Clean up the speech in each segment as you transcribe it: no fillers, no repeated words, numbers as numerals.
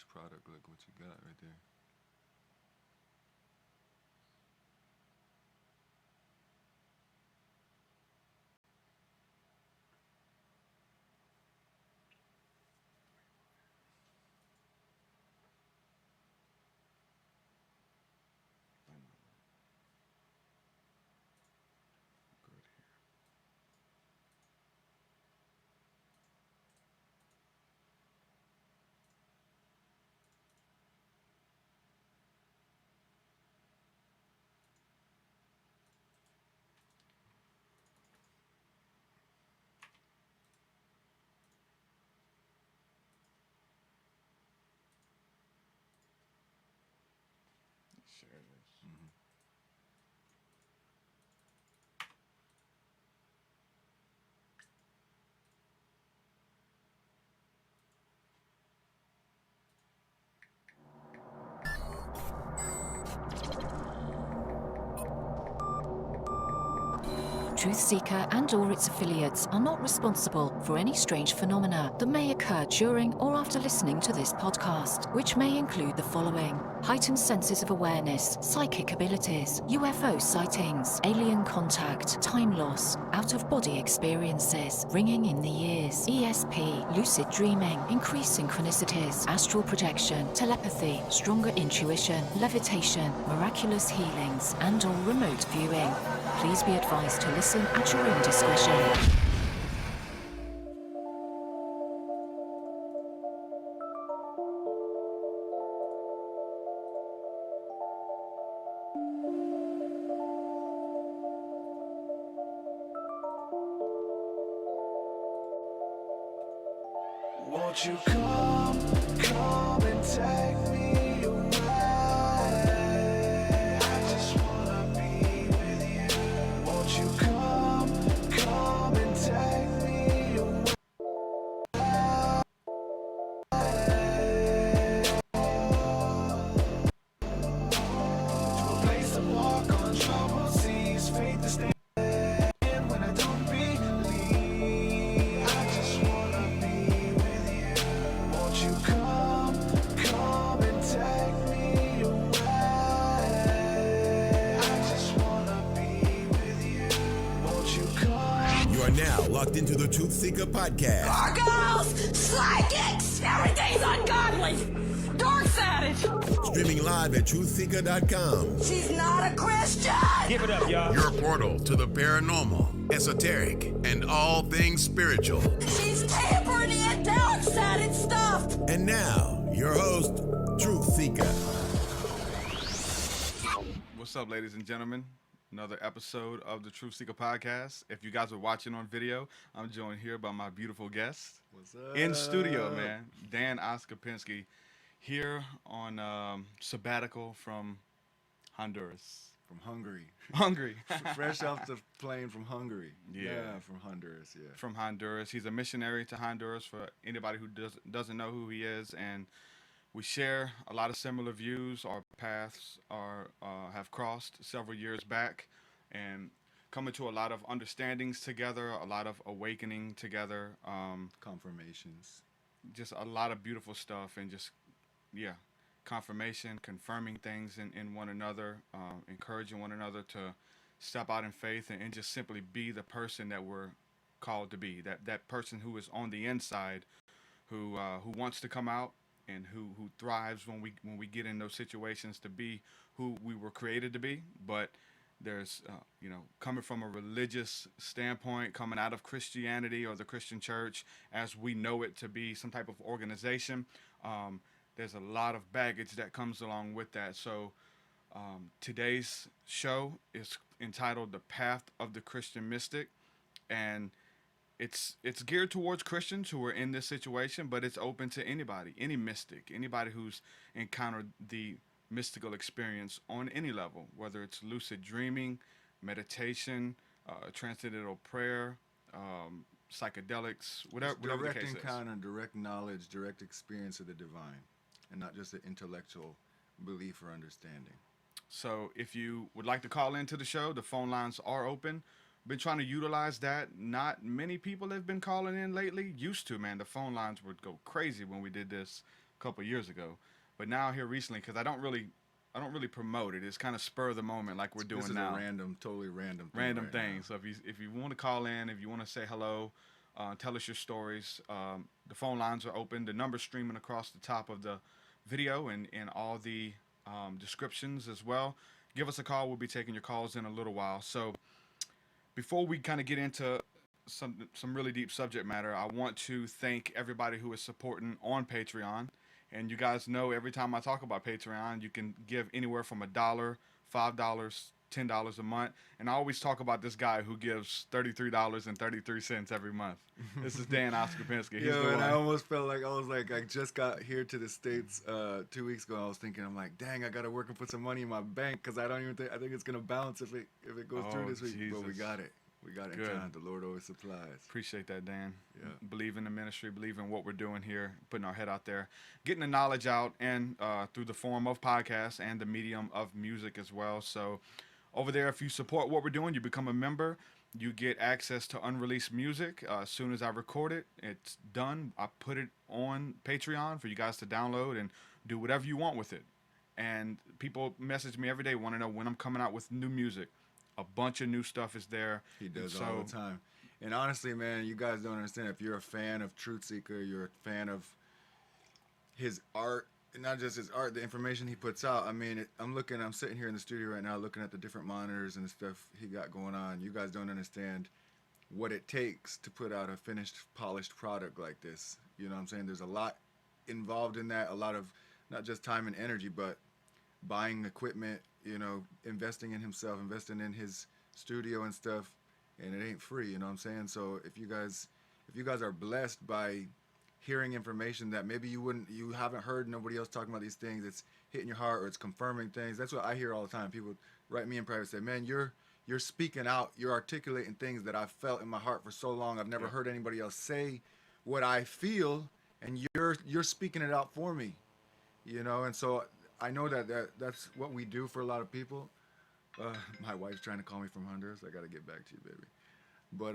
finished product. Look what you got right there. Share this. Mm-hmm. TruthSeekah and or its affiliates are not responsible for any strange phenomena that may occur during or after listening to this podcast, which may include the following: heightened senses of awareness, psychic abilities, UFO sightings, alien contact, time loss, out-of-body experiences, ringing in the ears, ESP, lucid dreaming, increased synchronicities, astral projection, telepathy, stronger intuition, levitation, miraculous healings, and or remote viewing. Please be advised to listen at your own discretion. Won't you come and take me away? I just wanna be with you. Won't you come and take me away? To a place to walk on troubled seas, faith to stand when I don't believe. I just wanna be with you. Won't you come and take me away? I just wanna be with you. Won't you come? You are now locked into the TruthSeekah podcast. Gargoyles! Psychics! Everything's ungodly! Dark Savage! Streaming live at truthseekah.com. She's not a Christian! Give it up, y'all. Your portal to the paranormal, esoteric, and all things spiritual. She's tampering in dark sided stuff! And now, your host, TruthSeekah. What's up, ladies and gentlemen? Another episode of the TruthSeekah podcast. If you guys are watching on video, I'm joined here by my beautiful guest. What's up? In studio, man. Dan Osczepinski, here on sabbatical from Honduras. From Hungary. Hungary. Fresh off the plane from Hungary. Yeah. From Honduras, yeah. From Honduras. He's a missionary to Honduras, for anybody who doesn't know who he is, and we share a lot of similar views. Our paths have crossed several years back, and coming to a lot of understandings together, a lot of awakening together, Confirmations. just a lot of beautiful stuff, and just, yeah, confirmation, confirming things in one another, encouraging one another to step out in faith and just simply be the person that we're called to be, that person who is on the inside, who wants to come out, and who thrives when we get in those situations to be who we were created to be. But there's coming from a religious standpoint, coming out of Christianity or the Christian church as we know it to be some type of organization, there's a lot of baggage that comes along with that. So today's show is entitled The Path of the Christian Mystic, and it's geared towards Christians who are in this situation, but it's open to anybody, any mystic, anybody who's encountered the mystical experience on any level, whether it's lucid dreaming, meditation, transcendental prayer, psychedelics, whatever the Direct case encounter, direct knowledge, direct experience of the divine, and not just an intellectual belief or understanding. So if you would like to call into the show, the phone lines are open. Been trying to utilize that. Not many people have been calling in lately. Used to, man. The phone lines would go crazy when we did this couple years ago, but now here recently, because I don't really promote it. It's kind of spur of the moment, like we're doing This is now. a totally random Random right thing. now. So if you want to call in, if you want to say hello, tell us your stories. The phone lines are open. The number's streaming across the top of the video and all the descriptions as well. Give us a call. We'll be taking your calls in a little while. So before we kind of get into some really deep subject matter, I want to thank everybody who is supporting on Patreon. And you guys know every time I talk about Patreon, you can give anywhere from $1, $5, $10 a month. And I always talk about this guy who gives $33.33 every month. This is Dan Osczepinski. Yeah, and I almost felt like I just got here to the States 2 weeks ago. I was thinking, I'm like, dang, I got to work and put some money in my bank because I think it's gonna bounce if it goes through this week. Jesus. But we got it. We got it in time. The Lord always supplies. Appreciate that, Dan. Yeah. Believe in the ministry, believe in what we're doing here, putting our head out there, getting the knowledge out, and through the form of podcasts and the medium of music as well. So over there, if you support what we're doing, you become a member. You get access to unreleased music. As soon as I record it, it's done. I put it on Patreon for you guys to download and do whatever you want with it. And people message me every day, want to know when I'm coming out with new music. A bunch of new stuff is there. He does all the time. And honestly, man, you guys don't understand. If you're a fan of TruthSeekah, you're a fan of his art, and not just his art, the information he puts out. I mean, I'm sitting here in the studio right now looking at the different monitors and stuff he got going on. You guys don't understand what it takes to put out a finished, polished product like this. You know what I'm saying? There's a lot involved in that, a lot of not just time and energy, but buying equipment, investing in himself, investing in his studio and stuff, and it ain't free, you know what I'm saying? So if you guys are blessed by hearing information that maybe you haven't heard nobody else talking about these things, it's hitting your heart or it's confirming things. That's what I hear all the time. People write me in private, say, man, you're speaking out, you're articulating things that I've felt in my heart for so long. I've never heard anybody else say what I feel, and you're speaking it out for me, and so I know that's what we do for a lot of people. My wife's trying to call me from Honduras. I got to get back to you, baby. But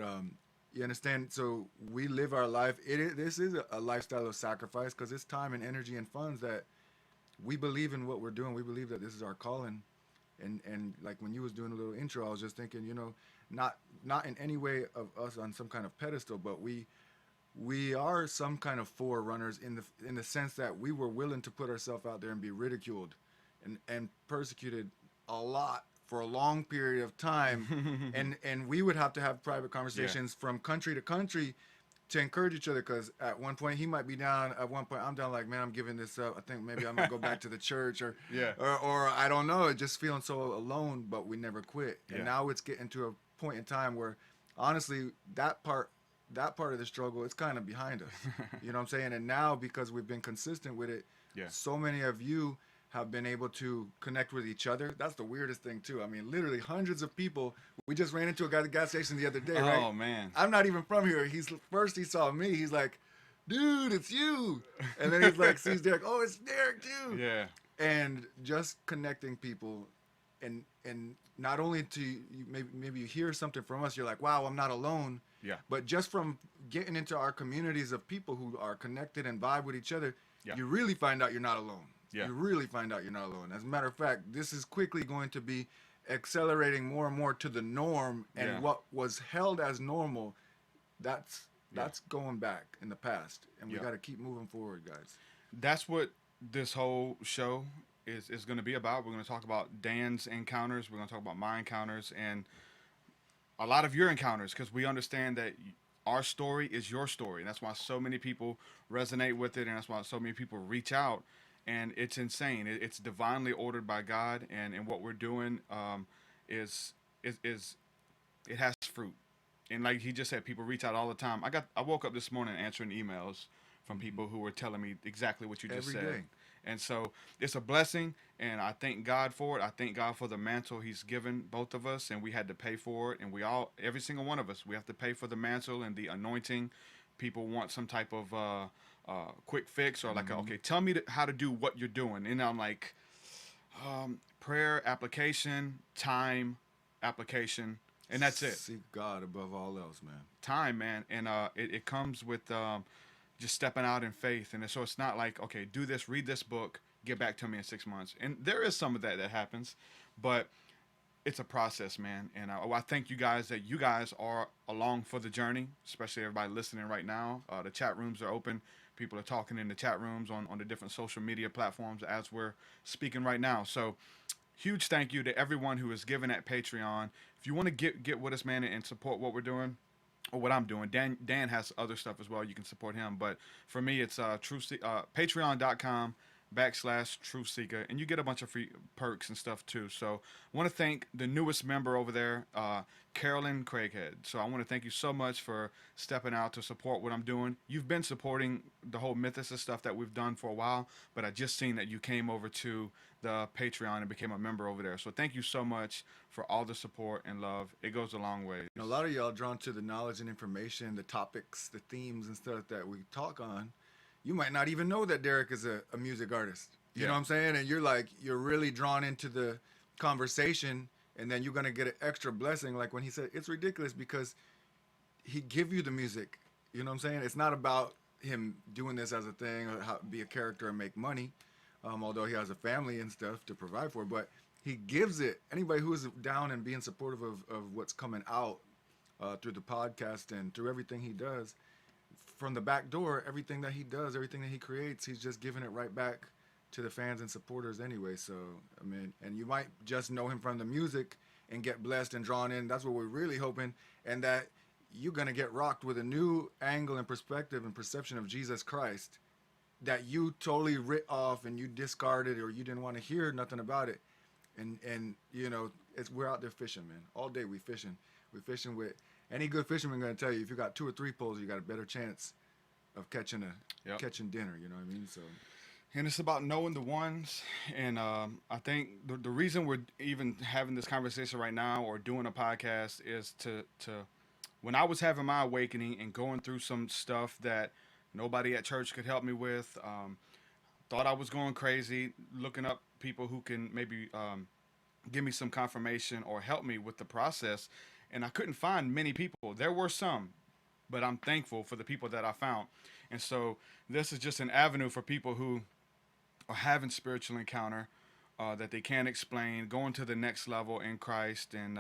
you understand? So we live our life. This is a lifestyle of sacrifice because it's time and energy and funds that we believe in what we're doing. We believe that this is our calling. And like when you was doing a little intro, I was just thinking, not in any way of us on some kind of pedestal, but we are some kind of forerunners in the sense that we were willing to put ourselves out there and be ridiculed and persecuted a lot for a long period of time. and we would have to have private conversations from country to country to encourage each other, because at one point he might be down, at one point I'm down, like, man, I'm giving this up. I think maybe I'm gonna go back to the church or I don't know, just feeling so alone, but we never quit. And now it's getting to a point in time where honestly that part of the struggle, it's kind of behind us. You know what I'm saying? And now, because we've been consistent with it, so many of you have been able to connect with each other. That's the weirdest thing too. I mean, literally hundreds of people. We just ran into a guy at the gas station the other day, right? Oh man. I'm not even from here. First he saw me, he's like, dude, it's you. And then he's like, sees Derek, oh, it's Derek too. Yeah. And just connecting people, and not only to maybe you hear something from us, you're like, wow, I'm not alone. Yeah. But just from getting into our communities of people who are connected and vibe with each other, you really find out you're not alone. Yeah. You really find out you're not alone. As a matter of fact, this is quickly going to be accelerating more and more to the norm, and what was held as normal, that's going back in the past, and we got to keep moving forward, guys. That's what this whole show is going to be about. We're going to talk about Dan's encounters. We're going to talk about my encounters and a lot of your encounters, because we understand that our story is your story. And that's why so many people resonate with it, and that's why so many people reach out. And it's insane. It's divinely ordered by God, and what we're doing is it has fruit. And like he just said, people reach out all the time. I woke up this morning answering emails from people who were telling me exactly what you just said. Every day. And so it's a blessing, and I thank God for it. I thank God for the mantle he's given both of us, and we had to pay for it. And every single one of us, we have to pay for the mantle and the anointing. People want some type of quick fix, or like, okay, tell me how to do what you're doing. And I'm like, prayer, application, time, application, and that's it. Seek God above all else, man. Time, man. And it comes with just stepping out in faith. And so it's not like, okay, do this, read this book, get back to me in 6 months. And there is some of that happens, but it's a process, man. And I thank you guys that you guys are along for the journey, especially everybody listening right now. The chat rooms are open. People are talking in the chat rooms on the different social media platforms as we're speaking right now. So huge thank you to everyone who is giving at Patreon. If you want to get with us, man, and support what we're doing or what I'm doing, Dan has other stuff as well. You can support him. But for me, it's patreon.com/TruthSeekah, and you get a bunch of free perks and stuff too. So I want to thank the newest member over there, Carolyn Craighead. So I want to thank you so much for stepping out to support what I'm doing. You've been supporting the whole Mythicist stuff that we've done for a while, but I just seen that you came over to the Patreon and became a member over there. So thank you so much for all the support and love. It goes a long way. A lot of y'all drawn to the knowledge and information, the topics, the themes and stuff that we talk on. You might not even know that Derek is a music artist. You know what I'm saying? And you're really drawn into the conversation, and then you're going to get an extra blessing. Like when he said, it's ridiculous because he give you the music. You know what I'm saying? It's not about him doing this as a thing or how be a character and make money, although he has a family and stuff to provide for. But he gives it. Anybody who is down and being supportive of what's coming out through the podcast and through everything he does, from the back door, everything that he does, everything that he creates, he's just giving it right back to the fans and supporters anyway. So, I mean, and you might just know him from the music and get blessed and drawn in. That's what we're really hoping. And that you're going to get rocked with a new angle and perspective and perception of Jesus Christ that you totally writ off and you discarded or you didn't want to hear nothing about it. And you know, we're out there fishing, man. All day we fishing. We're fishing with... Any good fisherman going to tell you, if you got 2 or 3 poles, you got a better chance of catching dinner. You know what I mean? So, and it's about knowing the ones. And I think the reason we're even having this conversation right now or doing a podcast is to when I was having my awakening and going through some stuff that nobody at church could help me with, thought I was going crazy, looking up people who can maybe give me some confirmation or help me with the process. And I couldn't find many people. There were some, but I'm thankful for the people that I found. And so this is just an avenue for people who are having spiritual encounter that they can't explain, going to the next level in Christ and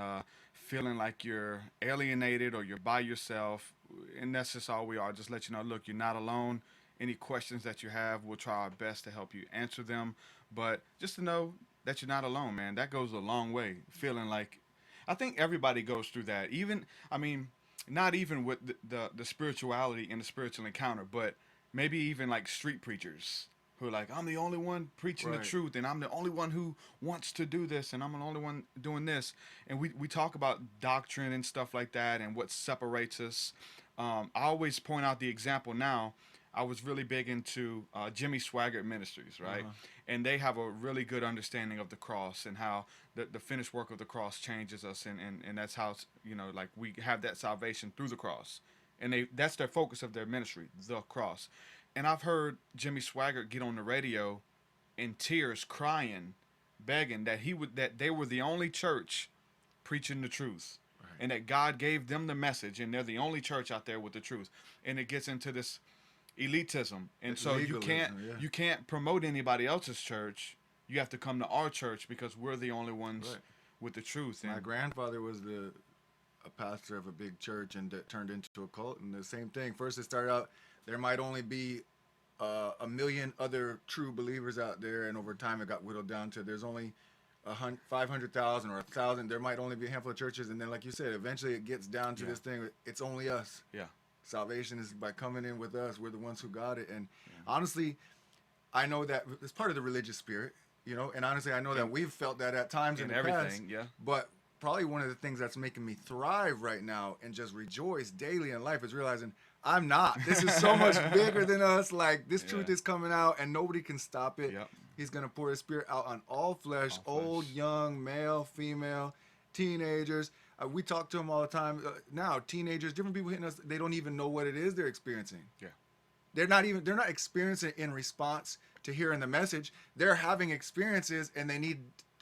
feeling like you're alienated or you're by yourself. And that's just all we are. Just let you know, look, you're not alone. Any questions that you have, we'll try our best to help you answer them. But just to know that you're not alone, man, that goes a long way. Feeling like, I think everybody goes through that. Even, I mean, not even with the spirituality and the spiritual encounter, but maybe even like street preachers who are like, I'm the only one preaching the truth, and I'm the only one who wants to do this, and I'm the only one doing this. And we talk about doctrine and stuff like that and what separates us. I always point out the example now. I was really big into Jimmy Swaggart Ministries, right? And they have a really good understanding of the cross and how the finished work of the cross changes us. And that's how, you know, like we have that salvation through the cross. And that's their focus of their ministry, the cross. And I've heard Jimmy Swaggart get on the radio in tears, crying, begging that they were the only church preaching the truth. Right. And that God gave them the message, and they're the only church out there with the truth. And it gets into this elitism, and so you can't promote anybody else's church. You have to come to our church because we're the only ones with the truth. And my grandfather was a pastor of a big church, and that turned into a cult. And the same thing. First, it started out there might only be 1 million other true believers out there, and over time it got whittled down to there's only 500,000 or 1,000. There might only be a handful of churches, and then, like you said, eventually it gets down to this thing. It's only us. Yeah. Salvation is by coming in with us. We're the ones who got it. And honestly, I know that it's part of the religious spirit, you know, and honestly, I know that we've felt that at times in the past. But probably one of the things that's making me thrive right now and just rejoice daily in life is realizing I'm not. This is so much bigger than us. Like, this truth is coming out and nobody can stop it. He's going to pour his spirit out on all flesh, old, young, male, female, teenagers. We talk to them all the time. Now, teenagers, different people hitting us, they don't even know what it is they're experiencing. Yeah. They're not experiencing it in response to hearing the message. They're having experiences, and they need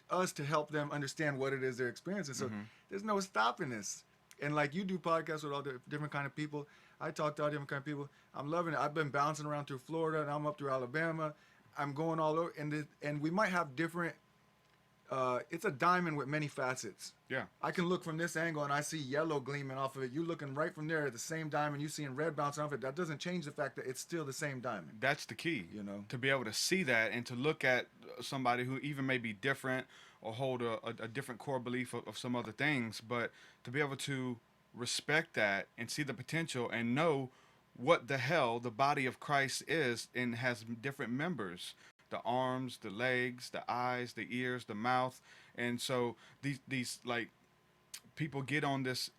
us to help them understand what it is they're experiencing. So there's no stopping this. And like you do podcasts with all the different kind of people, I talk to all different kind of people. I'm loving it. I've been bouncing around through Florida, and I'm up through Alabama. I'm going all over, and we might have different. It's a diamond with many facets. Yeah. I can look from this angle and I see yellow gleaming off of it. You looking right from there at the same diamond, you seeing red bouncing off it. That doesn't change the fact that it's still the same diamond. That's the key, You know? to be able to see that and to look at somebody who even may be different or hold a different core belief of some other things, but to be able to respect that and see the potential and know what the hell the body of Christ is and has different members. The arms, the legs, the eyes, the ears, the mouth. And so these like people get on this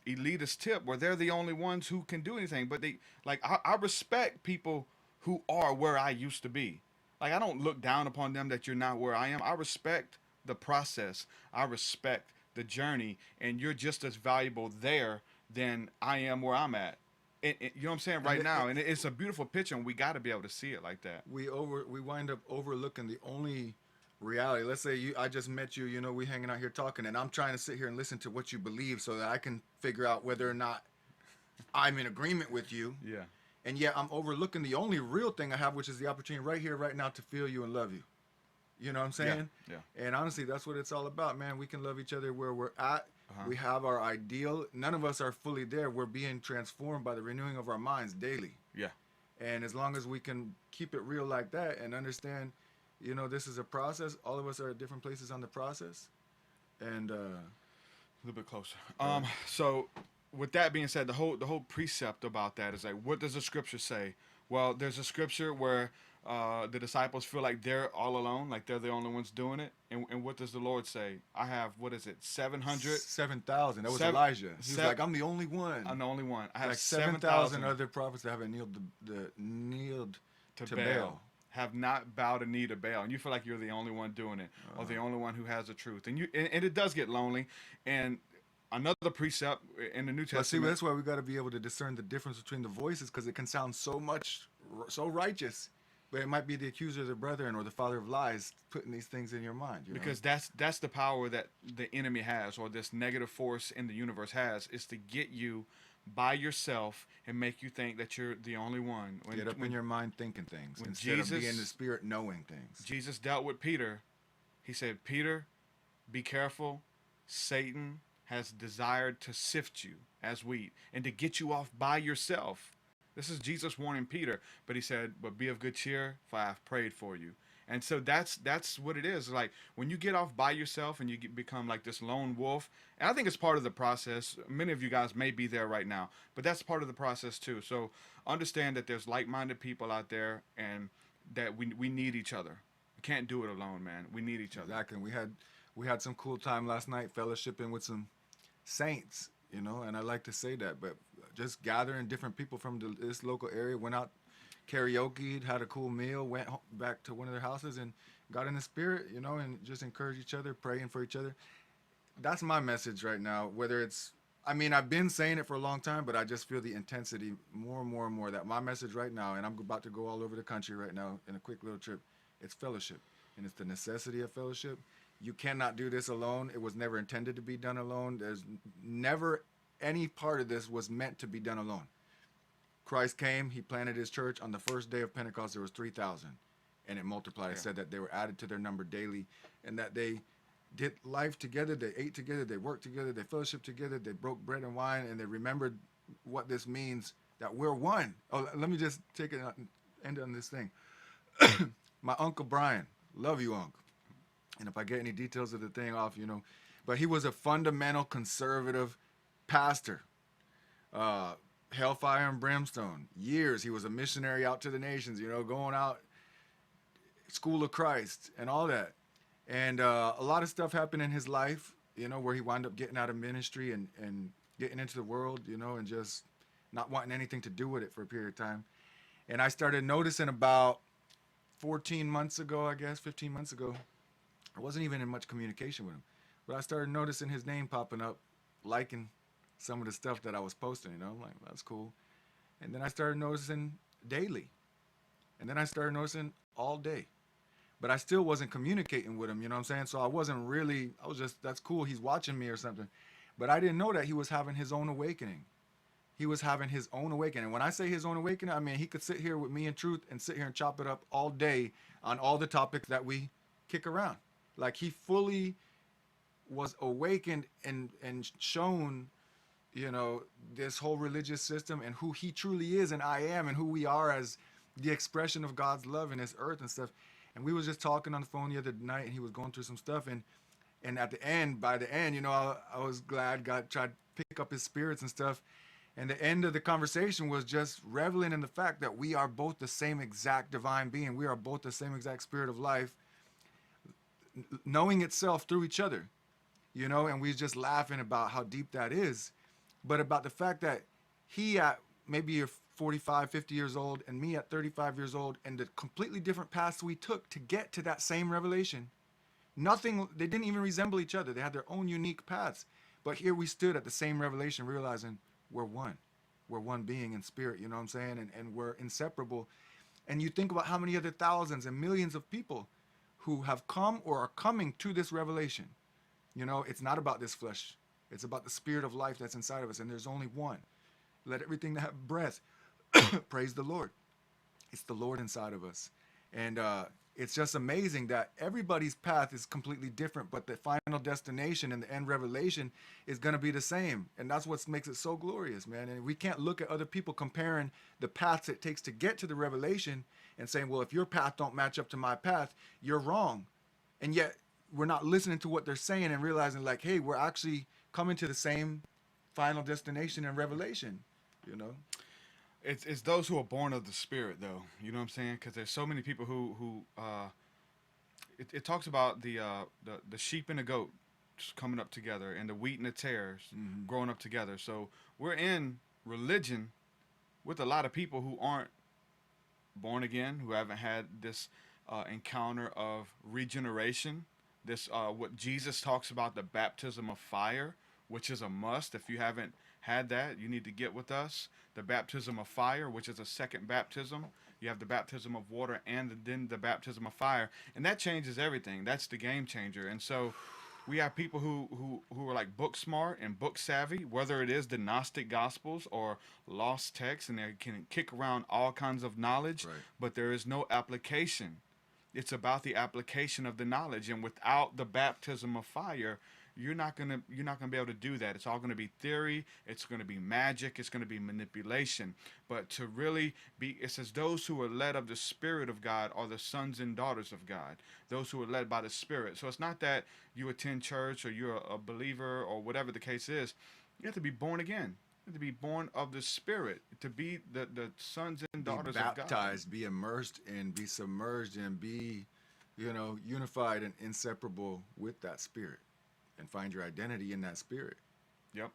elitist tip where they're the only ones who can do anything. But they like I respect people who are where I used to be. Like I don't look down upon them that you're not where I am. I respect the process. I respect the journey, and you're just as valuable there than I am where I'm at. You know what I'm saying right now, and it's a beautiful picture, and we got to be able to see it like that. We wind up overlooking the only reality. Let's say I just met you, you know, we hanging out here talking, and I'm trying to sit here and listen to what you believe so that I can figure out whether or not I'm in agreement with you. Yeah. And yet I'm overlooking the only real thing I have, which is the opportunity right here, right now to feel you and love you. You know what I'm saying? Yeah. And honestly, that's what it's all about, man. We can love each other where we're at. We have our ideal. None of us are fully there. We're being transformed by the renewing of our minds daily. Yeah. And as long as we can keep it real like that and understand, you know, this is a process. All of us are at different places on the process. And a little bit closer. So with that being said, the whole precept about that is like, what does the scripture say? Well, there's a scripture where the disciples feel like they're all alone, like they're the only ones doing it. And what does the Lord say? I have, 700? 7,000. That was Elijah. He was like, I'm the only one. I'm the only one. I have like 7,000 other prophets that haven't kneeled to Baal. Baal. Have not bowed a knee to Baal. And you feel like you're the only one doing it, or the only one who has the truth. And it does get lonely. And another precept in the New Testament. But see, that's why we got to be able to discern the difference between the voices, because it can sound so righteous, but it might be the accuser of the brethren or the father of lies putting these things in your mind. You know? Because that's the power that the enemy has, or this negative force in the universe has, is to get you by yourself and make you think that you're the only one. Get up in your mind thinking things instead of being in the spirit knowing things. Jesus dealt with Peter. He said, Peter, be careful. Satan has desired to sift you as wheat and to get you off by yourself. This is Jesus warning Peter, but he said, but be of good cheer, for I have prayed for you. And so that's what it is. Like when you get off by yourself and you become like this lone wolf, and I think it's part of the process. Many of you guys may be there right now, but that's part of the process too. So understand that there's like-minded people out there, and that we need each other. We can't do it alone, man. We need each other. Exactly. We had some cool time last night fellowshipping with some saints, you know, and I like to say that, but just gathering different people from this local area, went out karaoke, had a cool meal, went back to one of their houses and got in the spirit, you know, and just encourage each other, praying for each other. That's my message right now. Whether it's, I mean, I've been saying it for a long time, but I just feel the intensity more and more and more. That my message right now, and I'm about to go all over the country right now in a quick little trip, it's fellowship. And it's the necessity of fellowship. You cannot do this alone. It was never intended to be done alone. There's never any part of this was meant to be done alone. Christ came, he planted his church. On the first day of Pentecost, there was 3,000, and it multiplied. It said that they were added to their number daily, and that they did life together, they ate together, they worked together, they fellowshiped together, they broke bread and wine, and they remembered what this means, that we're one. Oh, let me just take it end on this thing. My Uncle Brian, love you, Uncle. And if I get any details of the thing off, you know, but he was a fundamental conservative pastor. Hellfire and brimstone. Years. He was a missionary out to the nations, you know, going out, School of Christ and all that. And a lot of stuff happened in his life, you know, where he wound up getting out of ministry and getting into the world, you know, and just not wanting anything to do with it for a period of time. And I started noticing about 15 months ago, I wasn't even in much communication with him, but I started noticing his name popping up, liking some of the stuff that I was posting, you know. I'm like, that's cool. And then I started noticing daily. And then I started noticing all day. But I still wasn't communicating with him, you know what I'm saying? So I was just, that's cool, he's watching me or something. But I didn't know that he was having his own awakening. He was having his own awakening. And when I say his own awakening, I mean he could sit here with me and Truth and sit here and chop it up all day on all the topics that we kick around. Like he fully was awakened and shown, you know, this whole religious system and who he truly is and I am and who we are as the expression of God's love in this earth and stuff. And we was just talking on the phone the other night, and he was going through some stuff, and at the end, by the end, you know, I was glad God tried to pick up his spirits and stuff. And the end of the conversation was just reveling in the fact that we are both the same exact divine being. We are both the same exact spirit of life, knowing itself through each other, you know, and we was just laughing about how deep that is, but about the fact that he at maybe you're 45, 50 years old and me at 35 years old, and the completely different paths we took to get to that same revelation. Nothing, they didn't even resemble each other. They had their own unique paths. But here we stood at the same revelation, realizing we're one. We're one being in spirit, you know what I'm saying? And we're inseparable. And you think about how many other thousands and millions of people who have come or are coming to this revelation. You know, it's not about this flesh. It's about the spirit of life that's inside of us. And there's only one. Let everything that have breath praise the Lord. It's the Lord inside of us. And it's just amazing that everybody's path is completely different, but the final destination and the end revelation is going to be the same. And that's what makes it so glorious, man. And we can't look at other people comparing the paths it takes to get to the revelation and saying, well, if your path don't match up to my path, you're wrong. And yet we're not listening to what they're saying and realizing like, hey, we're actually coming to the same final destination and revelation, you know? It's those who are born of the Spirit, though. You know what I'm saying? Because there's so many people who it talks about the sheep and the goat coming up together, and the wheat and the tares growing up together. So we're in religion with a lot of people who aren't born again, who haven't had this encounter of regeneration. This what Jesus talks about, the baptism of fire, which is a must. If you haven't had that, you need to get with us. The baptism of fire, which is a second baptism. You have the baptism of water and then the baptism of fire, and that changes everything. That's the game changer. And so we have people who are like book smart and book savvy, whether it is the Gnostic Gospels or lost texts, and they can kick around all kinds of knowledge, Right. but there is no application. It's about the application of the knowledge, and without the baptism of fire, you're not gonna be able to do that. It's all gonna be theory. It's gonna be magic. It's gonna be manipulation. But to really be, it says those who are led of the Spirit of God are the sons and daughters of God. Those who are led by the Spirit. So it's not that you attend church or you're a believer or whatever the case is. You have to be born again. You have to be born of the Spirit to be the sons and daughters Be of God. baptized, be immersed, and be submerged, and be, you know, unified and inseparable with that Spirit. And find your identity in that Spirit. Yep.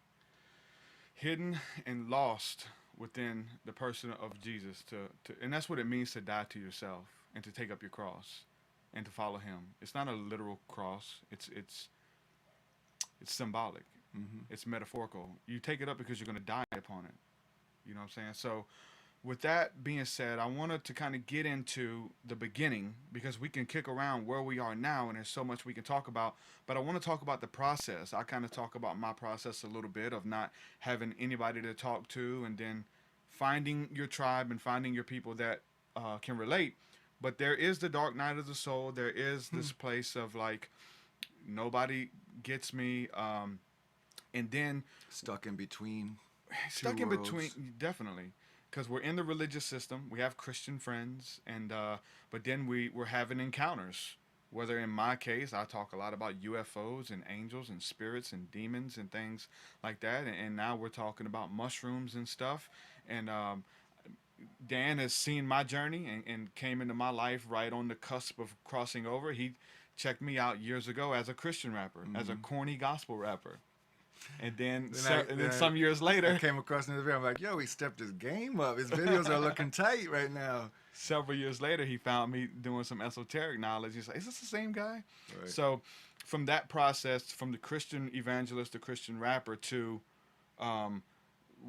Hidden and lost within the person of Jesus, and that's what it means to die to yourself and to take up your cross and to follow him. It's not a literal cross. It's symbolic. It's metaphorical. You take it up because you're going to die upon it. You know what I'm saying? So with that being said, I wanted to kind of get into the beginning, because we can kick around where we are now and there's so much we can talk about, but I want to talk about the process. I kind of talk about my process a little bit of not having anybody to talk to, and then finding your tribe and finding your people that can relate. But there is the dark night of the soul. There is this place of like, nobody gets me. And then Stuck in between. stuck two in worlds. between, definitely, because we're in the religious system. We have Christian friends, and but then we're having encounters. Whether in my case, I talk a lot about UFOs and angels and spirits and demons and things like that, and now we're talking about mushrooms and stuff. And Dan has seen my journey and came into my life right on the cusp of crossing over. He checked me out years ago as a Christian rapper, as a corny gospel rapper. And then, some years later, I came across another video. I'm like, yo, he stepped his game up. His videos are looking tight right now. several years later, he found me doing some esoteric knowledge. He's like, is this the same guy? Right. So from that process, from the Christian evangelist, the Christian rapper, to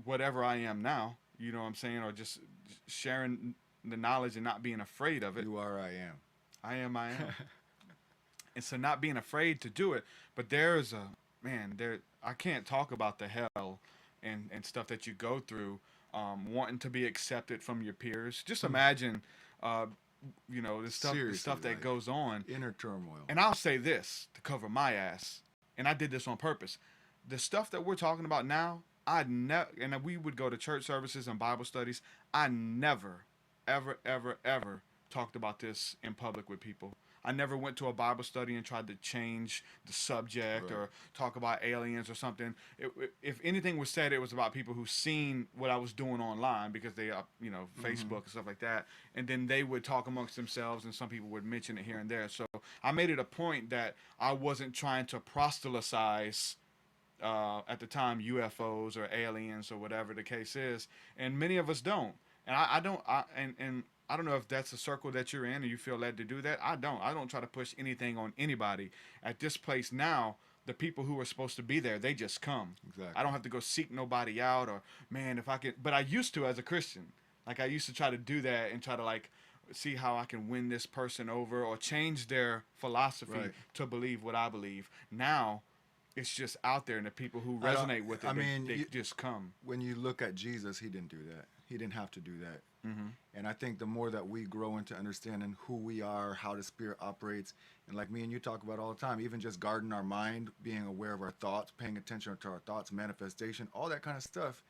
whatever I am now, you know what I'm saying, or just sharing the knowledge and not being afraid of it. You are, I am. I am. And so not being afraid to do it. But there's I can't talk about the hell and stuff that you go through, wanting to be accepted from your peers. Just imagine, the stuff Seriously, that like, goes on. Inner turmoil. And I'll say this to cover my ass, and I did this on purpose. The stuff that we're talking about now, and we would go to church services and Bible studies. I never, ever, ever, ever talked about this in public with people. I never went to a Bible study and tried to change the subject or talk about aliens or something. If anything was said, it was about people who seen what I was doing online because they, Facebook and stuff like that. And then they would talk amongst themselves, and some people would mention it here and there. So I made it a point that I wasn't trying to proselytize at the time UFOs or aliens or whatever the case is. And many of us don't. And I don't know if that's a circle that you're in and you feel led to do that. I don't try to push anything on anybody. At this place now, the people who are supposed to be there, they just come. Exactly. I don't have to go seek nobody out or, man, if I could. But I used to as a Christian. Like, I used to try to do that and try to, like, see how I can win this person over or change their philosophy to believe what I believe. Now, it's just out there, and the people who resonate with it, they just come. When you look at Jesus, he didn't do that. He didn't have to do that. And I think the more that we grow into understanding who we are, how the spirit operates, and like me and you talk about all the time, even just guarding our mind, being aware of our thoughts, paying attention to our thoughts, manifestation, all that kind of stuff,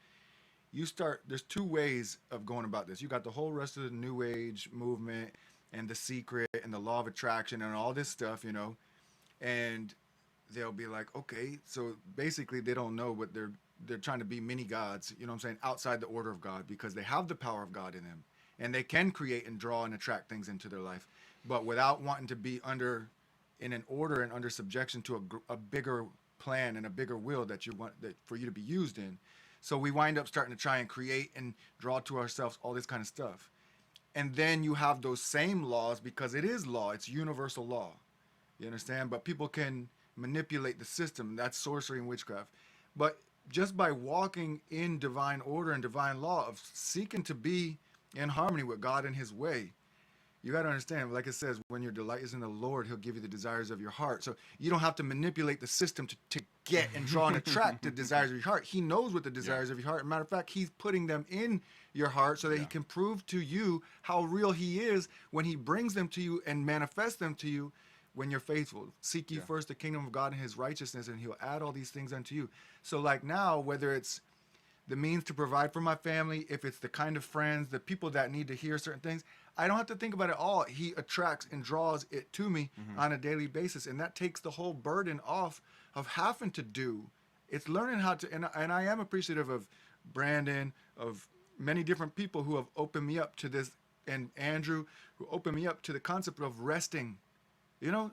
there's two ways of going about this. You got the whole rest of the New Age movement and The Secret and the law of attraction and all this stuff, and they'll be like, okay, so basically they don't know what they're trying to be mini gods, outside the order of God, because they have the power of God in them and they can create and draw and attract things into their life, but without wanting to be in an order and under subjection to a bigger plan and a bigger will that you want for you to be used in. So we wind up starting to try and create and draw to ourselves all this kind of stuff. And then you have those same laws, because it is law, it's universal law. You understand? But people can manipulate the system. That's sorcery and witchcraft. But just by walking in divine order and divine law of seeking to be in harmony with God and his way, you got to understand, like it says, when your delight is in the Lord, he'll give you the desires of your heart. So you don't have to manipulate the system to get and draw and attract the desires of your heart. He knows what the desires of your heart. Matter of fact, he's putting them in your heart so that he can prove to you how real he is when he brings them to you and manifests them to you when you're faithful. Seek ye first the kingdom of God and his righteousness, and he'll add all these things unto you. So like now, whether it's the means to provide for my family, if it's the kind of friends, the people that need to hear certain things, I don't have to think about it all. He attracts and draws it to me on a daily basis. And that takes the whole burden off of having to do. It's learning how to, and I am appreciative of Brandon, of many different people who have opened me up to this, and Andrew, who opened me up to the concept of resting,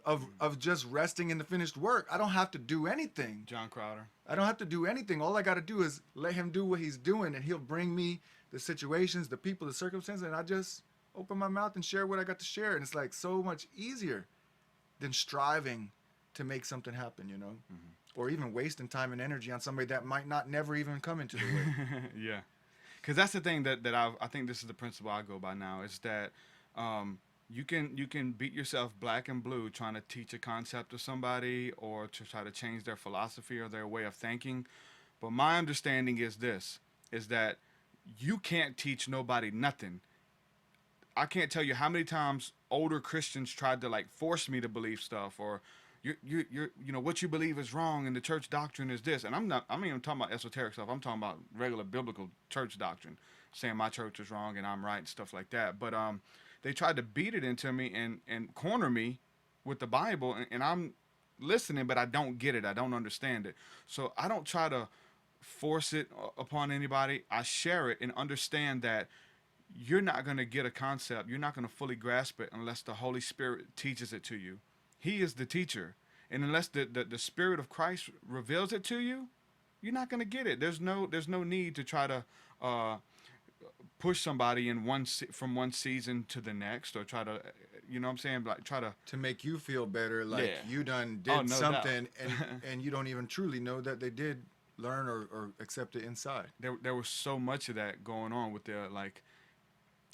of just resting in the finished work. I don't have to do anything. John Crowder. I don't have to do anything. All I got to do is let him do what he's doing, and he'll bring me the situations, the people, the circumstances, and I just open my mouth and share what I got to share. And it's like so much easier than striving to make something happen, or even wasting time and energy on somebody that might not never even come into the way. Yeah. Because that's the thing that I think this is the principle I go by now, is that you can beat yourself black and blue trying to teach a concept to somebody or to try to change their philosophy or their way of thinking. But my understanding is this, is that you can't teach nobody nothing. I can't tell you how many times older Christians tried to like force me to believe stuff, or you're what you believe is wrong and the church doctrine is this. And I'm not even talking about esoteric stuff. I'm talking about regular biblical church doctrine, saying my church is wrong and I'm right and stuff like that. But they tried to beat it into me and corner me with the Bible, and I'm listening, but I don't get it. I don't understand it. So I don't try to force it upon anybody. I share it and understand that you're not going to get a concept. You're not going to fully grasp it unless the Holy Spirit teaches it to you. He is the teacher. And unless the Spirit of Christ reveals it to you, you're not going to get it. There's no need to try to push somebody from one season to the next, or try to, like try to make you feel better, like you done did something, and you don't even truly know that they did learn or accept it inside. There was so much of that going on with the like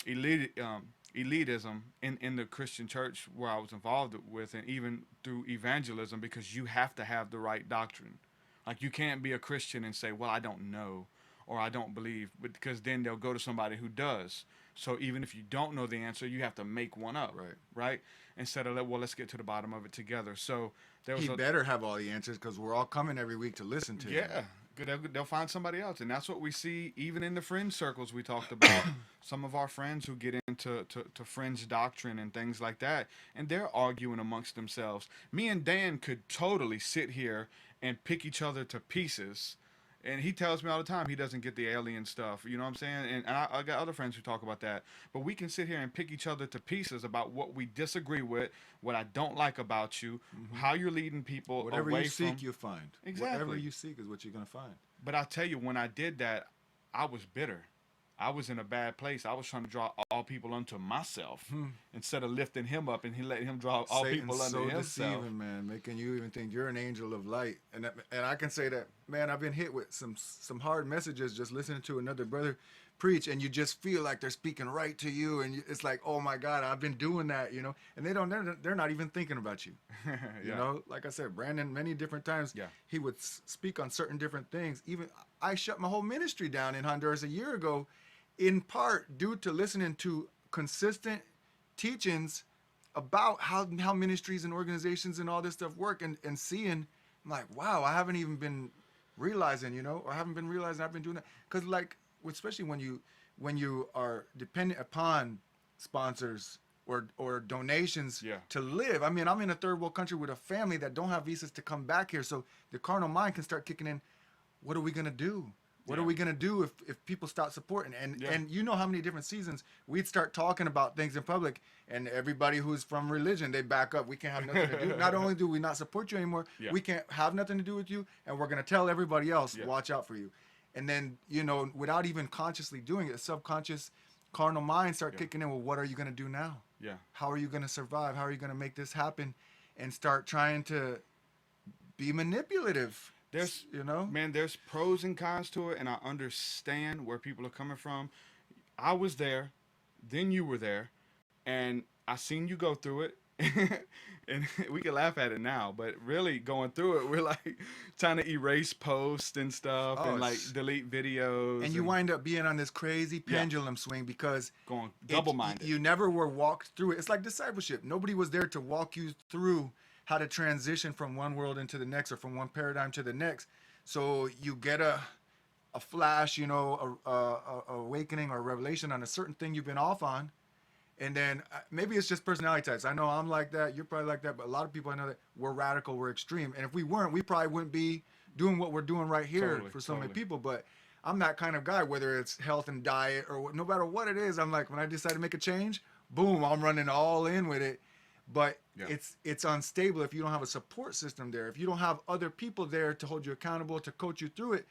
elitism in the Christian church where I was involved with, and even through evangelism, because you have to have the right doctrine. Like, you can't be a Christian and say, well, I don't know, or I don't believe, because then they'll go to somebody who does. So even if you don't know the answer, you have to make one up, right? Instead of, well, let's get to the bottom of it together. So there was He better have all the answers, because we're all coming every week to listen to him. Yeah, they'll find somebody else, and that's what we see even in the fringe circles we talked about. Some of our friends who get into to fringe doctrine and things like that, and they're arguing amongst themselves. Me and Dan could totally sit here and pick each other to pieces. And he tells me all the time he doesn't get the alien stuff. You know what I'm saying? And I got other friends who talk about that. But we can sit here and pick each other to pieces about what we disagree with, what I don't like about you, how you're leading people Whatever away you seek, from... you'll find. Exactly. Whatever you seek is what you're going to find. But I tell you, when I did that, I was bitter. I was in a bad place. I was trying to draw all people unto myself instead of lifting him up and letting him draw all people unto himself. So deceiving, man, making you even think you're an angel of light. And I can say that, man, I've been hit with some hard messages just listening to another brother preach, and you just feel like they're speaking right to you, and it's like, oh my God, I've been doing that, you know. And they're not even thinking about you. You know, like I said, Brandon, many different times, he would speak on certain different things. Even I shut my whole ministry down in Honduras a year ago, in part due to listening to consistent teachings about how ministries and organizations and all this stuff work, and seeing, I'm like, wow, I haven't even been realizing, you know, or haven't been realizing I've been doing that. Because, like, especially when you are dependent upon sponsors or donations to live. I mean, I'm in a third world country with a family that don't have visas to come back here, so the carnal mind can start kicking in. What are we gonna do? What are we going to do if people stop supporting? And you know how many different seasons we'd start talking about things in public, and everybody who's from religion, they back up. We can't have nothing to do. Not only do we not support you anymore, we can't have nothing to do with you, and we're going to tell everybody else, watch out for you. And then, you know, without even consciously doing it, subconscious carnal mind start kicking in. Well, what are you going to do now? How are you going to survive? How are you going to make this happen? And start trying to be manipulative. There's, you know, man, there's pros and cons to it, and I understand where people are coming from. I was there, then you were there, and I seen you go through it. And we can laugh at it now, but really going through it, we're like trying to erase posts and stuff, and like delete videos. And you wind up being on this crazy pendulum swing, because going double-minded. You never were walked through it. It's like discipleship. Nobody was there to walk you through how to transition from one world into the next, or from one paradigm to the next. So you get a flash, you know, a awakening or a revelation on a certain thing you've been off on. And then maybe it's just personality types. I know I'm like that. You're probably like that. But a lot of people I know that we're radical, we're extreme. And if we weren't, we probably wouldn't be doing what we're doing right here for so many people. But I'm that kind of guy, whether it's health and diet or no matter what it is. I'm like, when I decide to make a change, boom, I'm running all in with it. But it's unstable if you don't have a support system there. If you don't have other people there to hold you accountable, to coach you through it,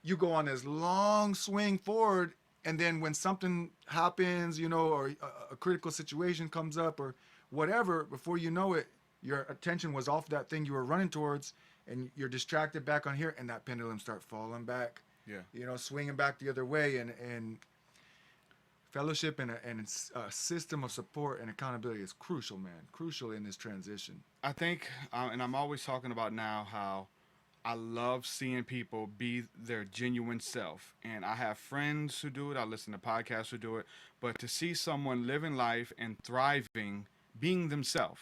you go on this long swing forward, and then when something happens, you know, or a critical situation comes up or whatever, before you know it, your attention was off that thing you were running towards, and you're distracted back on here, and that pendulum start falling back, you know, swinging back the other way. And fellowship and a system of support and accountability is crucial, man. Crucial in this transition. I think, and I'm always talking about now how I love seeing people be their genuine self. And I have friends who do it. I listen to podcasts who do it. But to see someone living life and thriving, being themselves.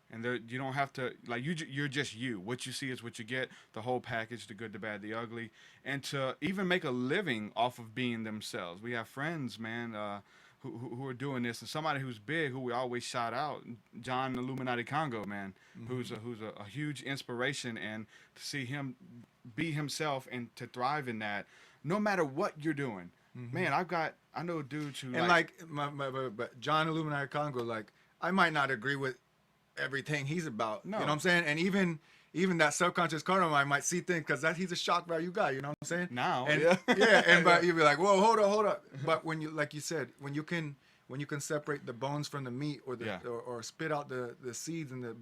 And you don't have to, like, you're just you. What you see is what you get, the whole package, the good, the bad, the ugly. And to even make a living off of being themselves. We have friends, man, who are doing this. And somebody who's big, who we always shout out, John Illuminati Congo, man, who's a huge inspiration. And to see him be himself and to thrive in that, no matter what you're doing. Man, I know dudes who, and but John Illuminati Congo, like, I might not agree with everything he's about, you know what I'm saying? And even that subconscious carnal mind might see things, because he's a shock value guy, you know what I'm saying? Now, and but you'd be like, whoa, hold up. But when you, like you said, when you can separate the bones from the meat, or or spit out the seeds and the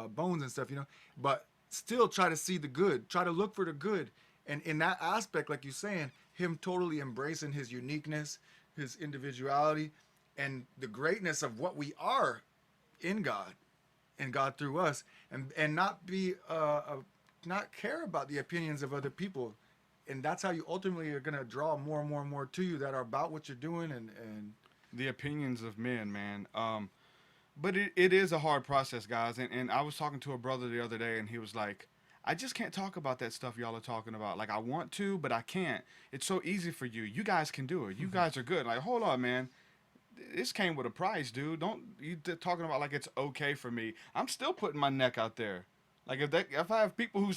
bones and stuff, you know, but still try to see the good, try to look for the good, and in that aspect, like you're saying, him totally embracing his uniqueness, his individuality, and the greatness of what we are in God, and God through us, and not be not care about the opinions of other people. And that's how you ultimately are going to draw more and more and more to you that are about what you're doing and the opinions of men, man. But it is a hard process, guys. And I was talking to a brother the other day, and he was like, I just can't talk about that stuff y'all are talking about. Like, I want to, but I can't. It's so easy for you. You guys can do it. You guys are good. Like, hold on, man. This came with a price, dude. Don't you talking about like it's okay for me. I'm still putting my neck out there. Like, if I have people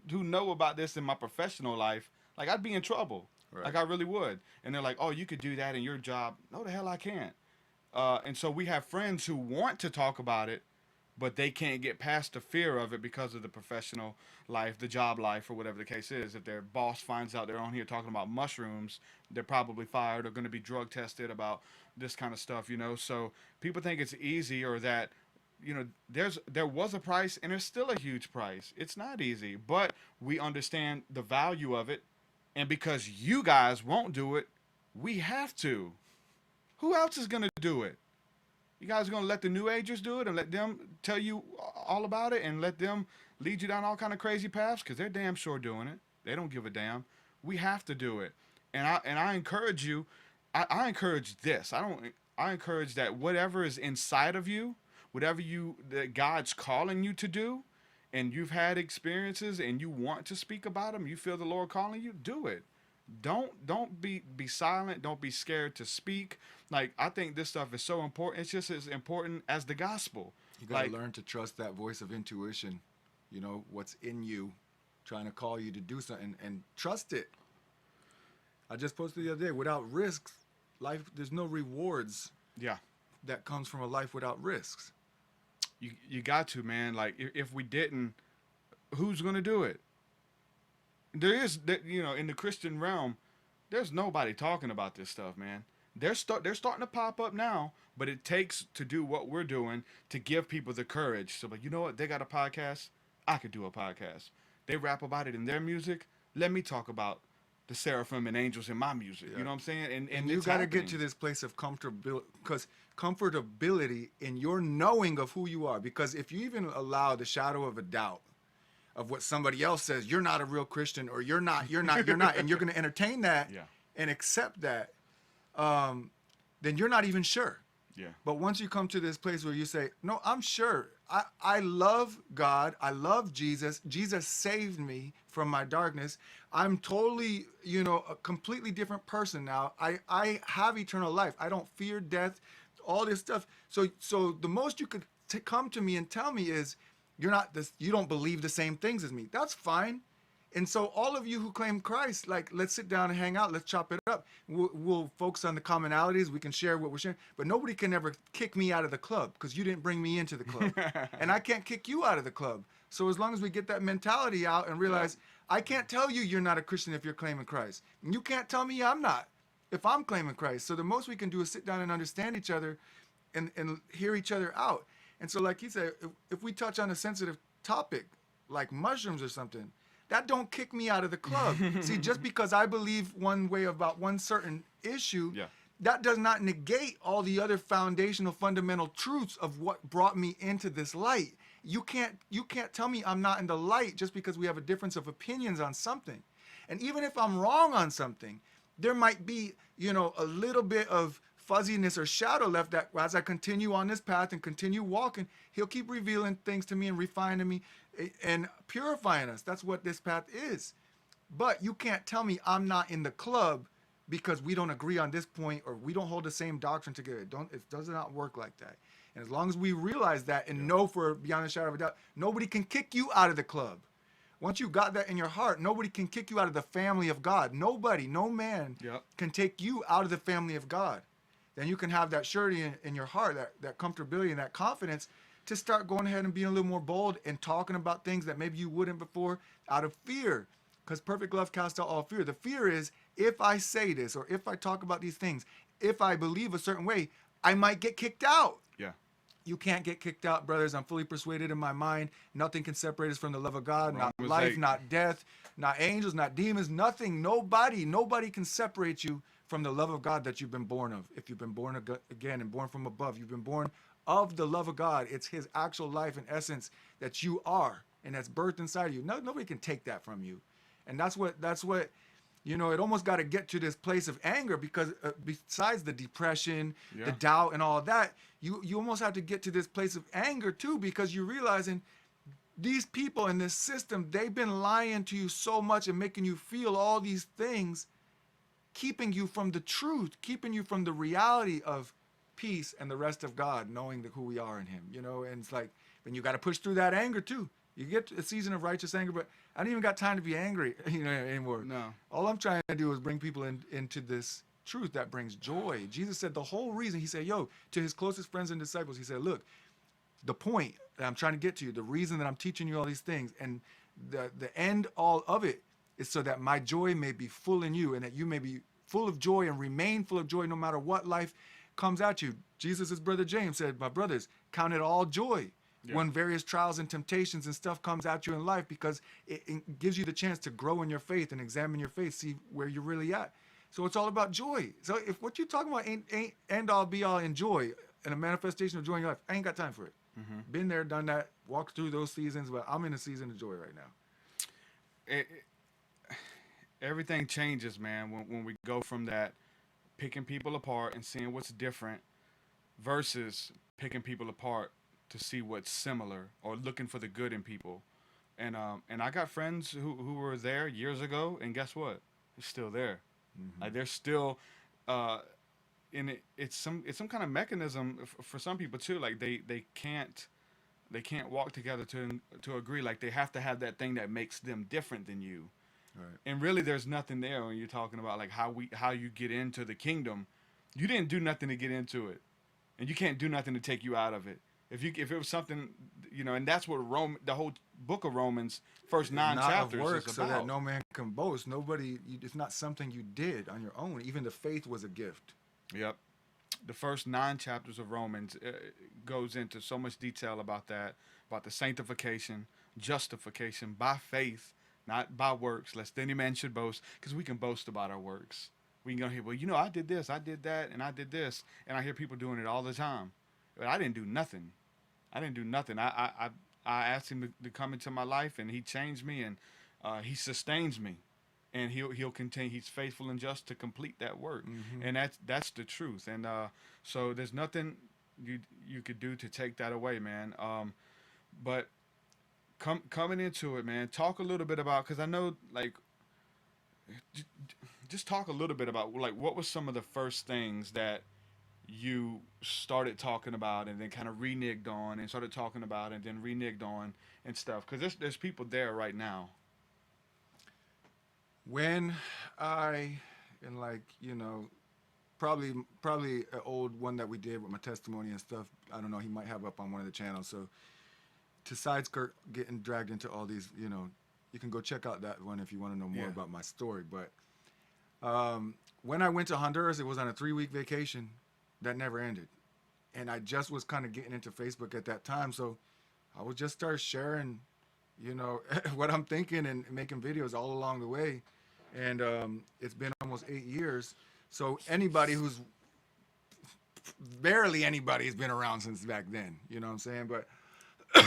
who know about this in my professional life, like, I'd be in trouble. Right. Like, I really would. And they're like, oh, you could do that in your job. No, the hell I can't. And so we have friends who want to talk about it, but they can't get past the fear of it because of the professional life, the job life, or whatever the case is. If their boss finds out they're on here talking about mushrooms, they're probably fired or going to be drug tested about this kind of stuff, you know? So people think it's easy, or that, you know, there was a price and there's still a huge price. It's not easy, but we understand the value of it. And because you guys won't do it, we have to. Who else is going to do it? You guys are going to let the New Agers do it and let them tell you all about it and let them lead you down all kind of crazy paths? Because they're damn sure doing it. They don't give a damn. We have to do it. And I encourage you. I encourage this. I encourage that whatever is inside of you, whatever that God's calling you to do, and you've had experiences and you want to speak about them, you feel the Lord calling you, do it. Don't be silent. Don't be scared to speak. Like, I think this stuff is so important. It's just as important as the gospel. you got to learn to trust that voice of intuition, you know, what's in you trying to call you to do something, and trust it. I just posted the other day, without risks, life, there's no rewards. Yeah. That comes from a life without risks. You got to, man. Like, if we didn't, who's going to do it? There is, you know, in the Christian realm, there's nobody talking about this stuff, man. They're starting to pop up now, but it takes to do what we're doing to give people the courage. So, like, you know what? They got a podcast. I could do a podcast. They rap about it in their music. Let me talk about the seraphim and angels in my music. Yeah. You know what I'm saying? And you got to get to this place of comfortability, because comfortability in your knowing of who you are. Because if you even allow the shadow of a doubt of what somebody else says, you're not a real Christian, or you're not, and you're going to entertain that and accept that, then you're not even sure. Yeah. But once you come to this place where you say, no, I'm sure. I love God. I love Jesus. Jesus saved me from my darkness. I'm totally, you know, a completely different person now. I have eternal life. I don't fear death, all this stuff. So the most you could come to me and tell me is, you don't believe the same things as me. That's fine. And so all of you who claim Christ, like, let's sit down and hang out. Let's chop it up. We'll focus on the commonalities. We can share what we're sharing. But nobody can ever kick me out of the club, because you didn't bring me into the club. And I can't kick you out of the club. So as long as we get that mentality out and realize, I can't tell you you're not a Christian if you're claiming Christ. And you can't tell me I'm not if I'm claiming Christ. So the most we can do is sit down and understand each other and hear each other out. And so, like he said, if we touch on a sensitive topic like mushrooms or something, that don't kick me out of the club. See, just because I believe one way about one certain issue, that does not negate all the other foundational, fundamental truths of what brought me into this light. You can't tell me I'm not in the light just because we have a difference of opinions on something. And even if I'm wrong on something, there might be, you know, a little bit of fuzziness or shadow left, that as I continue on this path and continue walking, he'll keep revealing things to me and refining me and purifying us. That's what this path is. But you can't tell me I'm not in the club because we don't agree on this point, or we don't hold the same doctrine together. It does not work like that. And as long as we realize that and know for beyond a shadow of a doubt, nobody can kick you out of the club. Once you got that in your heart, nobody can kick you out of the family of God. Nobody, no man can take you out of the family of God. Then you can have that surety in your heart, that comfortability and that confidence to start going ahead and being a little more bold and talking about things that maybe you wouldn't before, out of fear. Because perfect love casts out all fear. The fear is, if I say this, or if I talk about these things, if I believe a certain way, I might get kicked out. Yeah. You can't get kicked out, brothers. I'm fully persuaded in my mind. Nothing can separate us from the love of God. Not life, not death, not angels, not demons, nothing. Nobody can separate you from the love of God that you've been born of. If you've been born again and born from above, you've been born of the love of God. It's his actual life and essence that you are. and that's birthed inside of you. Nobody can take that from you. And that's what, you know, it almost got to get to this place of anger, because besides the depression, the doubt and all of that, you almost have to get to this place of anger too, because you're realizing these people in this system, they've been lying to you so much and making you feel all these things, keeping you from the truth, keeping you from the reality of peace and the rest of God, knowing who we are in him, you know. And it's like, then you got to push through that anger too. You get a season of righteous anger, but I don't even got time to be angry, you know, anymore. No. All I'm trying to do is bring people into this truth that brings joy. Jesus said the whole reason, he said, to his closest friends and disciples, he said, look, the point that I'm trying to get to you, the reason that I'm teaching you all these things, and the end all of it is so that my joy may be full in you, and that you may be full of joy and remain full of joy no matter what life comes at you. Jesus' brother James said, my brothers, count it all joy when various trials and temptations and stuff comes at you in life, because it gives you the chance to grow in your faith and examine your faith, see where you're really at. So it's all about joy. So if what you're talking about ain't end all be all in joy and a manifestation of joy in your life, I ain't got time for it. Been there, done that, walked through those seasons, but I'm in a season of joy right now. Everything changes, man, when we go from that picking people apart and seeing what's different versus picking people apart to see what's similar, or looking for the good in people. And I got friends who were there years ago, and guess what? They're still there. Like, they're still in it. It's some kind of mechanism for some people too. Like they can't walk together to agree. Like, they have to have that thing that makes them different than you. Right. And really, there's nothing there when you're talking about like how you get into the kingdom. You didn't do nothing to get into it, and you can't do nothing to take you out of it. If it was something, you know, and that's what the whole book of Romans, first 9 chapters work, is so about. that no man can boast. It's not something you did on your own. Even the faith was a gift. Yep. The first 9 chapters of Romans goes into so much detail about that, about the sanctification, justification by faith, not by works, lest any man should boast, because we can boast about our works. We can go here, well, you know, I did this, I did that, and I did this, and I hear people doing it all the time. But I didn't do nothing. I asked him to come into my life, and he changed me, and he sustains me, and he'll continue. He's faithful and just to complete that work, and that's the truth. And so there's nothing you could do to take that away, man. But coming into it, man, talk a little bit about, because I know, like, just talk a little bit about, like, what was some of the first things that you started talking about and then kind of reneged on, and started talking about and then reneged on and stuff, because there's people there right now. When and like, you know, probably an old one that we did with my testimony and stuff, I don't know, he might have up on one of the channels. So to sideskirt getting dragged into all these, you know, you can go check out that one if you want to know more about my story. But when I went to Honduras, it was on a 3-week vacation that never ended. And I just was kind of getting into Facebook at that time. So I would just start sharing, you know, what I'm thinking and making videos all along the way. And it's been almost 8 years. So barely anybody has been around since back then, you know what I'm saying? But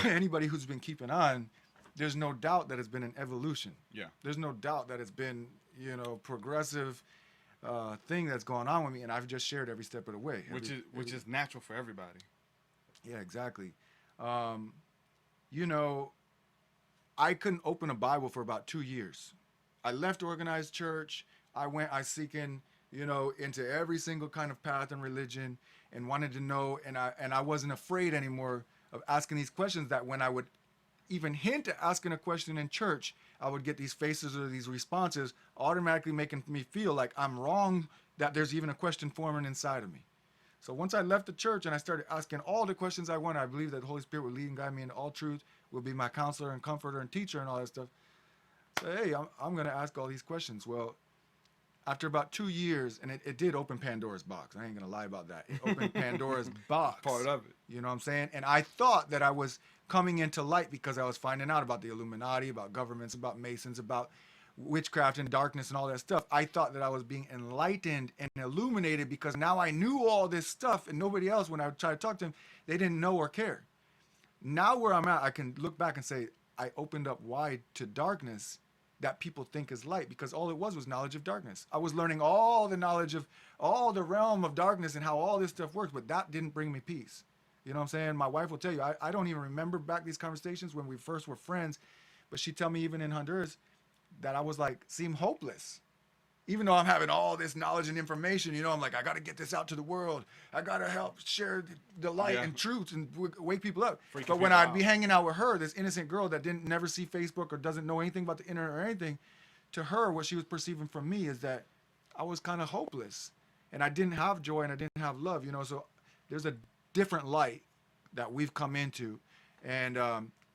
anybody who's been keeping on, there's no doubt that it's been an evolution. Yeah. There's no doubt that it's been, you know, progressive thing that's going on with me, and I've just shared every step of the way. Which is natural for everybody. Yeah, exactly. You know, I couldn't open a Bible for about 2 years. I left organized church. I seeking, you know, into every single kind of path and religion, and wanted to know, and I wasn't afraid anymore of asking these questions, that when I would even hint at asking a question in church, I would get these faces or these responses automatically making me feel like I'm wrong, that there's even a question forming inside of me. So once I left the church and I started asking all the questions I wanted, I believe that the Holy Spirit would lead and guide me into all truth, will be my counselor and comforter and teacher and all that stuff. So, hey, I'm going to ask all these questions. Well, after about 2 years, and it did open Pandora's box. I ain't going to lie about that. It opened Pandora's box. Part of it. You know what I'm saying? And I thought that I was coming into light because I was finding out about the Illuminati, about governments, about Masons, about witchcraft and darkness and all that stuff. I thought that I was being enlightened and illuminated because now I knew all this stuff, and nobody else, when I would try to talk to them, they didn't know or care. Now where I'm at, I can look back and say, I opened up wide to darkness that people think is light, because all it was knowledge of darkness. I was learning all the knowledge of all the realm of darkness and how all this stuff works, but that didn't bring me peace. You know what I'm saying? My wife will tell you, I don't even remember back these conversations when we first were friends, but she'd tell me even in Honduras that I was like, seemed hopeless. Even though I'm having all this knowledge and information, you know, I'm like, I got to get this out to the world. I got to help share the light and truth and wake people up. But when I'd be hanging out with her, this innocent girl that didn't never see Facebook or doesn't know anything about the internet or anything, to her, what she was perceiving from me is that I was kind of hopeless and I didn't have joy and I didn't have love, you know. So there's a different light that we've come into. And,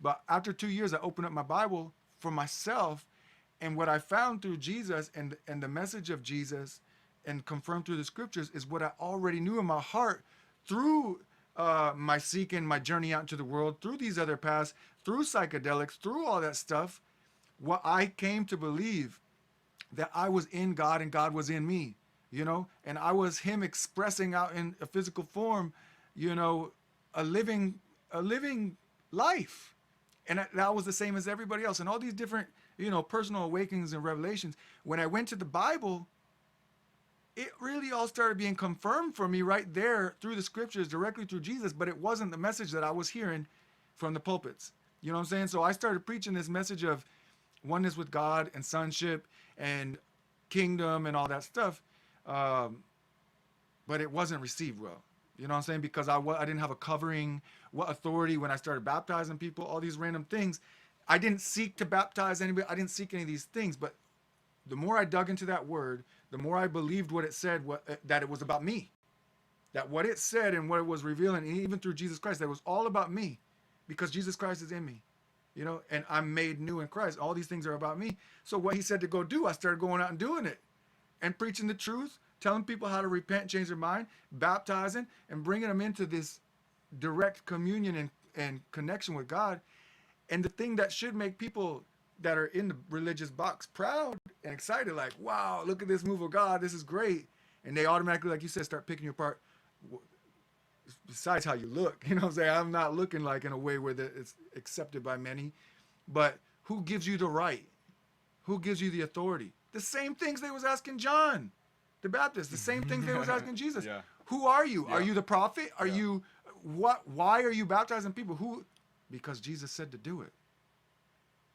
but after 2 years, I opened up my Bible for myself. And what I found through Jesus and the message of Jesus and confirmed through the scriptures is what I already knew in my heart through my seeking, my journey out into the world, through these other paths, through psychedelics, through all that stuff. What I came to believe that I was in God and God was in me, you know, and I was him expressing out in a physical form, you know, a living life. And that was the same as everybody else. And all these different, you know, personal awakenings and revelations. When I went to the Bible, it really all started being confirmed for me right there through the scriptures, directly through Jesus, but it wasn't the message that I was hearing from the pulpits. You know what I'm saying? So I started preaching this message of oneness with God and sonship and kingdom and all that stuff. But it wasn't received well. You know what I'm saying? Because I didn't have a covering, what authority when I started baptizing people, all these random things. I didn't seek to baptize anybody. I didn't seek any of these things. But the more I dug into that word, the more I believed what it said, that it was about me. That what it said and what it was revealing, and even through Jesus Christ, that it was all about me. Because Jesus Christ is in me. You know, and I'm made new in Christ. All these things are about me. So what he said to go do, I started going out and doing it. And preaching the truth, telling people how to repent, change their mind, baptizing, and bringing them into this direct communion and connection with God. And the thing that should make people that are in the religious box proud and excited, like, wow, look at this move of God, this is great. And they automatically, like you said, start picking you apart. Besides how you look, you know what I'm saying? I'm not looking like in a way where it's accepted by many. But who gives you the right? Who gives you the authority? The same things they was asking John the Baptist, the same things they was asking Jesus. Yeah. Who are you? Yeah. Are you the prophet? Are you what? Why are you baptizing people? Who? Because Jesus said to do it.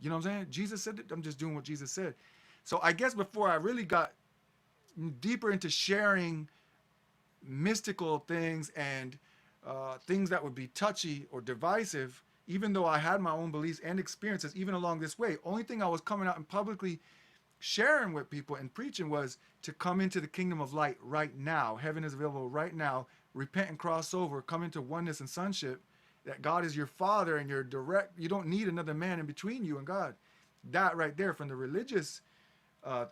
You know what I'm saying? Jesus said I'm just doing what Jesus said. So I guess before I really got deeper into sharing mystical things and things that would be touchy or divisive, even though I had my own beliefs and experiences, even along this way, only thing I was coming out and publicly sharing with people and preaching was to come into the kingdom of light right now. Heaven is available right now. Repent and cross over. Come into oneness and sonship. That God is your father and you're direct. You don't need another man in between you and God. That right there, from the religious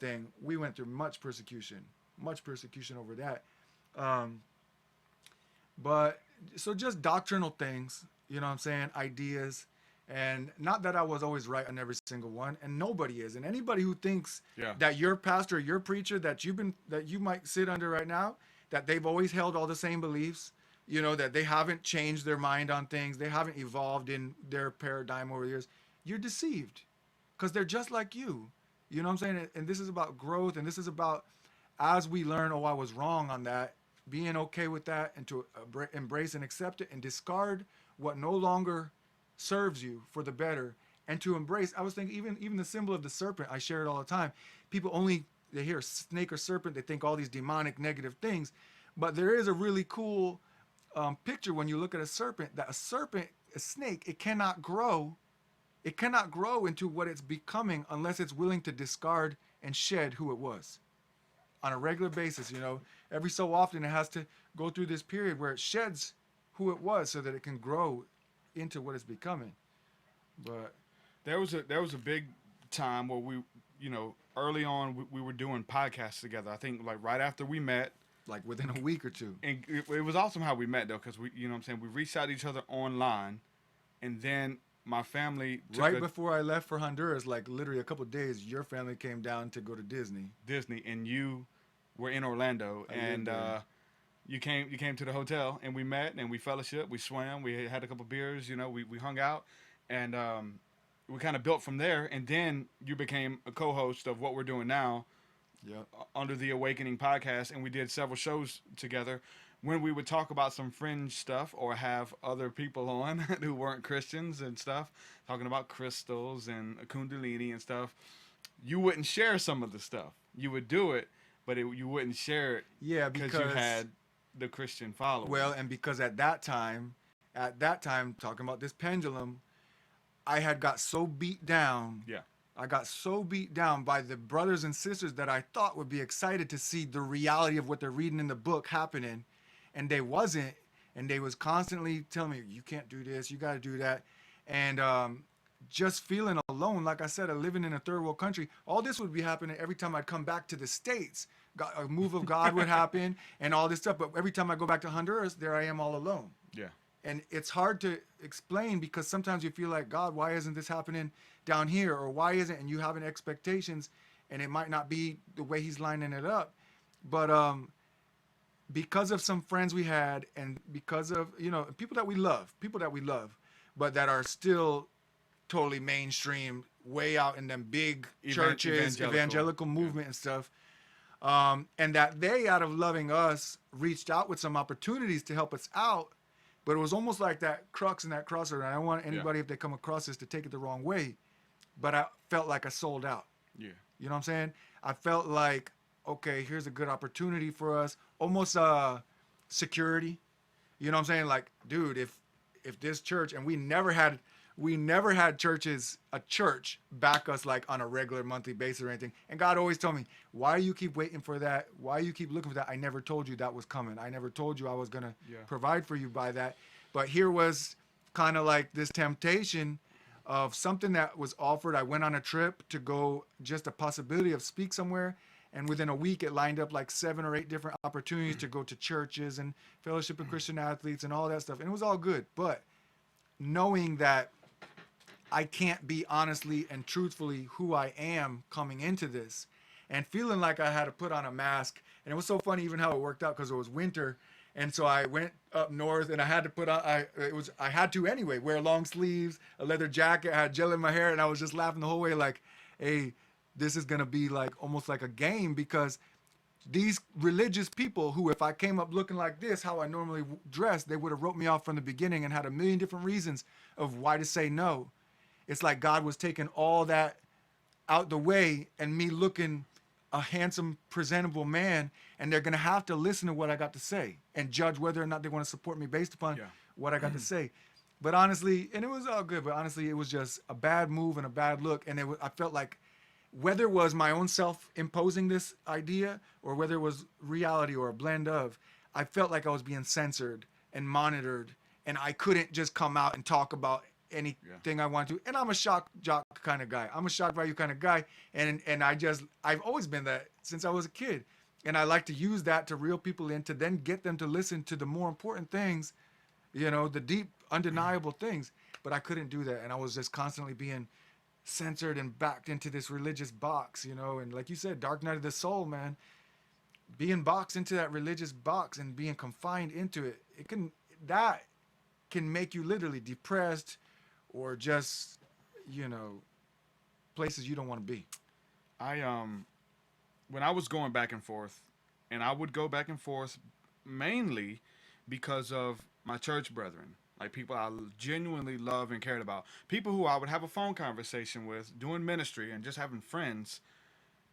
thing, we went through much persecution over that. But so just doctrinal things, you know what I'm saying? Ideas. And not that I was always right on every single one, and nobody is. And anybody who thinks that your pastor, your preacher that you might sit under right now, that they've always held all the same beliefs, you know, that they haven't changed their mind on things, they haven't evolved in their paradigm over the years, you're deceived. Because they're just like you. You know what I'm saying? And this is about growth, and this is about, as we learn, oh, I was wrong on that, being okay with that, and to embrace and accept it, and discard what no longer serves you for the better, and to embrace. I was thinking even the symbol of the serpent, I share it all the time. People they hear snake or serpent, they think all these demonic negative things, but there is a really cool picture when you look at a serpent, that a snake, it cannot grow into what it's becoming unless it's willing to discard and shed who it was on a regular basis. You know, every so often it has to go through this period where it sheds who it was so that it can grow into what it's becoming. But there was a big time where we, you know, early on we were doing podcasts together. I think like right after we met, like within a week or two. And it was awesome how we met though, because we, you know what I'm saying, we reached out to each other online, and then my family before I left for Honduras, like literally a couple of days, your family came down to go to Disney, and you were in Orlando, you came to the hotel, and we met and we fellowship, we swam, we had a couple beers, you know, we hung out, and we kind of built from there, and then you became a co-host of what we're doing now, Yep. under the Awakening podcast, and we did several shows together when we would talk about some fringe stuff or have other people on who weren't Christians and stuff, talking about crystals and Kundalini and stuff. You wouldn't share some of the stuff. You would do it, but you wouldn't share it. Yeah, because because you had the Christian following. well, and because at that time, talking about this pendulum, I had got so beat down. Yeah. I got so beat down by the brothers and sisters that I thought would be excited to see the reality of what they're reading in the book happening, and they wasn't, and they was constantly telling me, you can't do this, you got to do that, and just feeling alone. Like I said, living in a third world country, all this would be happening every time I'd come back to the States. A move of God would happen and all this stuff, but every time I go back to Honduras, there I am all alone. Yeah. And it's hard to explain because sometimes you feel like, God, why isn't this happening down here? Or why isn't, and you having expectations and it might not be the way he's lining it up. But because of some friends we had and because of, people that we love, but that are still totally mainstream, way out in them big churches, evangelical movement and stuff. And that they, out of loving us, reached out with some opportunities to help us out. But it was almost like that crux and that crosser. And I don't want anybody, if they come across this, to take it the wrong way. But I felt like I sold out. Yeah. You know what I'm saying? I felt like, okay, here's a good opportunity for us. Almost security. You know what I'm saying? Like, dude, if this church, and we never had a church back us like on a regular monthly basis or anything. And God always told me, why you keep waiting for that? Why you keep looking for that? I never told you that was coming. I never told you I was going to provide for you by that. But here was kind of like this temptation of something that was offered. I went on a trip to go, just a possibility of speak somewhere. And within a week, it lined up like 7 or 8 different opportunities to go to churches and fellowship of Christian athletes and all that stuff. And it was all good. But knowing that I can't be honestly and truthfully who I am coming into this, and feeling like I had to put on a mask. And it was so funny even how it worked out because it was winter. And so I went up north and I had to put on, I had to anyway, wear long sleeves, a leather jacket, I had gel in my hair, and I was just laughing the whole way like, hey, this is going to be like almost like a game, because these religious people who, if I came up looking like this, how I normally dress, they would have wrote me off from the beginning and had a million different reasons of why to say no. It's like God was taking all that out the way and me looking a handsome, presentable man, and they're going to have to listen to what I got to say and judge whether or not they want to support me based upon what I got to say. But honestly, and it was all good, but honestly, it was just a bad move and a bad look. And I felt like whether it was my own self imposing this idea or whether it was reality or a blend of, I felt like I was being censored and monitored, and I couldn't just come out and talk about anything I want to. And I'm a shock jock kind of guy. I'm a shock value kind of guy. And I've always been that since I was a kid. And I like to use that to reel people in, to then get them to listen to the more important things, the deep, undeniable things. But I couldn't do that. And I was just constantly being censored and backed into this religious box, and like you said, dark night of the soul, man, being boxed into that religious box and being confined into it, that can make you literally depressed, or just, places you don't want to be. When I was going back and forth, and I would go back and forth mainly because of my church brethren, like people I genuinely love and cared about, people who I would have a phone conversation with, doing ministry and just having friends.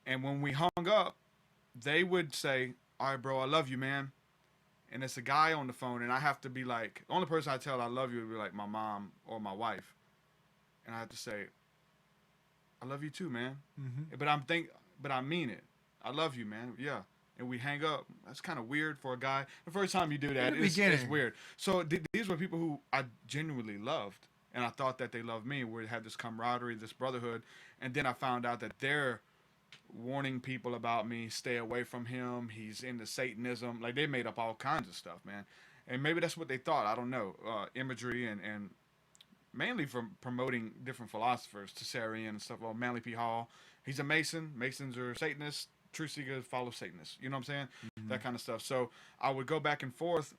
And when we hung up, they would say, all right, bro, I love you, man. And it's a guy on the phone, and I have to be like, the only person I tell I love you would be like my mom or my wife. And I have to say, I love you too, man. Mm-hmm. But I mean it. I love you, man. Yeah. And we hang up. That's kind of weird for a guy. The first time you do that, it's weird. So these were people who I genuinely loved, and I thought that they loved me. We had this camaraderie, this brotherhood, and then I found out that they're warning people about me, stay away from him. He's into Satanism. Like, they made up all kinds of stuff, man. And maybe that's what they thought. I don't know. Imagery and mainly from promoting different philosophers, Tsarion and stuff. Well, Manly P. Hall, he's a Mason. Masons are Satanists. TruthSeekah follow Satanists. You know what I'm saying? Mm-hmm. That kind of stuff. So I would go back and forth,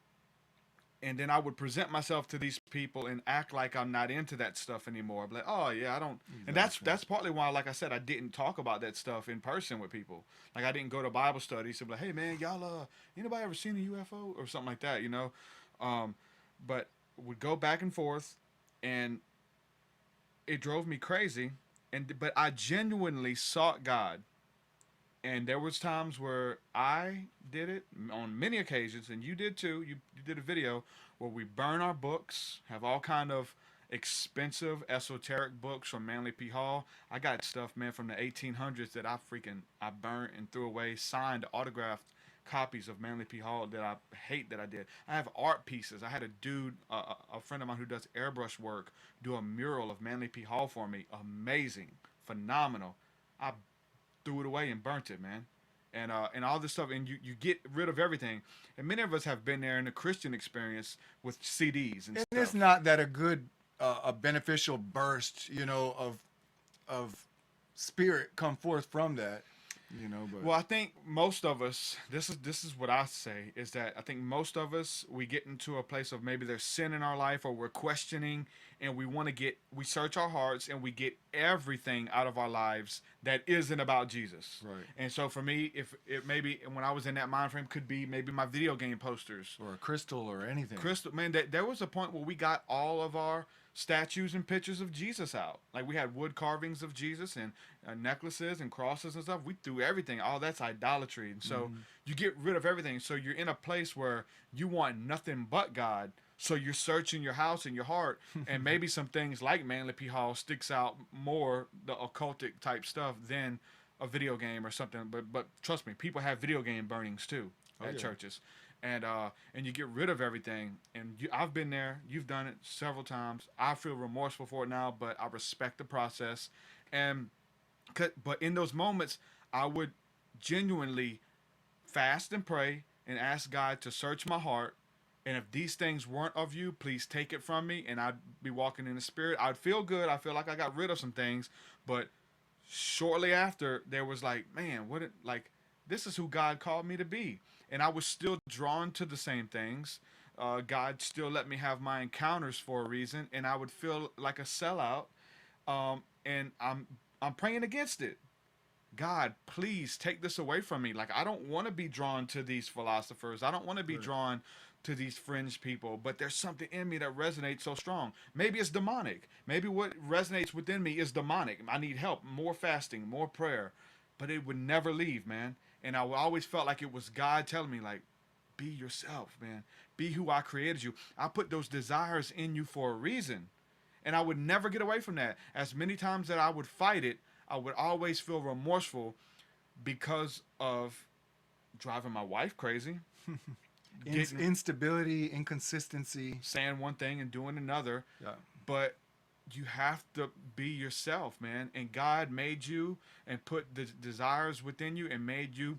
And then I would present myself to these people and act like I'm not into that stuff anymore. I'd be like, oh yeah, I don't. And that's partly why, like I said, I didn't talk about that stuff in person with people. Like I didn't go to Bible studies. So be like, hey man, y'all, anybody ever seen a UFO or something like that, you know? But would go back and forth, and it drove me crazy. But I genuinely sought God. And there was times where I did it on many occasions, and you did too. You did a video where we burn our books, have all kind of expensive esoteric books from Manly P. Hall. I got stuff, man, from the 1800s that I burnt and threw away, signed, autographed copies of Manly P. Hall that I hate that I did. I have art pieces. I had a dude, a friend of mine who does airbrush work, do a mural of Manly P. Hall for me. Amazing, phenomenal. I threw it away and burnt it, man. And all this stuff, and you get rid of everything. And many of us have been there in the Christian experience with CDs and stuff. It's not that a good, a beneficial burst, you know, of spirit come forth from that, you know. But well, I think most of us, this is what I say, is that I think most of us, we get into a place of maybe there's sin in our life, or we're questioning, and we search our hearts and we get everything out of our lives that isn't about Jesus. Right. And so for me, if it maybe when I was in that mind frame, could be maybe my video game posters or a crystal or anything. Crystal, man, there was a point where we got all of our statues and pictures of Jesus out. Like we had wood carvings of Jesus and necklaces and crosses and stuff. We threw everything. All that's idolatry. And so you get rid of everything. So you're in a place where you want nothing but God. So you're searching your house and your heart, and maybe some things like Manly P. Hall sticks out more, the occultic type stuff, than a video game or something. But trust me, people have video game burnings too at churches. And you get rid of everything. And I've been there. You've done it several times. I feel remorseful for it now, but I respect the process. But in those moments, I would genuinely fast and pray and ask God to search my heart. And if these things weren't of you, please take it from me. And I'd be walking in the spirit. I'd feel good. I feel like I got rid of some things. But shortly after, there was like, man, this is who God called me to be. And I was still drawn to the same things. God still let me have my encounters for a reason. And I would feel like a sellout. And I'm praying against it. God, please take this away from me. Like, I don't want to be drawn to these philosophers. I don't want to be drawn to these fringe people, but there's something in me that resonates so strong. Maybe it's demonic. Maybe what resonates within me is demonic. I need help, more fasting, more prayer, but it would never leave, man. And I always felt like it was God telling me, like, be yourself, man. Be who I created you. I put those desires in you for a reason, and I would never get away from that. As many times that I would fight it, I would always feel remorseful because of driving my wife crazy. Instability, inconsistency, saying one thing and doing another. Yeah. But you have to be yourself, man. And God made you and put the desires within you and made you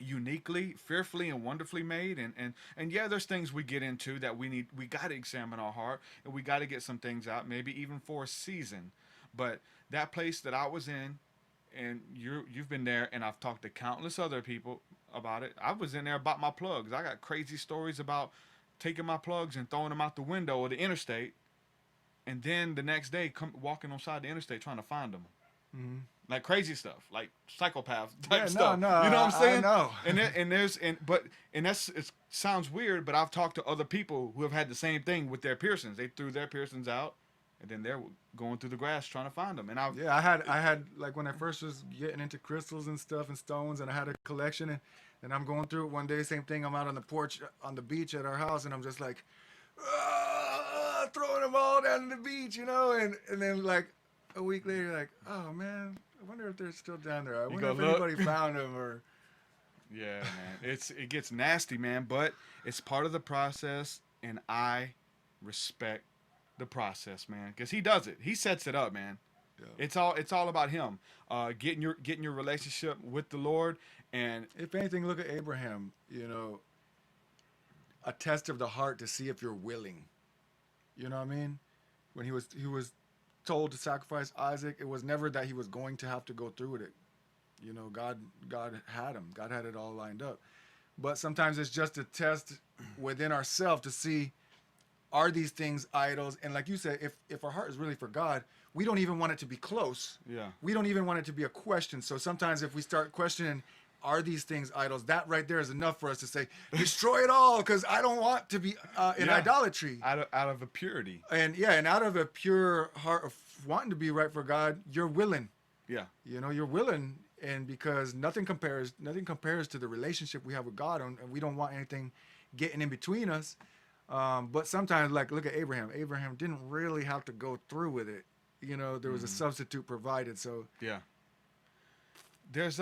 uniquely, fearfully, and wonderfully made. And yeah, there's things we get into that we got to examine our heart, and we got to get some things out, maybe even for a season. But that place that I was in, and you've been there, and I've talked to countless other people about it. I was in there about my plugs. I got crazy stories about taking my plugs and throwing them out the window of the interstate, and then the next day walking on side the interstate trying to find them. Mm-hmm. Like crazy stuff, like psychopath type stuff. No, you know what I'm saying? I know. And it sounds weird, but I've talked to other people who have had the same thing with their piercings. They threw their piercings out, and then they're going through the grass trying to find them. And I had like when I first was getting into crystals and stuff and stones, and I had a collection, and I'm going through it one day. Same thing. I'm out on the porch on the beach at our house, and I'm just like, throwing them all down to the beach, you know. And then like a week later, like, oh man, I wonder if they're still down there. I wonder if anybody found them or. Yeah, man. It gets nasty, man. But it's part of the process, and I respect the process, man, because he does it. He sets it up, man. Yeah. It's all about him. Getting your relationship with the Lord, and if anything, look at Abraham. You know, a test of the heart to see if you're willing. You know what I mean? When he was told to sacrifice Isaac, it was never that he was going to have to go through with it. You know, God had him. God had it all lined up. But sometimes it's just a test within ourselves to see are these things idols? And like you said, if our heart is really for God, we don't even want it to be close. Yeah. We don't even want it to be a question. So sometimes if we start questioning, are these things idols? That right there is enough for us to say, destroy it all, because I don't want to be in idolatry. Out of a purity. And out of a pure heart of wanting to be right for God, you're willing. Yeah. You know, you're willing, and because nothing compares to the relationship we have with God, and we don't want anything getting in between us. But sometimes, like, look at Abraham. Abraham didn't really have to go through with it. You know, there was a substitute provided. So yeah. There's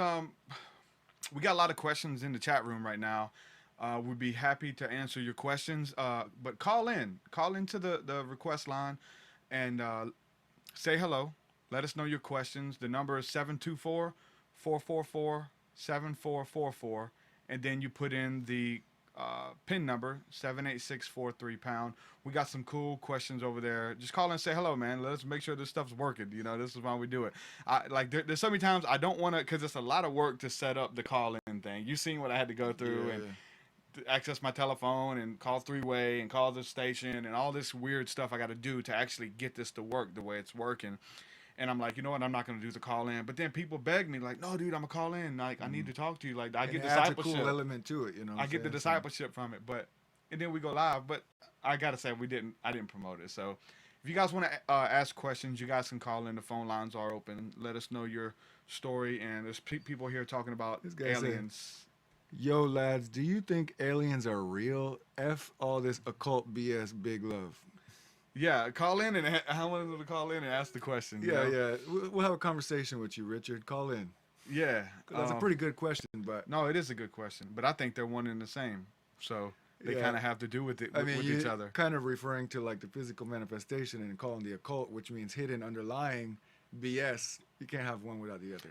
we got a lot of questions in the chat room right now. We'd be happy to answer your questions. But call into the request line and say hello. Let us know your questions. The number is 724-444-7444. And then you put in the PIN number, 78643#. We got some cool questions over there. Just call and say hello, man. Let's make sure this stuff's working. You know, this is why we do it. There's so many times I don't want to, because it's a lot of work to set up the call-in thing. You've seen what I had to go through and to access my telephone and call three-way and call the station and all this weird stuff I got to do to actually get this to work the way it's working. And I'm like, you know what? I'm not going to do the call in. But then people beg me, like, no, dude, I'm going to call in. Like, I need to talk to you. Like, I get discipleship. Adds a cool element to it, you know. I get the discipleship from it. And then we go live. But I got to say, I didn't promote it. So if you guys want to ask questions, you guys can call in. The phone lines are open. Let us know your story. And there's people here talking about aliens. Yo, lads, do you think aliens are real? F all this occult BS, big love. Yeah, call in, and I want them to call in and ask the question. Yeah. We'll have a conversation with you, Richard. Call in. Yeah. That's a pretty good question, but... No, it is a good question, but I think they're one and the same. So they kind of have to do with it with each other. Kind of referring to like the physical manifestation and calling the occult, which means hidden, underlying BS. You can't have one without the other.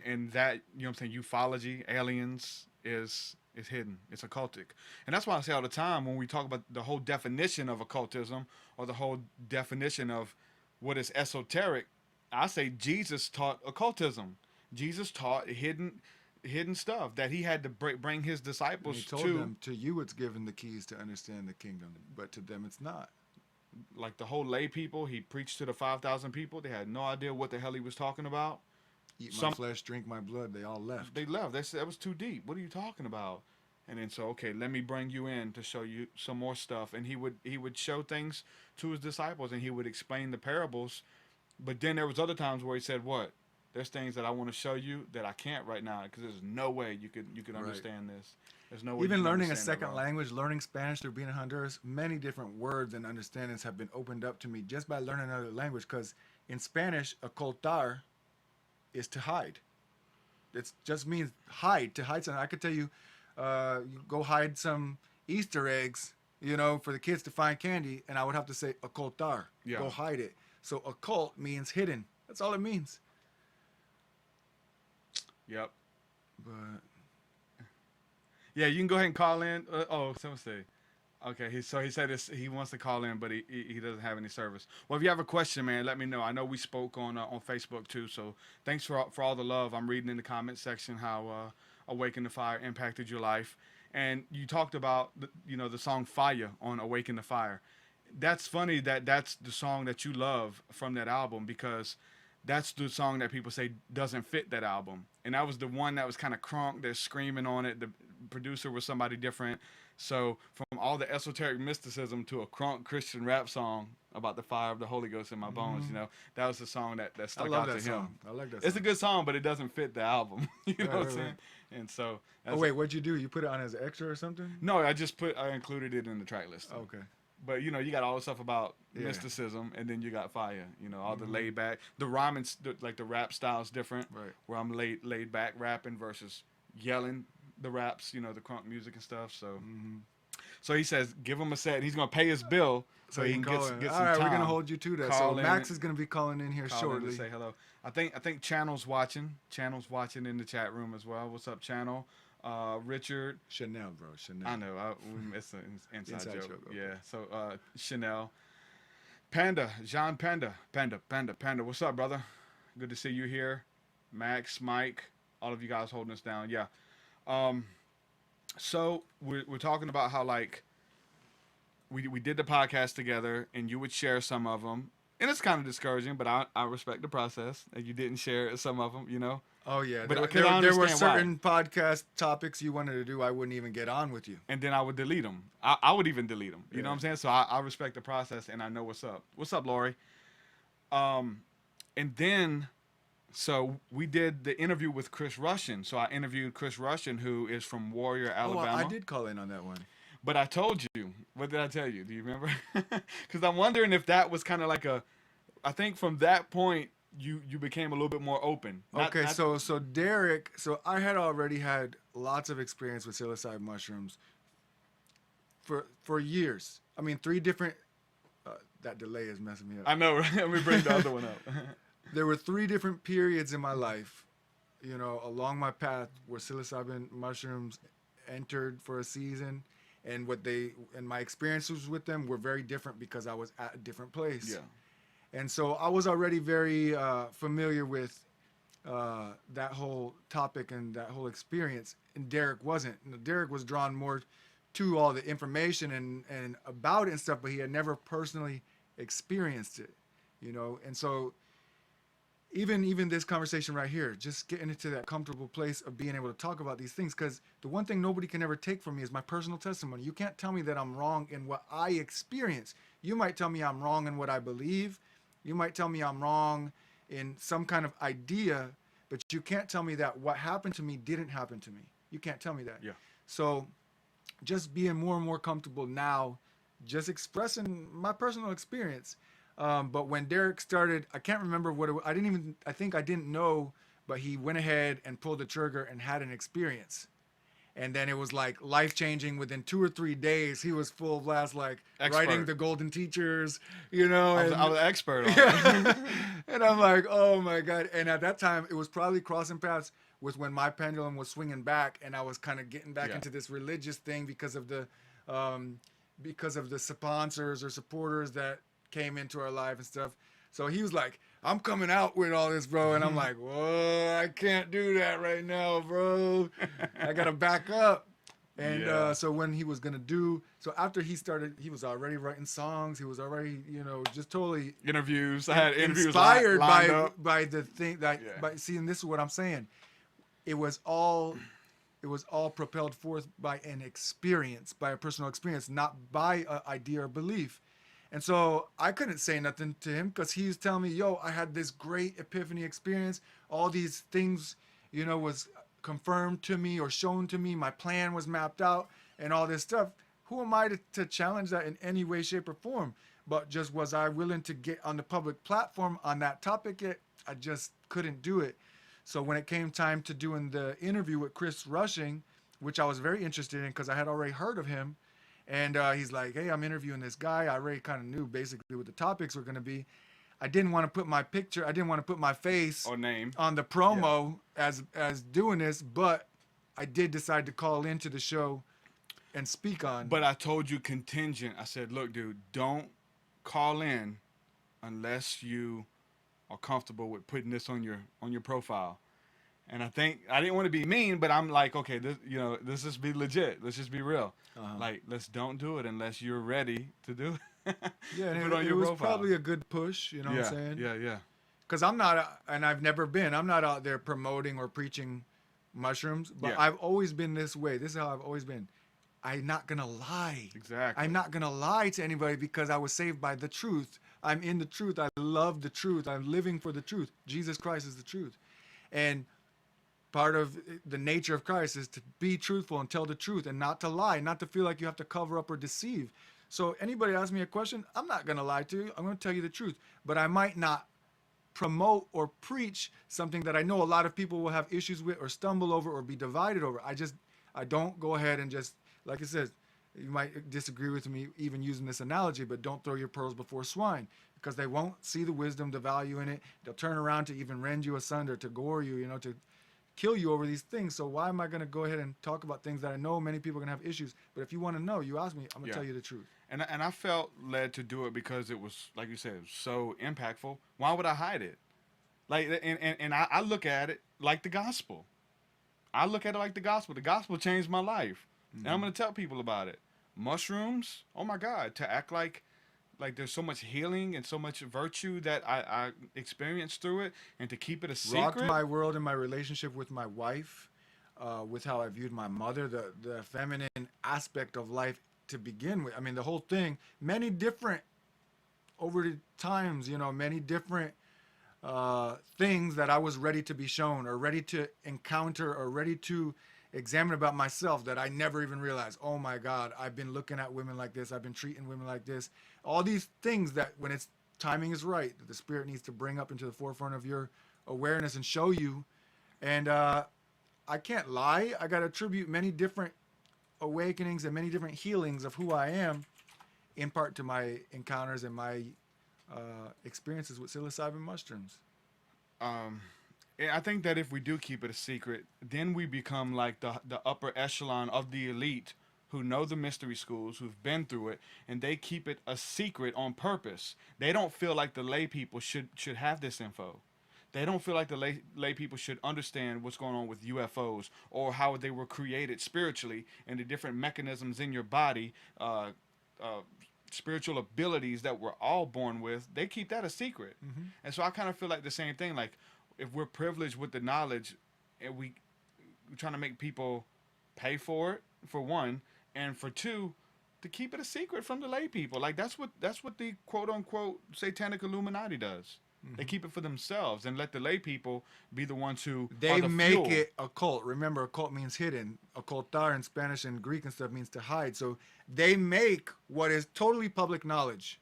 And that, you know what I'm saying, ufology, aliens is hidden. It's occultic. And that's why I say all the time when we talk about the whole definition of occultism or the whole definition of what is esoteric, I say Jesus taught occultism. Jesus taught hidden stuff that he had to bring his disciples and he told them, to you it's given the keys to understand the kingdom, but to them it's not. Like the whole lay people, he preached to the 5,000 people. They had no idea what the hell he was talking about. Eat my flesh, drink my blood. They all left. They left. They said that was too deep. What are you talking about? And then so, okay, let me bring you in to show you some more stuff. And he would show things to his disciples, and he would explain the parables. But then there was other times where he said, "What? There's things that I want to show you that I can't right now because there's no way you could understand this. There's no way." Even learning a second language, learning Spanish through being in Honduras, many different words and understandings have been opened up to me just by learning another language. Because in Spanish, ocultar is to hide. It just means hide, to hide something. I could tell you, you go hide some Easter eggs, you know, for the kids to find candy, and I would have to say ocultar. Yeah. Go hide it. So occult means hidden. That's all it means. Yep. But yeah, you can go ahead and call in. Someone say, okay. He said this, he wants to call in, but he doesn't have any service. Well, if you have a question, man, let me know. I know we spoke on Facebook too. So thanks for all the love. I'm reading in the comment section how Awaken the Fire impacted your life, and you talked about the song Fire on Awaken the Fire. That's funny that's the song that you love from that album, because that's the song that people say doesn't fit that album. And that was the one that was kind of crunk. They're screaming on it. The producer was somebody different. So from all the esoteric mysticism to a crunk Christian rap song about the fire of the Holy Ghost in my bones, that was the song that stuck out to him. Song. I like that song. It's a good song, but it doesn't fit the album. You know what I'm saying? And so... what'd you do? You put it on as an extra or something? No, I included it in the track list. Okay. But, you got all the stuff about mysticism, and then you got fire, all the laid back. The rhyming, like the rap style is different. Right. Where I'm laid back rapping versus yelling the raps, the crunk music and stuff. So so he says, give him a set. He's going to pay his bill so he can get some time. All right, we're going to hold you to that. So Max is going to be calling in here shortly. To say hello. I think Channel's watching. Channel's watching in the chat room as well. What's up, Channel? Richard. Chanel, bro. Chanel. I know. It's an inside joke. Okay. Yeah. So Chanel. Panda. Jean Panda. Panda. What's up, brother? Good to see you here. Max, Mike, all of you guys holding us down. Yeah. So we're talking about how, like, we did the podcast together, and you would share some of them. And it's kind of discouraging, but I respect the process. And you didn't share some of them, you know. Oh yeah, But there were understand why. certain podcast topics you wanted to do. I wouldn't even get on with you. And then I would delete them. I would even delete them. You know Yeah. what I'm saying? So I respect the process, and I know what's up. What's up, Lori? And then, so we did the interview with Chris Russian. So I interviewed Chris Russian, who is from Warrior, Alabama. Oh, I did call in on that one. But I told you. What did I tell you? Do you remember? Because I'm wondering if that was kind of like I think from that point, you became a little bit more open. Okay, so Derek, so I had already had lots of experience with psilocybin mushrooms for years. I mean, 3 different. That delay is messing me up. I know, right? Let me bring the other one up. There were 3 different periods in my life, you know, along my path where psilocybin mushrooms entered for a season, and my experiences with them were very different because I was at a different place. Yeah. And so I was already very familiar with that whole topic and that whole experience, and Derek wasn't. Derek was drawn more to all the information and about it and stuff, but he had never personally experienced it, you know. And so even this conversation right here, just getting into that comfortable place of being able to talk about these things, because the one thing nobody can ever take from me is my personal testimony. You can't tell me that I'm wrong in what I experience. You might tell me I'm wrong in what I believe. You might tell me I'm wrong in some kind of idea, but you can't tell me that what happened to me didn't happen to me. You can't tell me that. Yeah. So just being more and more comfortable now, just expressing my personal experience. But when Derek started, I can't remember what I think I didn't know, but he went ahead and pulled the trigger and had an experience. And then it was like life-changing. Within 2 or 3 days, he was full blast, like writing the Golden Teachers, you know. I was an expert on it. And I'm like, oh my God. And at that time, it was probably crossing paths with when my pendulum was swinging back, and I was kind of getting back into this religious thing because of the sponsors or supporters that came into our life and stuff. So he was like, I'm coming out with all this, bro. And I'm like, whoa, I can't do that right now, bro. I got to back up. And so when he was going to so after he started, he was already writing songs. He was already, you know, just totally interviews. I had interviews inspired lined up. by the thing that, by seeing, this is what I'm saying. It was all propelled forth by an experience, by a personal experience, not by an idea or belief. And so I couldn't say nothing to him because he was telling me, yo, I had this great epiphany experience. All these things, you know, was confirmed to me or shown to me. My plan was mapped out and all this stuff. Who am I to challenge that in any way, shape, or form? But just was I willing to get on the public platform on that topic? I just couldn't do it. So when it came time to doing the interview with Chris Rushing, which I was very interested in because I had already heard of him, and he's like, hey, I'm interviewing this guy. I already kind of knew basically what the topics were going to be. I didn't want to put my picture, I didn't want to put my face or name on the promo as doing this, but I did decide to call into the show and speak on. But I told you contingent. I said, look, dude, don't call in unless you are comfortable with putting this on your profile. And I think I didn't want to be mean, but I'm like, okay, let's just be legit. Let's just be real. Like, let's don't do it unless you're ready to do it. Yeah, and Put it on it your was profile. probably a good push, you know what I'm saying? Yeah. Because I'm not, and I've never been, I'm not out there promoting or preaching mushrooms, but I've always been this way. This is how I've always been. I'm not going to lie. Exactly. I'm not going to lie to anybody because I was saved by the truth. I'm in the truth. I love the truth. I'm living for the truth. Jesus Christ is the truth. And part of the nature of Christ is to be truthful and tell the truth and not to lie, not to feel like you have to cover up or deceive. So anybody asks me a question, I'm not going to lie to you. I'm going to tell you the truth. But I might not promote or preach something that I know a lot of people will have issues with or stumble over or be divided over. I don't go ahead and just, like it says, you might disagree with me even using this analogy, but don't throw your pearls before swine because they won't see the wisdom, the value in it. They'll turn around to even rend you asunder, to gore you, you know, to kill you over these things. So why am I going to go ahead and talk about things that I know many people are going to have issues? But if you want to know, you ask me, I'm going to tell you the truth. And I felt led to do it because it was, like you said, so impactful. Why would I hide it? Like, and I look at it like the gospel. I look at it like the gospel. The gospel changed my life. Mm-hmm. And I'm going to tell people about it. mushrooms, oh my God, to act like there's so much healing and so much virtue that I experienced through it, and to keep it a secret. Rocked my world in my relationship with my wife, with how I viewed my mother, the feminine aspect of life to begin with. I mean, the whole thing, many different, over the times, you know, many different things that I was ready to be shown or ready to encounter or ready to examine about myself that I never even realized. Oh my God, I've been looking at women like this. I've been treating women like this. All these things that when its timing is right, that the spirit needs to bring up into the forefront of your awareness and show you. And I can't lie. I got to attribute many different awakenings and many different healings of who I am in part to my encounters and my experiences with psilocybin mushrooms. I think that if we do keep it a secret, then we become like the upper echelon of the elite who know the mystery schools, who've been through it, and they keep it a secret on purpose. They don't feel like the lay people should have this info. They don't feel like the lay people should understand what's going on with UFOs or how they were created spiritually and the different mechanisms in your body, spiritual abilities that we're all born with. They keep that a secret. Mm-hmm. And so I kind of feel like the same thing. Like, if we're privileged with the knowledge and we're trying to make people pay for it, for one, and for two, to keep it a secret from the lay people. Like, that's what the quote unquote satanic Illuminati does. Mm-hmm. They keep it for themselves and let the lay people be the ones who they make it a cult. Remember, a cult means hidden. Occultar in Spanish and Greek and stuff means to hide. So they make what is totally public knowledge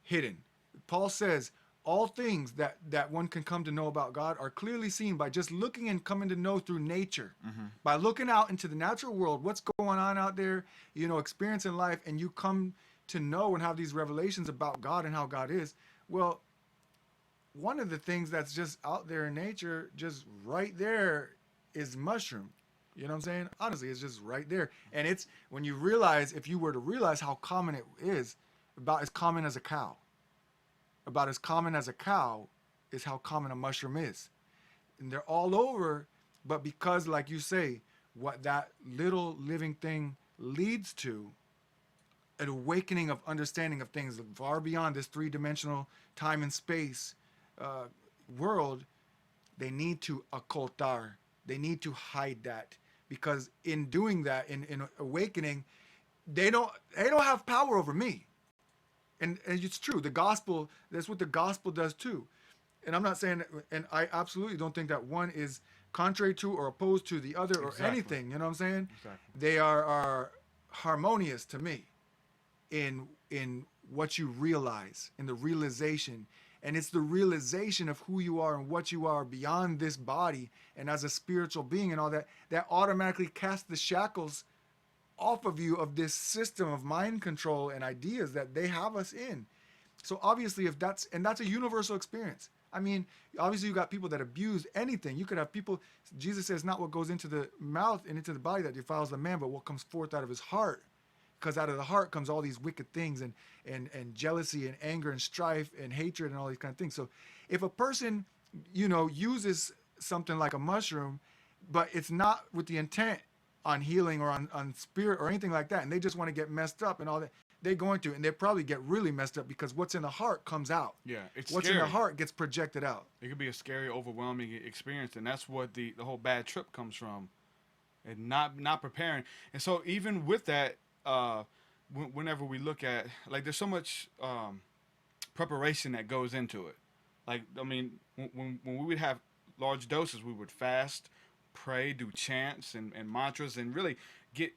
hidden. Paul says all things that one can come to know about God are clearly seen by just looking and coming to know through nature. Mm-hmm. By looking out into the natural world, what's going on out there, you know, experiencing life, and you come to know and have these revelations about God and how God is. Well, one of the things that's just out there in nature, just right there, is mushroom. You know what I'm saying? Honestly, it's just right there. And it's, when you realize, if you were to realize how common it is, about as common as a cow. About as common as a cow is how common a mushroom is. And they're all over, but because, like you say, what that little living thing leads to, an awakening of understanding of things far beyond this three-dimensional time and space world, they need to occultar. They need to hide that, because in doing that, in awakening, they don't have power over me. And it's true. The gospel, that's what the gospel does too. And I'm not saying, and I absolutely don't think that one is contrary to or opposed to the other or anything. You know what I'm saying? Exactly. They are harmonious to me in what you realize, in the realization. And it's the realization of who you are and what you are beyond this body and as a spiritual being and all that, that automatically casts the shackles off of you of this system of mind control and ideas that they have us in. So obviously, if that's a universal experience. I mean, obviously you got people that abuse anything. You could have people, Jesus says, not what goes into the mouth and into the body that defiles the man, but what comes forth out of his heart. Because out of the heart comes all these wicked things and jealousy and anger and strife and hatred and all these kind of things. So if a person, you know, uses something like a mushroom, but it's not with the intent on healing or on spirit or anything like that, and they just want to get messed up and all that, they're going to, and they probably get really messed up, because what's in the heart comes out. Yeah, it's what's scary. In the heart gets projected out. It could be a scary, overwhelming experience, and that's what the whole bad trip comes from, and not preparing. And so even with that, whenever we look at, like, there's so much preparation that goes into it. Like, I mean, when we would have large doses, we would fast, pray, do chants and mantras, and really get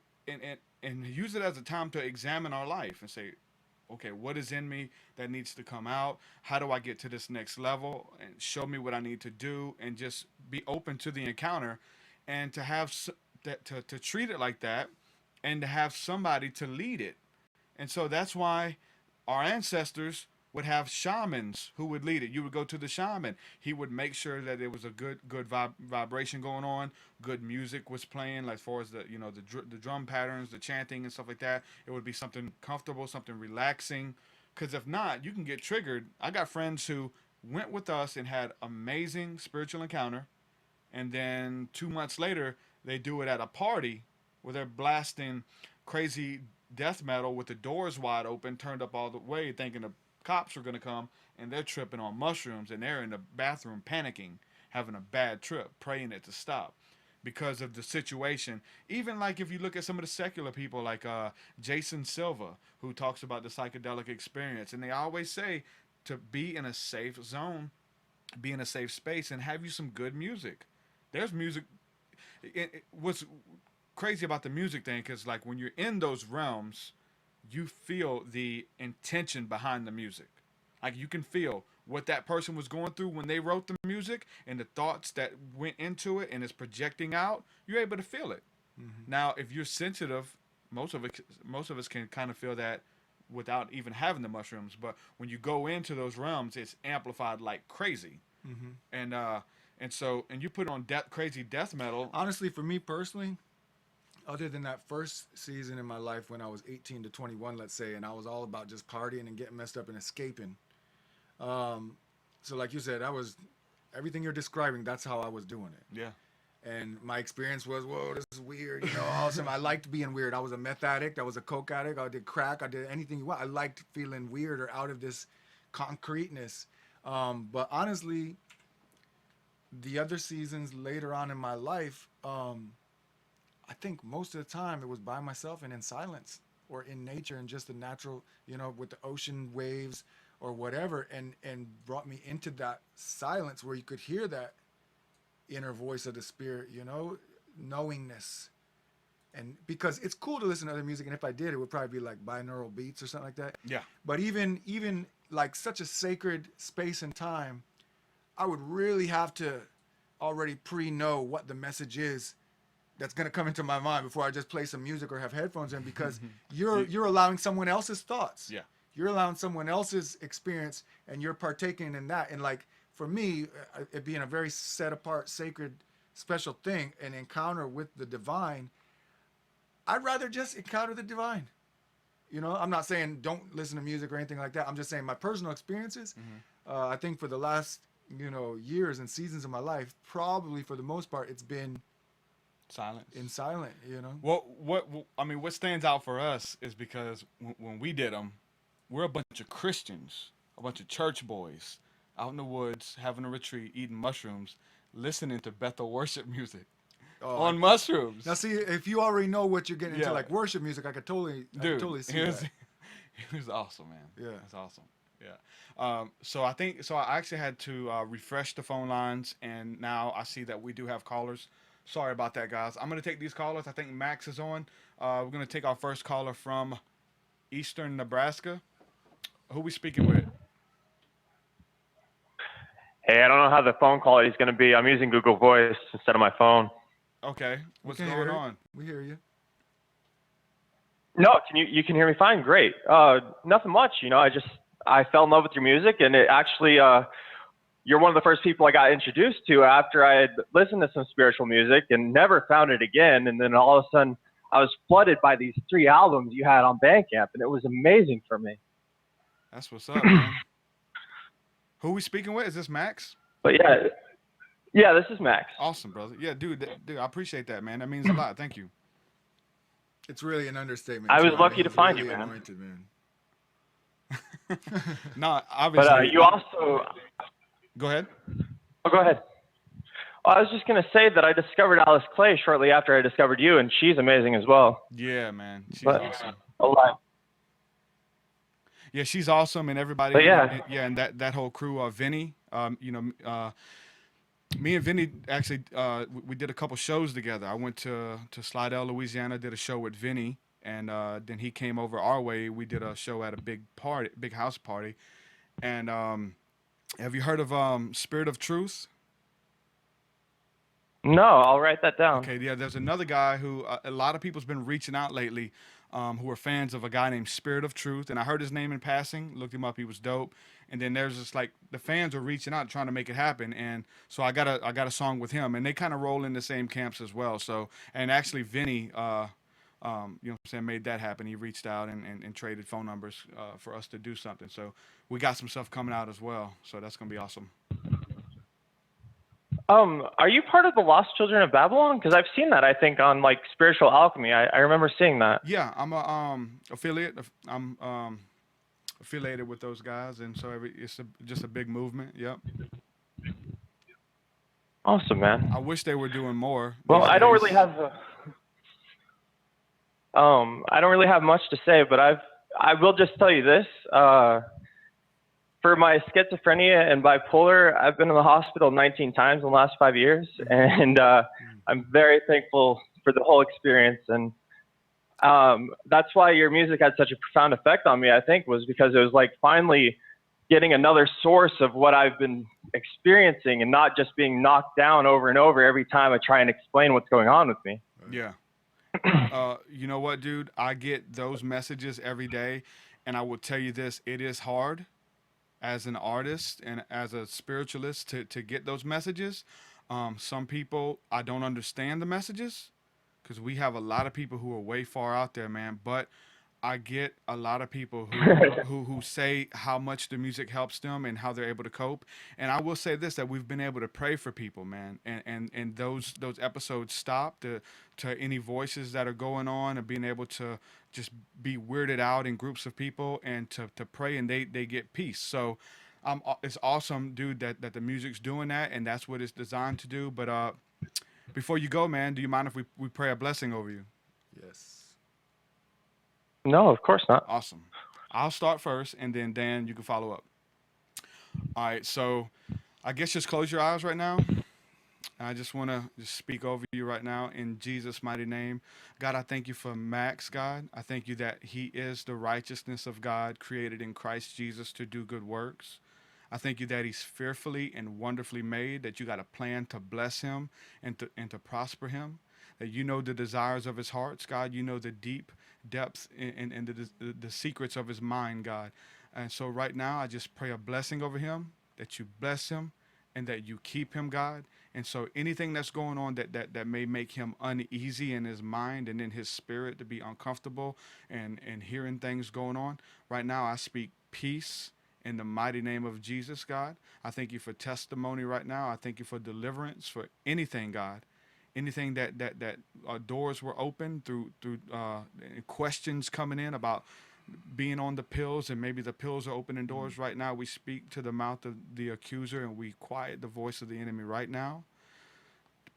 and use it as a time to examine our life and say, okay, what is in me that needs to come out? How do I get to this next level? And show me what I need to do, and just be open to the encounter, and to have to treat it like that, and to have somebody to lead it. And so that's why our ancestors would have shamans who would lead it. You would go to the shaman. He would make sure that there was a good vibration going on, good music was playing, like, as far as the drum patterns, the chanting and stuff like that. It would be something comfortable, something relaxing. Because if not, you can get triggered. I got friends who went with us and had amazing spiritual encounter, and then 2 months later, they do it at a party where they're blasting crazy death metal with the doors wide open, turned up all the way, thinking the cops were gonna come, and they're tripping on mushrooms, and they're in the bathroom panicking, having a bad trip, praying it to stop because of the situation. Even like if you look at some of the secular people like Jason Silva, who talks about the psychedelic experience, and they always say to be in a safe zone, be in a safe space, and have you some good music. There's music. What's crazy about the music thing, because like when you're in those realms, you feel the intention behind the music. Like you can feel what that person was going through when they wrote the music and the thoughts that went into it and it's projecting out. You're able to feel it. Now, if you're sensitive, most of us can kind of feel that without even having the mushrooms. But when you go into those realms, it's amplified like crazy. And you put on crazy death metal. Honestly, for me personally, other than that first season in my life when I was 18 to 21, let's say, and I was all about just partying and getting messed up and escaping. So like you said, that was everything you're describing. That's how I was doing it. Yeah. And my experience was, whoa, this is weird. You know, awesome. I liked being weird. I was a meth addict. I was a coke addict. I did crack. I did anything you want. I liked feeling weird or out of this concreteness. But honestly, the other seasons later on in my life, I think most of the time it was by myself and in silence or in nature and just the natural, you know, with the ocean waves or whatever, and brought me into that silence where you could hear that inner voice of the spirit, you know, knowingness. And because it's cool to listen to other music, and if I did, it would probably be like binaural beats or something like that. Yeah. But even like such a sacred space and time, I would really have to already pre-know what the message is that's going to come into my mind before I just play some music or have headphones in, because you're allowing someone else's thoughts. Yeah. You're allowing someone else's experience, and you're partaking in that. And like, for me, it being a very set apart, sacred, special thing, an encounter with the divine, I'd rather just encounter the divine. You know, I'm not saying don't listen to music or anything like that. I'm just saying my personal experiences, I think for the last, you know, years and seasons of my life, probably for the most part, it's been silence. In silent, you know. What stands out for us is because when we did them, we're a bunch of Christians, a bunch of church boys, out in the woods, having a retreat, eating mushrooms, listening to Bethel worship music on mushrooms. Now, see, if you already know what you're getting into, like worship music, I could totally see that. It was awesome, man. Yeah, it's awesome. Yeah. So I actually had to refresh the phone lines, and now I see that we do have callers. Sorry about that, guys. I'm gonna take these callers. I think Max is on. We're gonna take our first caller from Eastern Nebraska. Who we speaking with? Hey, I don't know how the phone call is going to be. I'm using Google Voice instead of my phone. Okay. What's going on? We hear you. No, you can hear me fine. Great. Nothing much. You know, I fell in love with your music, and it actually, you're one of the first people I got introduced to after I had listened to some spiritual music and never found it again. And then all of a sudden I was flooded by these 3 albums you had on Bandcamp, and it was amazing for me. That's what's up, man. Who we speaking with? Is this Max? But yeah, this is Max. Awesome, brother. Yeah, dude, I appreciate that, man. That means a lot. Thank you. It's really an understatement. I was lucky to find you, man. Anointed, man. No, obviously. But you also. Go ahead. Oh, go ahead. Well, I was just gonna say that I discovered Alice Clay shortly after I discovered you, and she's amazing as well. Yeah, man. She's awesome. Yeah, she's awesome, and everybody. But yeah, and that whole crew, Vinny. Me and Vinny actually, we did a couple shows together. I went to Slidell, Louisiana, did a show with Vinny, and then he came over our way. We did a show at a big house party. And have you heard of Spirit of Truth? No, I'll write that down. Okay, yeah, there's another guy who a lot of people's been reaching out lately, who are fans of a guy named Spirit of Truth, and I heard his name in passing, looked him up, he was dope. And then there's just like the fans are reaching out trying to make it happen, and so I got a song with him, and they kind of roll in the same camps as well. So, and actually Vinny, you know what I'm saying, made that happen. He reached out and traded phone numbers for us to do something. So we got some stuff coming out as well. So that's gonna be awesome. Are you part of the Lost Children of Babylon? Because I've seen that, I think, on like Spiritual Alchemy. I remember seeing that. Yeah, I'm a affiliate. I'm affiliated with those guys, and so it's just a big movement. Yep. Awesome, man. I wish they were doing more. Well, these I don't days. really have I don't really have much to say, but I will just tell you this. For my schizophrenia and bipolar, I've been in the hospital 19 times in the last 5 years, and I'm very thankful for the whole experience. And that's why your music had such a profound effect on me, I think, was because it was like finally getting another source of what I've been experiencing and not just being knocked down over and over every time I try and explain what's going on with me. Yeah. You know what, dude? I get those messages every day, and I will tell you this: it is hard as an artist and as a spiritualist to get those messages. Some people, I don't understand the messages because we have a lot of people who are way far out there, man. But I get a lot of people who say how much the music helps them and how they're able to cope. And I will say this, that we've been able to pray for people, man. And those episodes stop to any voices that are going on and being able to just be weirded out in groups of people and to pray, and they get peace. So it's awesome, dude, that the music's doing that, and that's what it's designed to do. But before you go, man, do you mind if we pray a blessing over you? Yes. No, of course not. Awesome. I'll start first, and then Dan, you can follow up. All right, so I guess just close your eyes right now. I just want to just speak over you right now in Jesus' mighty name. God, I thank you for Max, God. I thank you that he is the righteousness of God created in Christ Jesus to do good works. I thank you that he's fearfully and wonderfully made, that you got a plan to bless him and to prosper him, that you know the desires of his hearts, God. You know the deep depths and the secrets of his mind, God. And so right now, I just pray a blessing over him, that you bless him and that you keep him, God. And so anything that's going on that may make him uneasy in his mind and in his spirit to be uncomfortable and hearing things going on, right now I speak peace in the mighty name of Jesus, God. I thank you for testimony right now. I thank you for deliverance for anything, God. Anything that doors were open through questions coming in about being on the pills, and maybe the pills are opening doors right now. We speak to the mouth of the accuser, and we quiet the voice of the enemy right now.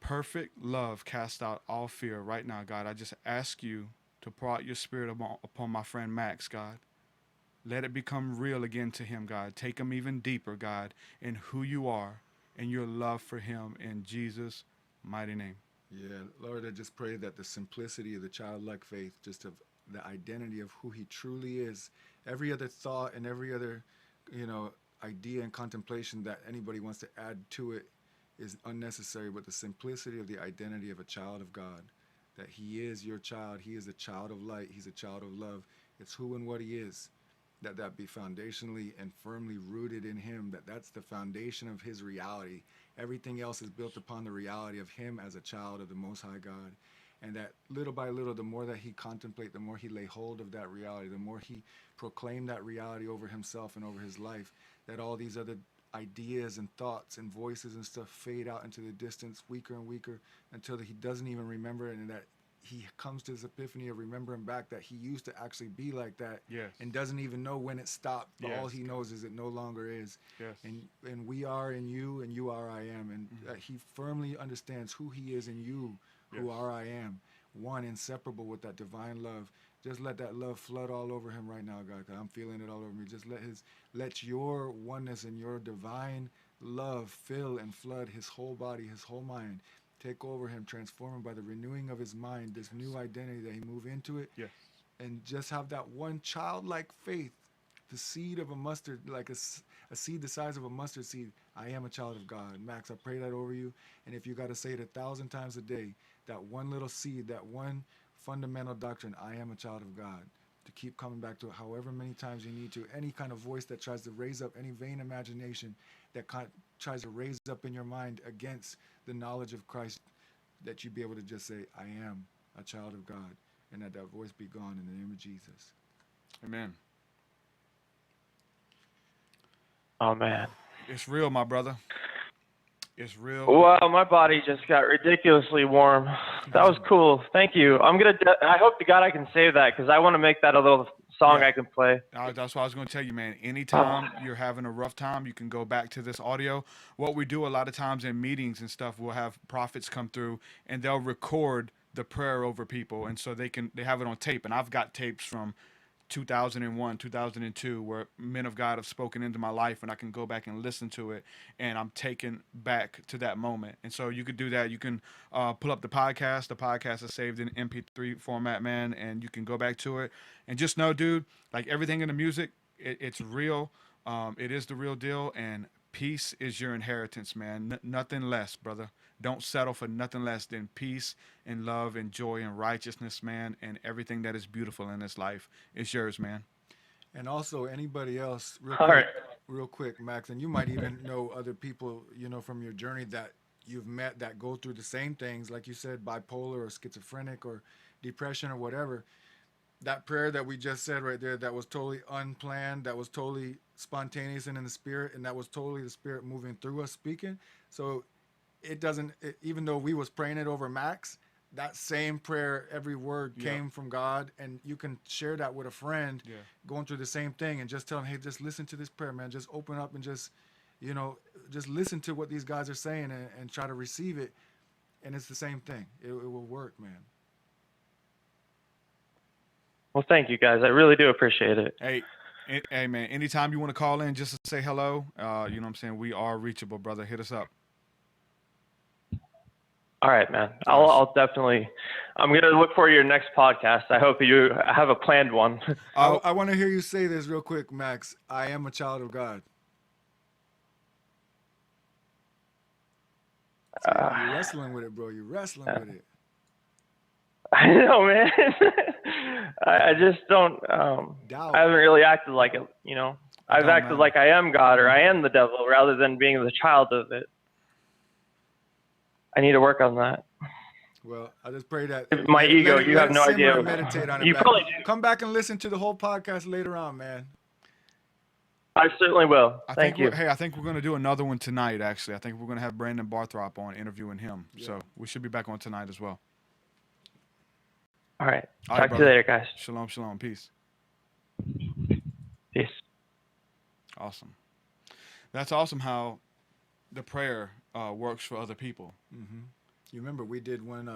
Perfect love casts out all fear right now, God. I just ask you to pour out your spirit upon my friend Max, God. Let it become real again to him, God. Take him even deeper, God, in who you are and your love for him, in Jesus' mighty name. Yeah, Lord, I just pray that the simplicity of the childlike faith, just of the identity of who he truly is, every other thought and every other, idea and contemplation that anybody wants to add to it is unnecessary, but the simplicity of the identity of a child of God, that he is your child, he is a child of light, he's a child of love. It's who and what he is, that be foundationally and firmly rooted in him, that's the foundation of his reality. Everything else is built upon the reality of him as a child of the Most High God. And that little by little, the more that he contemplate, the more he lay hold of that reality, the more he proclaimed that reality over himself and over his life, that all these other ideas and thoughts and voices and stuff fade out into the distance, weaker and weaker, until he doesn't even remember it, and that he comes to his epiphany of remembering back that he used to actually be like that. Yes. And doesn't even know when it stopped. But Yes. all he knows is it no longer is. Yes. And we are in you, and you are I am. And he firmly understands who he is in you, who Yes. are I am. One, inseparable with that divine love. Just let that love flood all over him right now, God. 'Cause I'm feeling it all over me. Just let your oneness and your divine love fill and flood his whole body, his whole mind. Take over him, transform him by the renewing of his mind, this new identity that he move into it. Yes. And just have that one childlike faith, the seed of a mustard, like a seed the size of a mustard seed. I am a child of God. Max, I pray that over you. And if you got to say it 1,000 times a day, that one little seed, that one fundamental doctrine, I am a child of God, to keep coming back to it however many times you need to. Any kind of voice that tries to raise up, any vain imagination that tries to raise up in your mind against the knowledge of Christ, that you be able to just say, I am a child of God, and that voice be gone in the name of Jesus. Amen. Oh, man. It's real, my brother. It's real. Wow, my body just got ridiculously warm. That was cool. Thank you. I hope to God I can save that because I want to make that a little song Yeah. I can play. That's what I was going to tell you, man. Anytime you're having a rough time, you can go back to this audio. What we do a lot of times in meetings and stuff, we'll have prophets come through and they'll record the prayer over people, and so they have it on tape. And I've got tapes from 2001, 2002, where men of God have spoken into my life, and I can go back and listen to it, and I'm taken back to that moment. And so you could do that. You can pull up the podcast. The podcast is saved in MP3 format, man, and you can go back to it. And just know, dude, like everything in the music, it's real. It is the real deal, and peace is your inheritance, man. Nothing less, brother. Don't settle for nothing less than peace and love and joy and righteousness, man, and everything that is beautiful in this life is yours, man. And also anybody else, real quick, Max, and you might even know other people, you know, from your journey that you've met that go through the same things, like you said, bipolar or schizophrenic or depression or whatever. That prayer that we just said right there, that was totally unplanned, that was totally spontaneous and in the spirit, and that was totally the spirit moving through us speaking. So even though we was praying it over Max, that same prayer, every word came from God, and you can share that with a friend going through the same thing and just tell them, hey, just listen to this prayer, man. Just open up and just, you know, just listen to what these guys are saying and try to receive it. And it's the same thing. It will work, man. Well, thank you, guys. I really do appreciate it. Hey, man, anytime you want to call in just to say hello, you know what I'm saying? We are reachable, brother. Hit us up. All right, man. I'll definitely. I'm going to look for your next podcast. I hope you have a planned one. I want to hear you say this real quick, Max. I am a child of God. You're wrestling with it, bro. You're wrestling with it. I know, man. I just don't. Doubt. I haven't really acted like it. You know, I've acted like I am God or I am the devil rather than being the child of it. I need to work on that. Well, I just pray that my ego. You have no idea. Meditate on it. You probably do. Come back and listen to the whole podcast later on, man. I certainly will. Thank you. I think we're going to do another one tonight, actually. I think we're going to have Brandon Barthrop on, interviewing him. Yeah. So we should be back on tonight as well. All right. Talk to you later, guys. Shalom, shalom. Peace. Peace. Awesome. That's awesome how the prayer works for other people. Mm-hmm. You remember we did one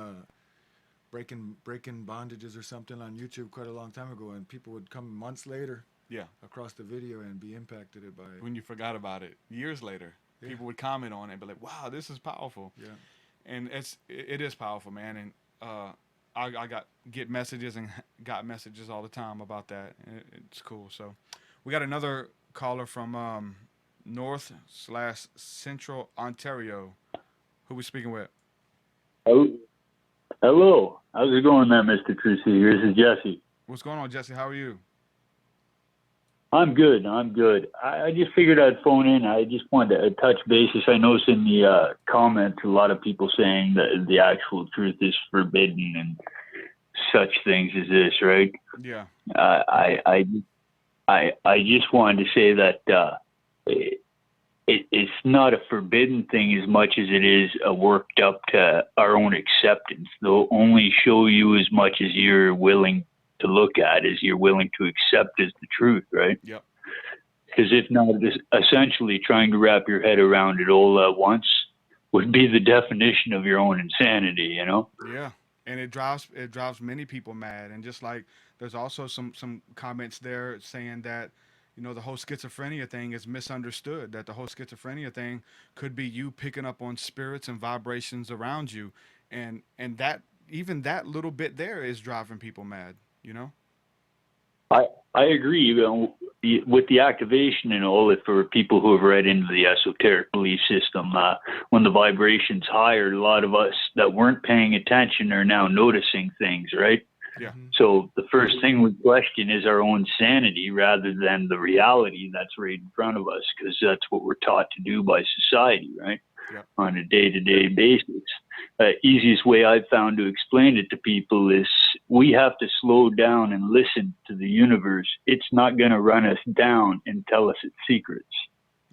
breaking bondages or something on YouTube quite a long time ago, and people would come months later across the video and be impacted by it. When you forgot about it, years later, people would comment on it and be like, wow, this is powerful. Yeah. And it is powerful, man. And I get messages and got messages all the time about that. It's cool. So we got another caller from North/Central Ontario. Who we speaking with? Oh, hello. How's it going there, Mr. TruthSeekah? This is Jesse. What's going on, Jesse? How are you? I'm good. I just figured I'd phone in. I just wanted to touch bases. I noticed in the comments a lot of people saying that the actual truth is forbidden and such things as this, right? Yeah. I just wanted to say that it's not a forbidden thing as much as it is worked up to our own acceptance. They'll only show you as much as you're willing to look at, as you're willing to accept as the truth, right? Yep. Because if not, essentially trying to wrap your head around it all at once would be the definition of your own insanity, you know? Yeah. And it drives many people mad. And just like there's also some comments there saying that, you know, the whole schizophrenia thing is misunderstood, that the whole schizophrenia thing could be you picking up on spirits and vibrations around you. And that, even that little bit there is driving people mad, you know? I agree. You know, with the activation and all, for people who have read into the esoteric belief system, when the vibration's higher, a lot of us that weren't paying attention are now noticing things, right? Yeah. So the first thing we question is our own sanity rather than the reality that's right in front of us, because that's what we're taught to do by society, right? Yeah. On a day-to-day basis. Easiest way I've found to explain it to people is we have to slow down and listen to the universe. It's not going to run us down and tell us its secrets.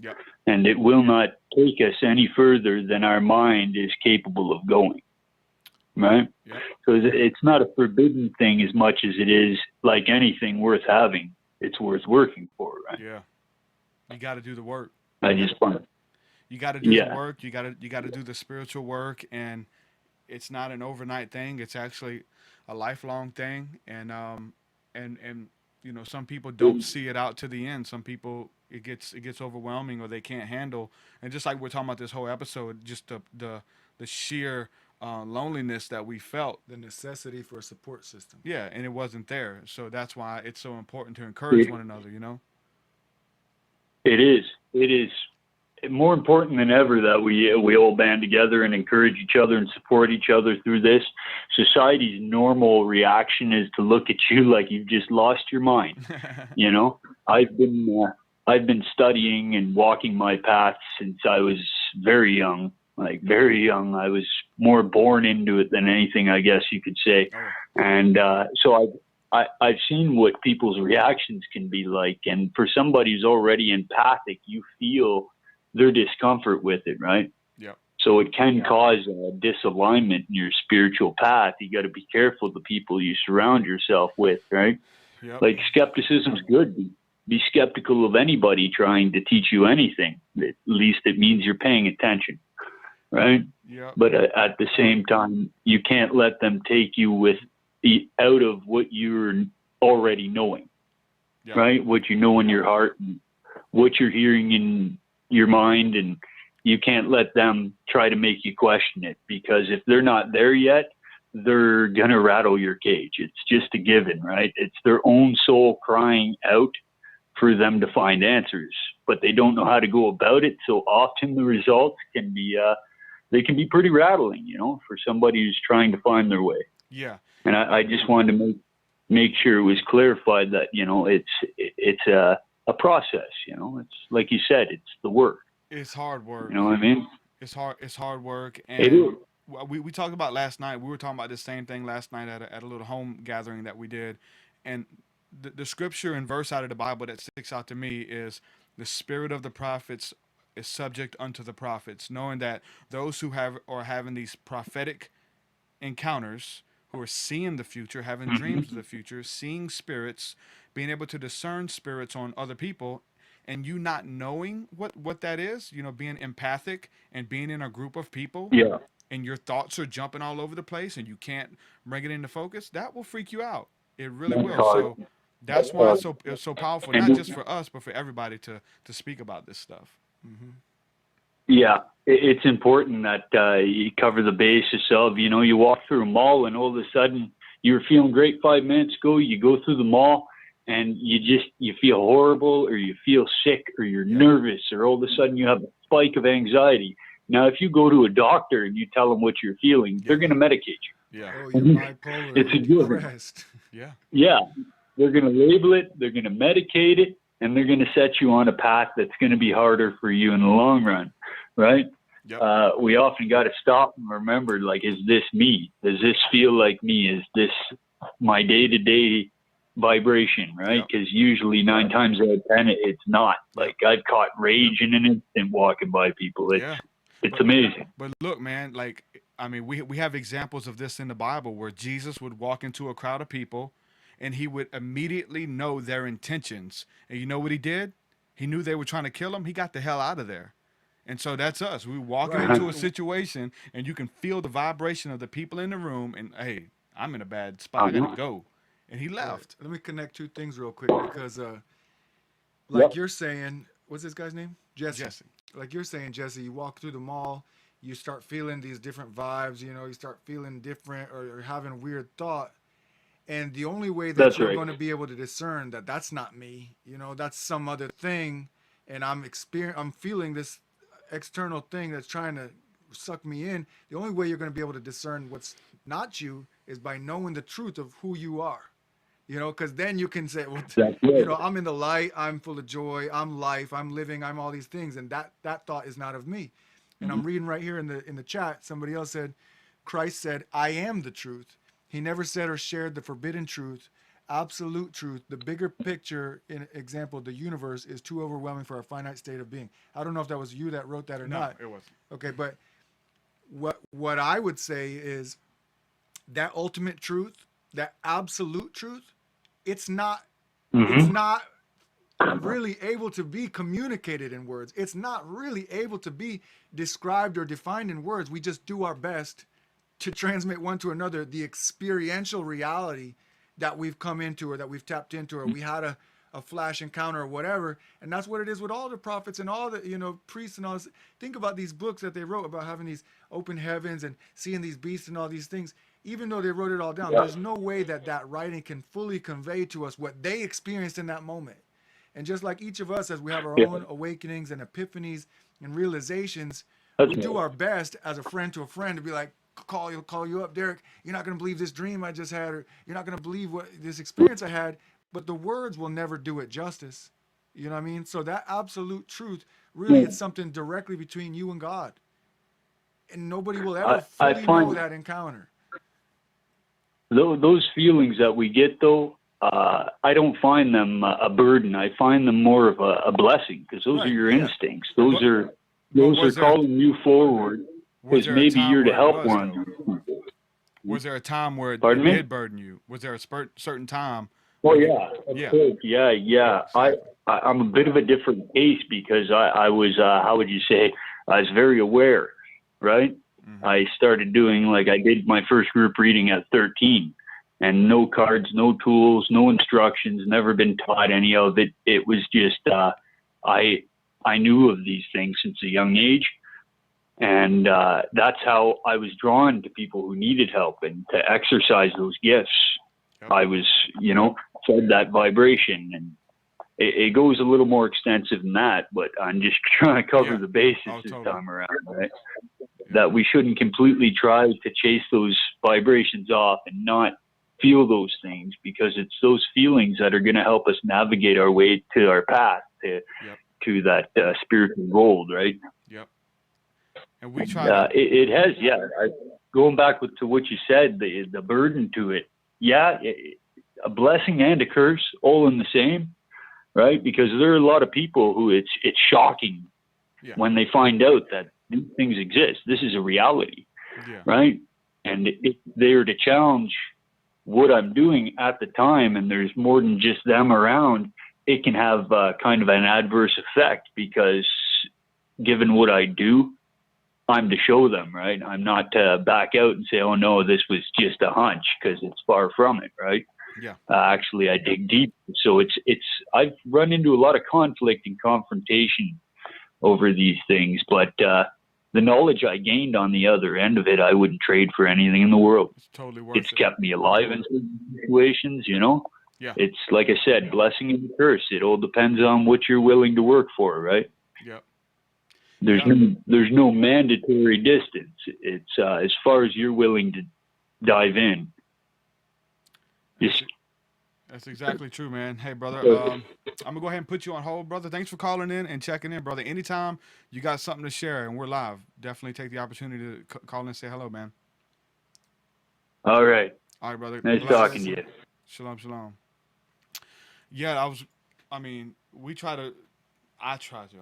Yep. And it will not take us any further than our mind is capable of going. Right? Yep. So it's not a forbidden thing as much as it is, like anything worth having, it's worth working for, right? Yeah. You got to do the work. I just want You got to do the work. You got to do the spiritual work, and it's not an overnight thing. It's actually a lifelong thing, and you know, some people don't see it out to the end. Some people it gets overwhelming, or they can't handle. And just like we're talking about this whole episode, just the sheer loneliness that we felt, The necessity for a support system. yeah, and it wasn't there. So that's why it's so important to encourage one another, you know. It is more important than ever that we all band together and encourage each other and support each other through this. Society's normal reaction is to look at you like you've just lost your mind. You know, I've been studying and walking my path since I was very young. Like very young, I was more born into it than anything, I guess you could say. And so I've seen what people's reactions can be like. And for somebody who's already empathic, you feel their discomfort with it, right? Yep. So it can cause a disalignment in your spiritual path. You got to be careful the people you surround yourself with, right? Yep. Like skepticism's good. Be skeptical of anybody trying to teach you anything. At least it means you're paying attention, right? Yep. But at the same time, you can't let them take you out of what you're already knowing, Yep. right? What you know in your heart and what you're hearing in your mind, and you can't let them try to make you question it, because if they're not there yet, they're going to rattle your cage. It's just a given, right? It's their own soul crying out for them to find answers, but they don't know how to go about it. So often the results can be, they can be pretty rattling, you know, for somebody who's trying to find their way. Yeah. And I just wanted to make sure it was clarified that, you know, it's a process, you know. It's like you said, it's the work. It's hard work. You know what I mean? It's hard work. It And is. we talked about last night. We were talking about the same thing last night at a little home gathering that we did. And the scripture and verse out of the Bible that sticks out to me is the spirit of the prophets is subject unto the prophets, knowing that those who are having these prophetic encounters, who are seeing the future, having dreams of the future, seeing spirits, being able to discern spirits on other people, and you not knowing what that is, you know, being empathic and being in a group of people, Yeah. and your thoughts are jumping all over the place and you can't bring it into focus, that will freak you out. It really will. So that's why it's so powerful, not just for us, but for everybody to speak about this stuff. Mm-hmm. Yeah, it's important that you cover the basis of, you know, you walk through a mall and all of a sudden you were feeling great 5 minutes ago, you go through the mall and you feel horrible, or you feel sick, or you're nervous, or all of a sudden you have a spike of anxiety. Now, if you go to a doctor and you tell them what you're feeling, they're going to medicate you. Yeah. Oh, you're bipolar. It's a given. Depressed. Yeah. Yeah, they're going to label it, they're going to medicate it, and they're going to set you on a path that's going to be harder for you in the long run, right? Yep. We often got to stop and remember, like, is this me? Does this feel like me? Is this my day-to-day vibration, right? Because usually 9 times out of 10, it's not. Like, I've caught rage in an instant walking by people. It's amazing. But look, man, like, I mean, we have examples of this in the Bible where Jesus would walk into a crowd of people and he would immediately know their intentions. And you know what he did? He knew they were trying to kill him. He got the hell out of there. And so that's us. We walking into a situation and you can feel the vibration of the people in the room, and hey, I'm in a bad spot. I gotta go. And he left. Let me connect 2 things real quick, because like you're saying, what's this guy's name? Jesse. Like you're saying, Jesse, you walk through the mall, you start feeling these different vibes, you know, you start feeling different, or having weird thought. And the only way that you're going to be able to discern that that's not me, you know, that's some other thing, and I'm feeling this external thing that's trying to suck me in. The only way you're going to be able to discern what's not you is by knowing the truth of who you are. You know, because then you can say, well, you know, I'm in the light, I'm full of joy, I'm life, I'm living, I'm all these things, and that thought is not of me. And I'm reading right here in the chat, somebody else said, Christ said, I am the truth. He never said or shared the forbidden truth absolute truth, the bigger picture, in example, the universe is too overwhelming for our finite state of being. I don't know if that was you that wrote that or not. No, it wasn't. Okay, but what I would say is that ultimate truth, that absolute truth, it's not really able to be communicated in words. It's not really able to be described or defined in words. We just do our best to transmit one to another the experiential reality that we've come into, or that we've tapped into, or we had a flash encounter or whatever. And that's what it is with all the prophets and all the, you know, priests and all this. Think about these books that they wrote about having these open heavens and seeing these beasts and all these things. Even though they wrote it all down, there's no way that writing can fully convey to us what they experienced in that moment. And just like each of us, as we have our own awakenings and epiphanies and realizations, we do our best as a friend to a friend to be like, call you up, Derek. You're not going to believe this dream I just had, or you're not going to believe what this experience I had. But the words will never do it justice. You know what I mean? So that absolute truth, really, it's something directly between you and God. And nobody will ever fully know that encounter. Those feelings that we get, though, I don't find them a burden. I find them more of a blessing, because those are your instincts. Those are calling you forward, because maybe you're to help one. Was there a time where it did burden you? Was there a certain time? Oh yeah. I'm a bit of a different case, because I was how would you say, I was very aware, right? Mm-hmm. I started doing, like, I did my first group reading at 13, and no cards, no tools, no instructions, never been taught any of it. It was just I knew of these things since a young age, and that's how I was drawn to people who needed help and to exercise those gifts. Yep. I was, fed that vibration, and it goes a little more extensive than that, but I'm just trying to cover the bases this time around, right? That we shouldn't completely try to chase those vibrations off and not feel those things, because it's those feelings that are going to help us navigate our way to our path to that spiritual gold, right? Yep. And we try. It has, going back to what you said, the burden to it. A blessing and a curse, all in the same, right? Because there are a lot of people who it's shocking when they find out that these things exist. This is a reality, right? And if they were to challenge what I'm doing at the time, and there's more than just them around, it can have kind of an adverse effect, because given what I do, I'm to show them, right? I'm not to back out and say, oh no, this was just a hunch, because it's far from it, right? Yeah. Actually, I dig deep. So I've run into a lot of conflict and confrontation over these things, but the knowledge I gained on the other end of it, I wouldn't trade for anything in the world. It's totally worth it. It's kept me alive in certain situations, Yeah. It's like I said, blessing and curse. It all depends on what you're willing to work for, right? Yep. There's no mandatory distance. It's as far as you're willing to dive in. That's exactly true, man. Hey, brother, I'm going to go ahead and put you on hold, brother. Thanks for calling in and checking in, brother. Anytime you got something to share and we're live, definitely take the opportunity to call in and say hello, man. All right. All right, brother. Nice talking to you. Shalom, shalom. Yeah, we try to, I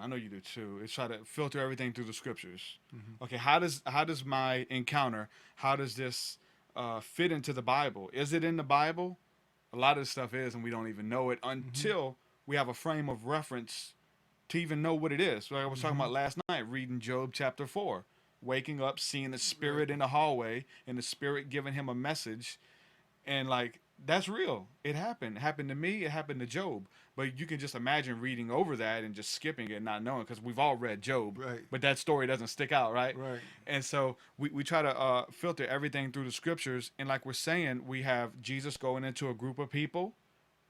know you do too, is try to filter everything through the scriptures. Mm-hmm. Okay, how does my encounter, how does this fit into the Bible? Is it in the Bible? A lot of this stuff is, and we don't even know it until we have a frame of reference to even know what it is. Like I was talking about last night, reading Job chapter 4, waking up, seeing the spirit in the hallway, and the spirit giving him a message, and like, that's real. It happened. It happened to me. It happened to Job. But you can just imagine reading over that and just skipping it and not knowing, because we've all read Job. Right. But that story doesn't stick out, right? Right. And so we try to filter everything through the scriptures. And like we're saying, we have Jesus going into a group of people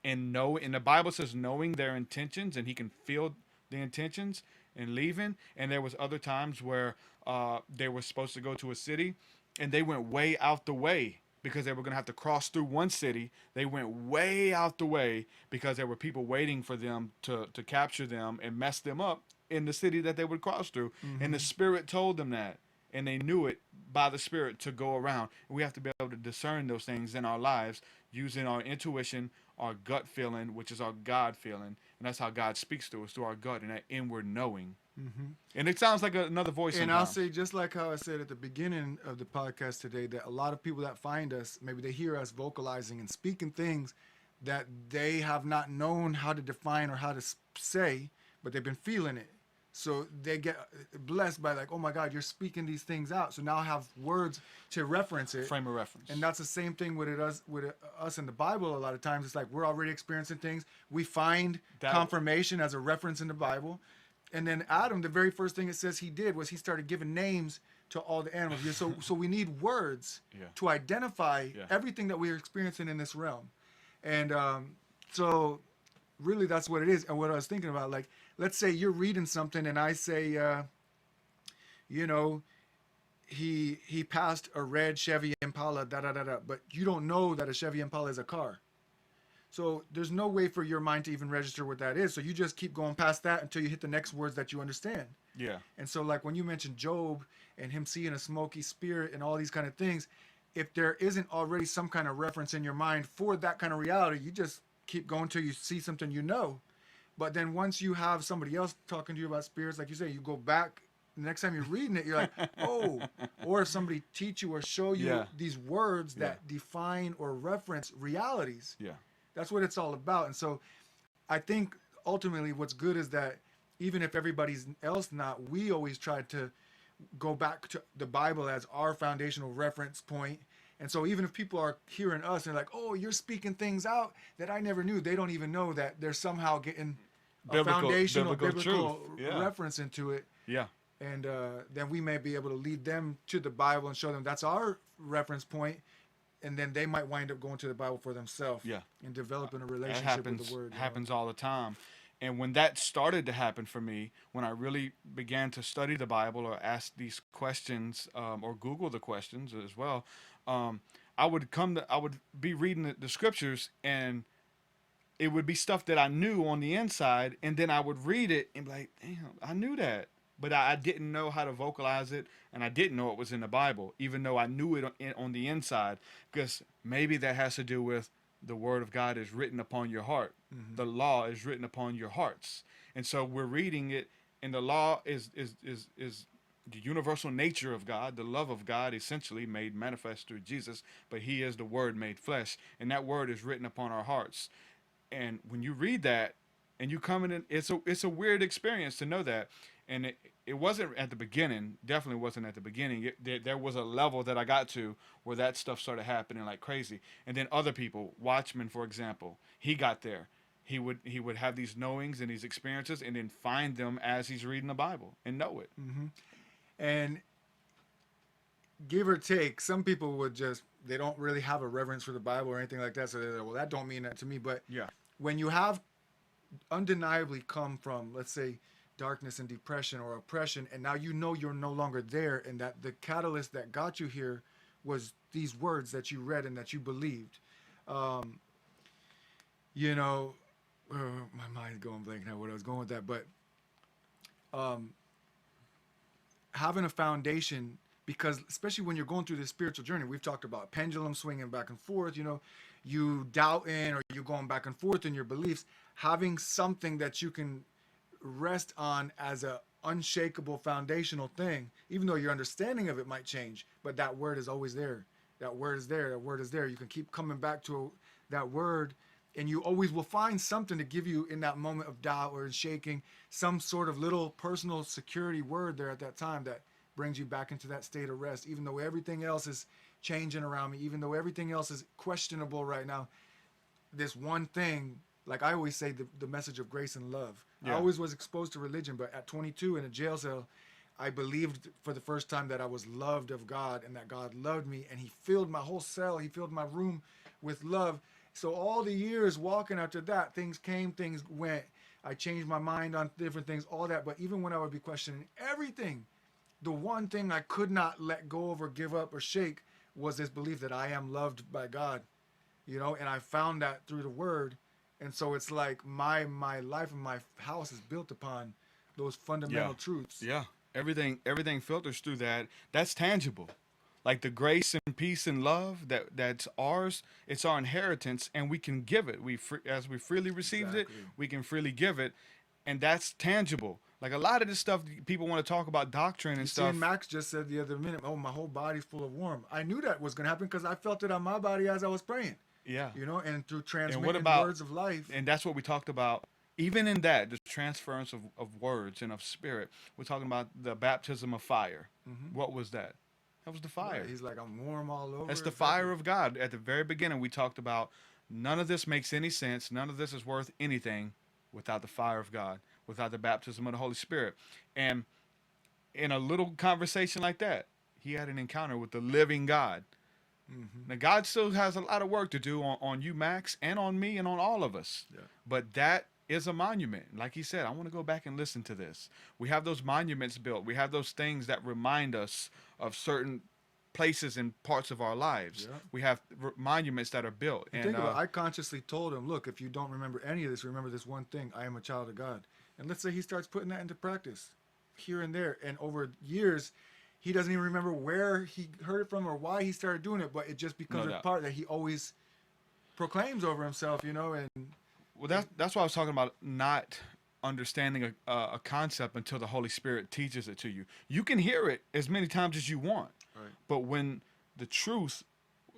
and the Bible says knowing their intentions, and he can feel the intentions and leaving. And there was other times where they were supposed to go to a city and they went way out the way, because they were going to have to cross through one city. They went way out the way because there were people waiting for them to capture them and mess them up in the city that they would cross through. Mm-hmm. And the spirit told them that. and they knew it by the Spirit to go around. And we have to be able to discern those things in our lives using our intuition, our gut feeling, which is our God feeling. And that's how God speaks to us, through our gut and that inward knowing. And it sounds like another voice. And sometimes. I'll say, just like how I said at the beginning of the podcast today, that a lot of people that find us, maybe they hear us vocalizing and speaking things that they have not known how to define or how to say, but they've been feeling it. So they get blessed by like, oh my God, you're speaking these things out. So now I have words to reference it. Frame of reference. And that's the same thing with us in the Bible. A lot of times it's like we're already experiencing things. We find confirmation as a reference in the Bible. And then Adam, the very first thing it says he did was he started giving names to all the animals. So we need words to identify everything that we're experiencing in this realm. And so really that's what it is. And what I was thinking about, like, let's say you're reading something and I say, you know, he passed a red Chevy Impala, but you don't know that a Chevy Impala is a car. So there's no way for your mind to even register what that is. So you just keep going past that until you hit the next words that you understand. Yeah. And so like when you mentioned Job and him seeing a smoky spirit and all these kind of things, if there isn't already some kind of reference in your mind for that kind of reality, you just keep going till you see something you know. But then once you have somebody else talking to you about spirits, like you say, you go back, the next time you're reading it, you're like, oh, or if somebody teach you or show you these words that define or reference realities. Yeah. That's what it's all about. And so I think ultimately what's good is that even if everybody's else not, we always try to go back to the Bible as our foundational reference point. And so even if people are hearing us and they're like, oh, you're speaking things out that I never knew, they don't even know that they're somehow getting a foundational biblical reference into it. Yeah. And then we may be able to lead them to the Bible and show them that's our reference point. And then they might wind up going to the Bible for themselves and developing a relationship with the Word. Happens all the time. And when that started to happen for me, when I really began to study the Bible or ask these questions or Google the questions as well, I would be reading the scriptures and it would be stuff that I knew on the inside. And then I would read it and be like, damn, I knew that. But I didn't know how to vocalize it, and I didn't know it was in the Bible, even though I knew it on the inside, because maybe that has to do with the Word of God is written upon your heart. Mm-hmm. The law is written upon your hearts. And so we're reading it, and the law is the universal nature of God, the love of God essentially made manifest through Jesus, but he is the Word made flesh, and that Word is written upon our hearts. And when you read that, and you come in, it's a weird experience to know that. And it wasn't at the beginning, definitely wasn't at the beginning. There was a level that I got to where that stuff started happening like crazy. And then other people, Watchman, for example, he got there. He would have these knowings and these experiences and then find them as he's reading the Bible and know it. Mm-hmm. And give or take, some people they don't really have a reverence for the Bible or anything like that. So they're like, well, that don't mean that to me. But when you have undeniably come from, let's say, darkness and depression or oppression, and now you know you're no longer there, and that the catalyst that got you here was these words that you read and that you believed. You know, my mind's going blank now where I was going with that, but having a foundation, because especially when you're going through this spiritual journey, we've talked about pendulum swinging back and forth, you know, you doubting or you going back and forth in your beliefs, having something that you can rest on as a unshakable foundational thing, even though your understanding of it might change, but that word is always there. That word is there. That word is there. You can keep coming back to that word, and you always will find something to give you in that moment of doubt or shaking, some sort of little personal security word there at that time that brings you back into that state of rest, even though everything else is changing around me, even though everything else is questionable right now. This one thing, like I always say, the message of grace and love. I always was exposed to religion, but at 22 in a jail cell, I believed for the first time that I was loved of God and that God loved me, and he filled my whole cell, he filled my room with love. So all the years walking after that, things came, things went. I changed my mind on different things, all that. But even when I would be questioning everything, the one thing I could not let go of or give up or shake was this belief that I am loved by God, you know, and I found that through the word. And so it's like my life and my house is built upon those fundamental truths. Yeah. everything filters through that. That's tangible. Like the grace and peace and love that's ours, it's our inheritance, and we can give it. As we freely received it, we can freely give it, and that's tangible. Like a lot of this stuff, people want to talk about doctrine and stuff. Max just said the other minute, "Oh, my whole body's full of warmth." I knew that was going to happen because I felt it on my body as I was praying. Yeah. You know, and through transmitting what about, words of life. And that's what we talked about. Even in that, the transference of words and of spirit, we're talking about the baptism of fire. Mm-hmm. What was that? That was the fire. Right. He's like, I'm warm all over. That's the fire of God. At the very beginning, we talked about none of this makes any sense. None of this is worth anything without the fire of God, without the baptism of the Holy Spirit. And in a little conversation like that, he had an encounter with the living God. Mm-hmm. Now, God still has a lot of work to do on you, Max, and on me, and on all of us. Yeah. But that is a monument. Like he said, I want to go back and listen to this. We have those monuments built. We have those things that remind us of certain places and parts of our lives. Yeah. We have monuments that are built. And think about it, I consciously told him, look, if you don't remember any of this, remember this one thing: I am a child of God. And let's say he starts putting that into practice here and there, and over years, he doesn't even remember where he heard it from or why he started doing it, but it just becomes a part that he always proclaims over himself, you know. And well, that's why I was talking about not understanding a concept until the Holy Spirit teaches it to you. You can hear it as many times as you want, right. But when the truth,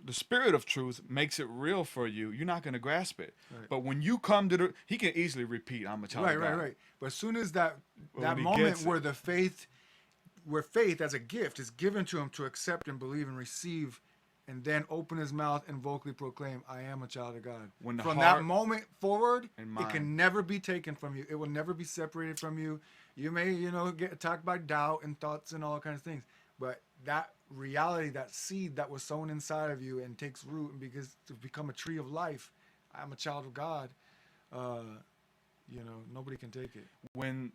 the Spirit of truth, makes it real for you, you're not going to grasp it. Right. But when you come to he can easily repeat, "I'm a child of God." Right. But as soon as that moment where faith as a gift is given to him to accept and believe and receive, and then open his mouth and vocally proclaim, "I am a child of God." From that moment forward, it can never be taken from you. It will never be separated from you. You may, get attacked by doubt and thoughts and all kinds of things, but that reality, that seed that was sown inside of you and takes root and begins to become a tree of life, I'm a child of God, nobody can take it. When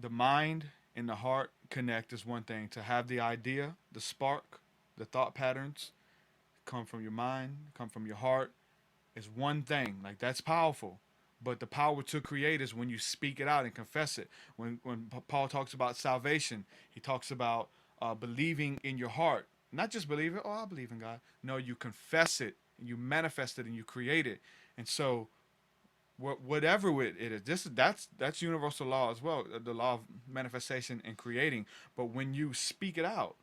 the mind and the heart connect is one thing. To have the idea, the spark, the thought patterns come from your mind, come from your heart, is one thing. Like, that's powerful. But the power to create is when you speak it out and confess it. When Paul talks about salvation, he talks about believing in your heart. Not just believe it, "Oh, I believe in God." No, you confess it, and you manifest it, and you create it. And so whatever it is, that's universal law as well, the law of manifestation and creating. But when you speak it out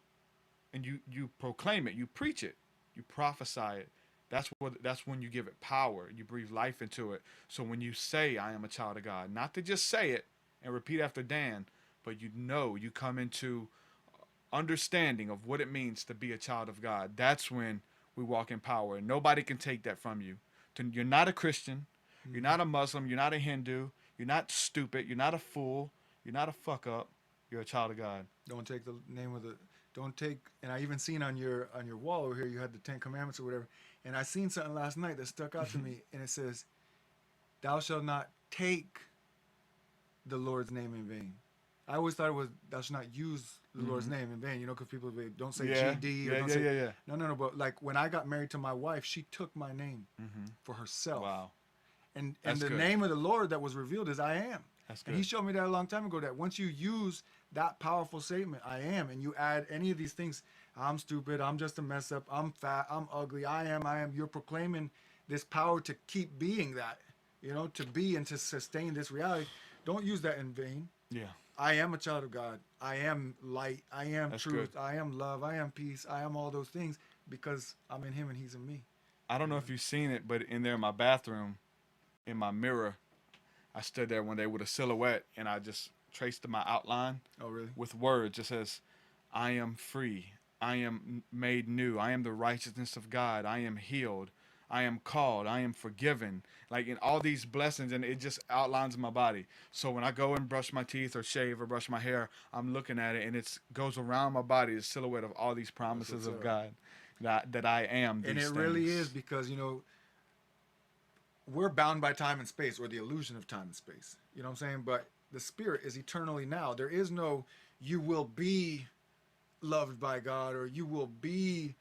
and you proclaim it, you preach it, you prophesy it, that's when you give it power. You breathe life into it. So when you say, "I am a child of God," not to just say it and repeat after Dan, but you come into understanding of what it means to be a child of God. That's when we walk in power, and nobody can take that from you. You're not a Christian. You're not a Muslim. You're not a Hindu. You're not stupid. You're not a fool. You're not a fuck up. You're a child of God. Don't take the name of and I even seen on your wall over here, you had the 10 Commandments or whatever. And I seen something last night that stuck out to me, and it says, "Thou shalt not take the Lord's name in vain." I always thought it was, "Thou shalt not use the Lord's name in vain," because people don't say GD or don't say. No. But like when I got married to my wife, she took my name for herself. Wow. And the name of the Lord that was revealed is "I am." That's good. And he showed me that a long time ago, that once you use that powerful statement, "I am," and you add any of these things, "I'm stupid, I'm just a mess up, I'm fat, I'm ugly, I am," you're proclaiming this power to keep being that, to be and to sustain this reality. Don't use that in vain. Yeah. I am a child of God. I am light. I am truth. Good. I am love. I am peace. I am all those things because I'm in him and he's in me. I don't know if you've seen it, but in there in my bathroom, in my mirror, I stood there one day with a silhouette, and I just traced my outline. Oh, really? With words. It says, "I am free. I am made new. I am the righteousness of God. I am healed. I am called. I am forgiven." Like, in all these blessings, and it just outlines my body. So when I go and brush my teeth or shave or brush my hair, I'm looking at it, and it goes around my body, the silhouette of all these promises of God that I am these and it things. really is, because, we're bound by time and space, or the illusion of time and space. You know what I'm saying? But the Spirit is eternally now. There is no "you will be loved by God," or "you will be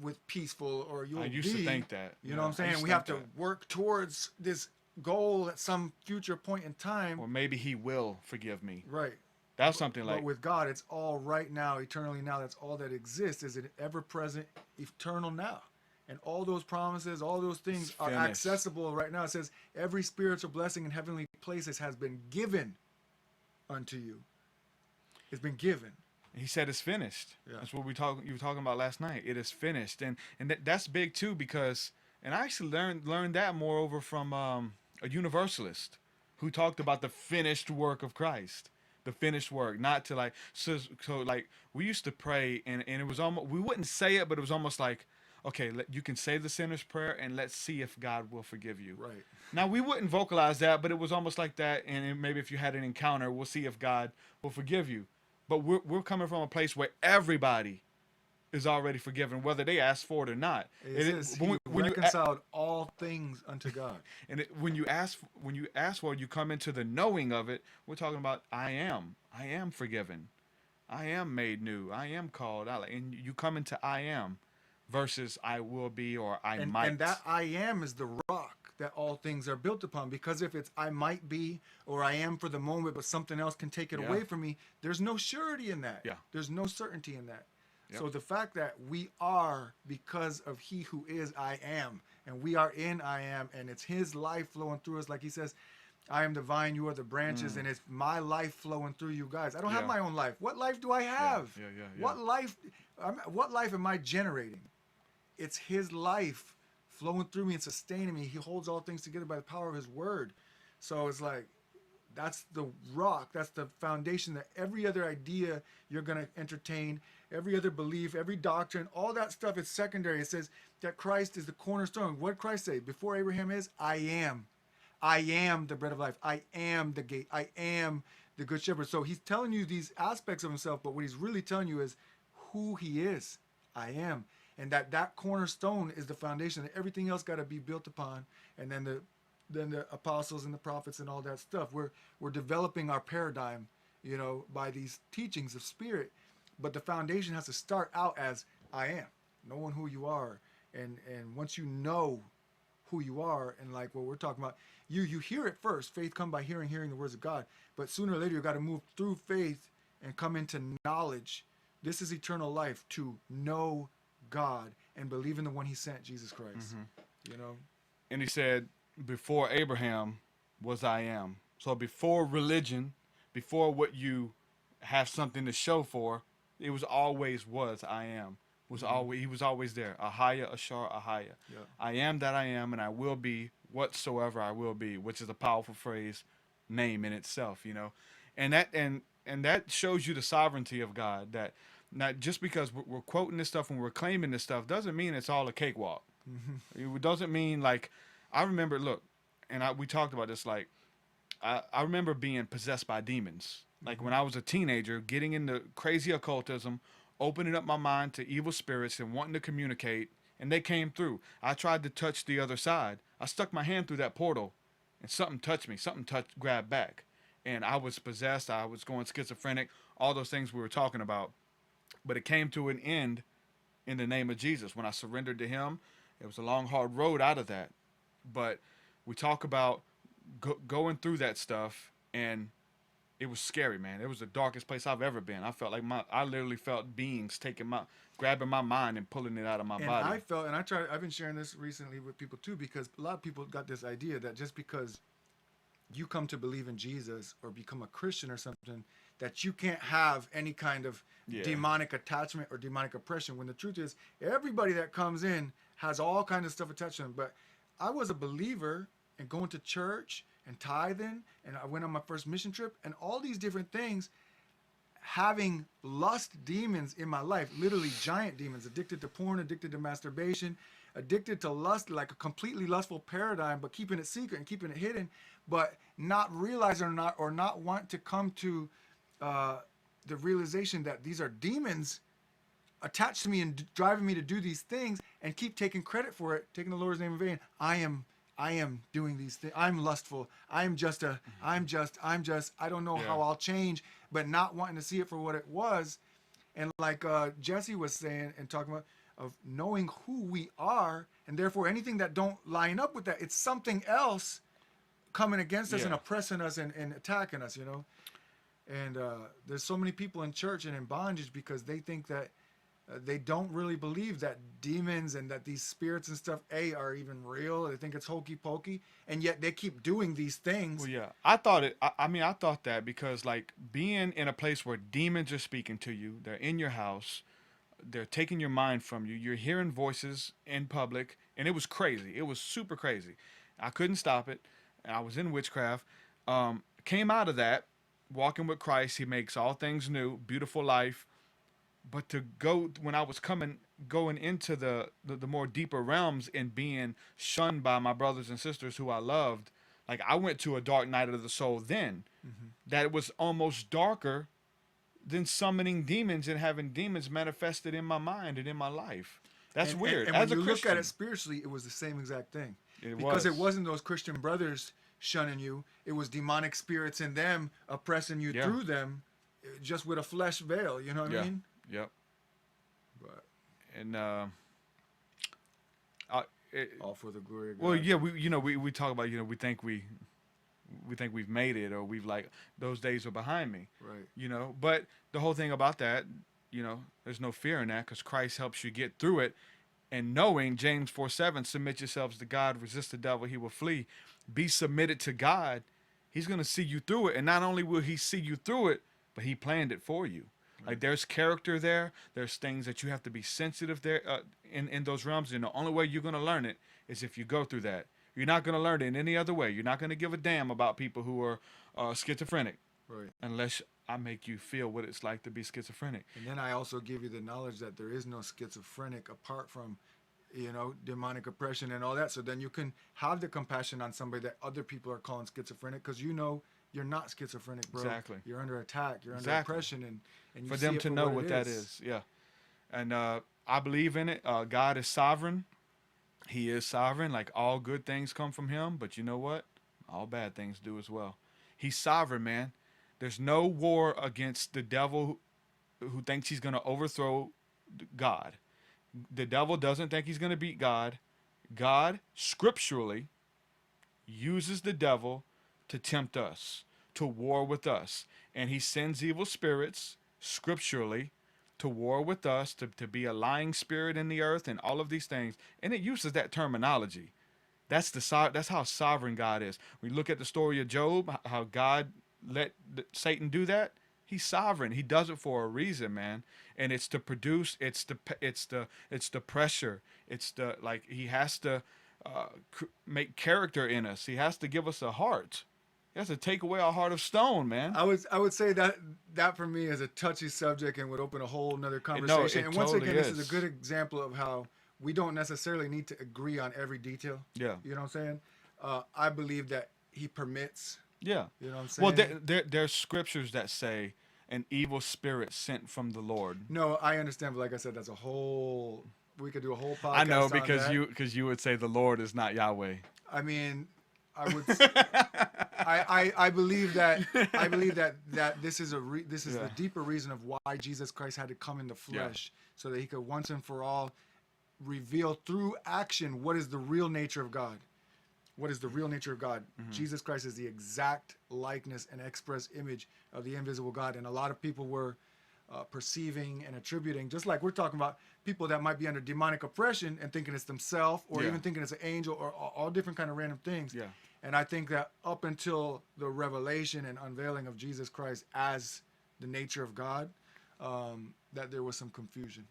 with peaceful," or "you will be." I used to think that. You know what I'm saying? We have to work towards this goal at some future point in time. Or maybe he will forgive me. Right. That's something But like, with God, it's all right now, eternally now. That's all that exists, is an ever-present, eternal now. And all those promises, all those things are finished. accessible right now. It says, every spiritual blessing in heavenly places has been given unto you. It's been given. he said it's finished. Yeah. That's what you were talking about last night. It is finished. And that's big too, because, and I actually learned that moreover from a universalist who talked about the finished work of Christ. The finished work, not to like, so like we used to pray and it was almost, we wouldn't say it, but it was almost like, okay, you can say the sinner's prayer and let's see if God will forgive you. Right. Now, we wouldn't vocalize that, but it was almost like that. And maybe if you had an encounter, we'll see if God will forgive you. But we're coming from a place where everybody is already forgiven, whether they ask for it or not. It says he reconciled all things unto God. And when you ask for it, you come into the knowing of it. We're talking about I am forgiven. I am made new. I am called out. And you come into I am versus I will be or I might. And that I am is the rock that all things are built upon. Because if it's I might be or I am for the moment, but something else can take it away from me, there's no surety in that. Yeah. There's no certainty in that. Yep. So the fact that we are because of he who is I am, and we are in I am, and it's his life flowing through us, like he says, I am the vine, you are the branches, and it's my life flowing through you guys. I don't have my own life. What life do I have? Yeah. What life am I generating? It's his life flowing through me and sustaining me. He holds all things together by the power of his word. So it's like, that's the rock, that's the foundation that every other idea you're going to entertain, every other belief, every doctrine, all that stuff is secondary. It says that Christ is the cornerstone. What did Christ say? Before Abraham is, I am. I am the bread of life. I am the gate. I am the good shepherd. So he's telling you these aspects of himself, but what he's really telling you is who he is. I am. And that cornerstone is the foundation that everything else got to be built upon. And then the apostles and the prophets and all that stuff. We're developing our paradigm, by these teachings of spirit. But the foundation has to start out as I am, knowing who you are. And once you know who you are, and like what we're talking about, you hear it first. Faith come by hearing the words of God. But sooner or later, you got to move through faith and come into knowledge. This is eternal life, to know God and believe in the one he sent, Jesus Christ. And he said, before Abraham was I am. So before religion, before what you have something to show for, it was I am. He was always there. Ahaya, Ashar, Ahaya. Yeah. I am that I am, and I will be whatsoever I will be, which is a powerful phrase, name in itself, And that shows you the sovereignty of God, that not just because we're quoting this stuff and we're claiming this stuff doesn't mean it's all a cakewalk. It doesn't mean like, I remember, look, and we talked about this, like, I remember being possessed by demons. Like when I was a teenager, getting into crazy occultism, opening up my mind to evil spirits and wanting to communicate, and they came through. I tried to touch the other side. I stuck my hand through that portal, and something touched me. Something grabbed back. And I was possessed. I was going schizophrenic, all those things we were talking about. But it came to an end in the name of Jesus. When I surrendered to him, it was a long, hard road out of that. But we talk about going through that stuff, and it was scary, man. It was the darkest place I've ever been. I felt like I literally felt beings grabbing my mind and pulling it out of my body. I've been sharing this recently with people too, because a lot of people got this idea that just because you come to believe in Jesus or become a Christian or something, that you can't have any kind of demonic attachment or demonic oppression, when the truth is everybody that comes in has all kinds of stuff attached to them. But I was a believer and going to church and tithing, and I went on my first mission trip, and all these different things, having lust demons in my life, literally giant demons, addicted to porn, addicted to masturbation, addicted to lust, like a completely lustful paradigm, but keeping it secret and keeping it hidden, but not realizing or not want to come to the realization that these are demons attached to me and driving me to do these things, and keep taking credit for it, taking the Lord's name in vain. I am doing these things. I'm lustful. I'm just, I don't know how I'll change, but not wanting to see it for what it was. And like Jesse was saying and talking about, of knowing who we are, and therefore anything that don't line up with that, it's something else coming against us and oppressing us and attacking us, And there's so many people in church and in bondage because they think that they don't really believe that demons and that these spirits and stuff, are even real. They think it's hokey pokey, and yet they keep doing these things. Well, yeah, I thought it. I thought that because like being in a place where demons are speaking to you, they're in your house, they're taking your mind from you. You're hearing voices in public, and it was crazy. It was super crazy. I couldn't stop it. I was in witchcraft. Came out of that, walking with Christ. He makes all things new, beautiful life. But to go when I was going into the more deeper realms and being shunned by my brothers and sisters who I loved, like I went to a dark night of the soul then. That it was almost darker than summoning demons and having demons manifested in my mind and in my life. That's weird. And As when a you Christian, look at it spiritually, it was the same exact thing. Because it wasn't those Christian brothers shunning you. It was demonic spirits in them oppressing you through them, just with a flesh veil. You know what I mean? Yep. But And all for the glory of God. well, yeah, we talk about we think we've made it, or we've like those days are behind me. Right. But the whole thing about that, there's no fear in that because Christ helps you get through it. And knowing James 4:7, submit yourselves to God, resist the devil, he will flee. Be submitted to God. He's going to see you through it. And not only will he see you through it, but he planned it for you. Right. Like there's character there. There's things that you have to be sensitive there in those realms. And the only way you're going to learn it is if you go through that. You're not going to learn it in any other way. You're not going to give a damn about people who are schizophrenic. Right. Unless I make you feel what it's like to be schizophrenic. And then I also give you the knowledge that there is no schizophrenic apart from, demonic oppression and all that. So then you can have the compassion on somebody that other people are calling schizophrenic because you're not schizophrenic, bro. Exactly. You're under attack. You're under Exactly. oppression, and you For see them it to for know what that is. Yeah. And I believe in it. God is sovereign. He is sovereign. Like all good things come from him. But you know what? All bad things do as well. He's sovereign, man. There's no war against the devil who thinks he's going to overthrow God. The devil doesn't think he's going to beat God. God, scripturally, uses the devil to tempt us, to war with us. And he sends evil spirits, scripturally, to war with us, to be a lying spirit in the earth and all of these things. And it uses that terminology. That's how sovereign God is. We look at the story of Job, how God let Satan do that. He's sovereign. He does it for a reason, man. And it's to produce. It's the pressure. It's the he has to make character in us. He has to give us a heart. He has to take away our heart of stone, man. I would say that for me is a touchy subject and would open a whole nother conversation. No, and once totally again, is. this is a good example of how we don't necessarily need to agree on every detail. Yeah. You know what I'm saying? I believe that he permits. Yeah. You know what I'm saying? Well, there's scriptures that say an evil spirit sent from the Lord. No, I understand, but like I said, that's a whole. We could do a whole podcast. I know on because you would say the Lord is not Yahweh. I mean, I would. I believe that this is the deeper reason of why Jesus Christ had to come in the flesh, so that he could once and for all reveal through action what is the real nature of God. What is the real nature of God? Mm-hmm. Jesus Christ is the exact likeness and express image of the invisible God. And a lot of people were perceiving and attributing, just like we're talking about, people that might be under demonic oppression and thinking it's themselves, or even thinking it's an angel, or all different kind of random things. Yeah. And I think that up until the revelation and unveiling of Jesus Christ as the nature of God, that there was some confusion.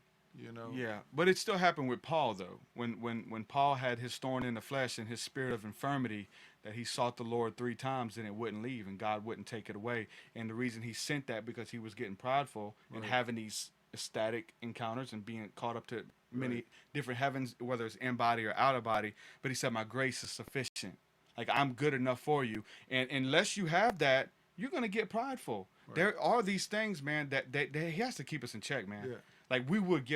Yeah, but it still happened with Paul though. When Paul had his thorn in the flesh and his spirit of infirmity, that he sought the Lord 3 times and it wouldn't leave, and God wouldn't take it away. And the reason he sent that because he was getting prideful and having these ecstatic encounters and being caught up to many different heavens, whether it's in body or out of body. But he said, "My grace is sufficient. Like I'm good enough for you." And unless you have that, you're gonna get prideful. Right. There are these things, man, that he has to keep us in check, man. Yeah. Like we would.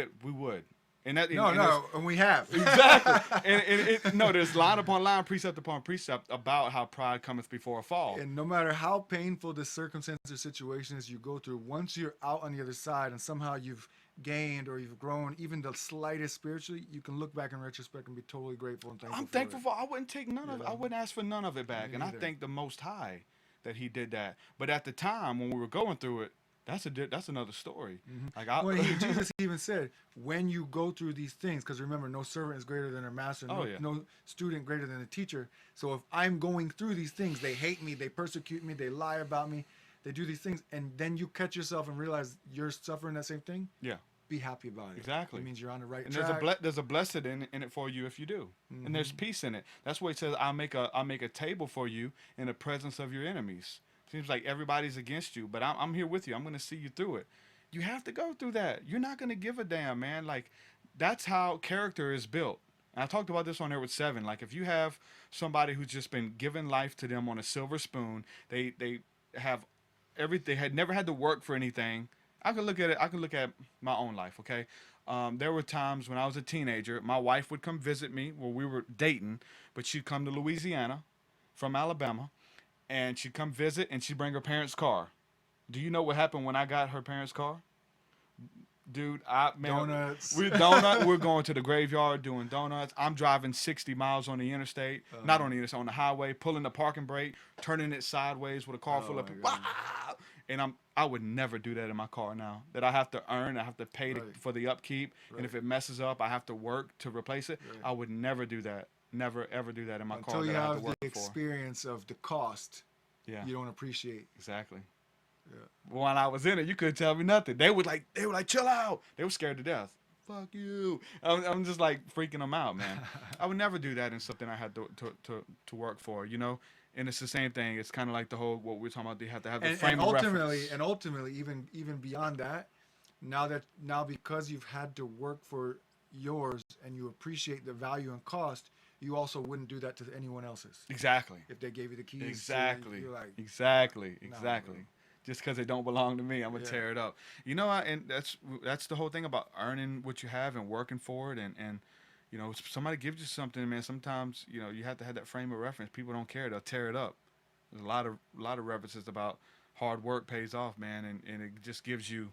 And that, and we have. Exactly. and there's line upon line, precept upon precept about how pride cometh before a fall. And no matter how painful the circumstance or situation is you go through, once you're out on the other side and somehow you've gained or you've grown even the slightest spiritually, you can look back in retrospect and be totally grateful and thankful. I'm thankful for it. I wouldn't take none of it. I wouldn't ask for none of it back. And I thank the Most High that he did that. But at the time when we were going through it, that's another story. Like Jesus even said, when you go through these things, because remember, no servant is greater than their master, no student greater than a teacher. So if I'm going through these things, they hate me, they persecute me, they lie about me, they do these things, and then you catch yourself and realize you're suffering that same thing. Yeah. Be happy about it. Exactly. It means you're on the right and track. there's a blessed in it for you if you do, and there's peace in it. That's why it says, I'll make a table for you in the presence of your enemies. Seems like everybody's against you, but I'm here with you. I'm going to see you through it. You have to go through that. You're not going to give a damn, man. Like, that's how character is built. And I talked about this on there with 7. Like, if you have somebody who's just been given life to them on a silver spoon, they have everything, had never had to work for anything. I could look at it. I could look at my own life. Okay. There were times when I was a teenager, my wife would come visit me. Well, we were dating, but she'd come to Louisiana from Alabama. And she'd come visit, and she'd bring her parents' car. Do you know what happened when I got her parents' car? Dude, donuts. We're going to the graveyard doing donuts. I'm driving 60 miles on the interstate, not on the interstate, on the highway, pulling the parking brake, turning it sideways with a car full of people. And I would never do that in my car now. That I have to earn, I have to pay for the upkeep, and if it messes up, I have to work to replace it. I would never do that. Never ever do that in my car. Until you have the experience of the cost, you don't appreciate. Exactly. Yeah. When I was in it, you couldn't tell me nothing. They were like, chill out. They were scared to death. Fuck you. I'm just like freaking them out, man. I would never do that in something I had to work for, you know. And it's the same thing. It's kind of like the whole what we're talking about. They have to have the frame of reference. And ultimately, even beyond that, now because you've had to work for yours and you appreciate the value and cost, you also wouldn't do that to anyone else's. Exactly. If they gave you the keys. Exactly. You're like, exactly. Nah, Just because they don't belong to me, I'm gonna tear it up. You know, and that's the whole thing about earning what you have and working for it, and you know, somebody gives you something, man. Sometimes you know you have to have that frame of reference. People don't care; they'll tear it up. There's a lot of references about hard work pays off, man, and it just gives you.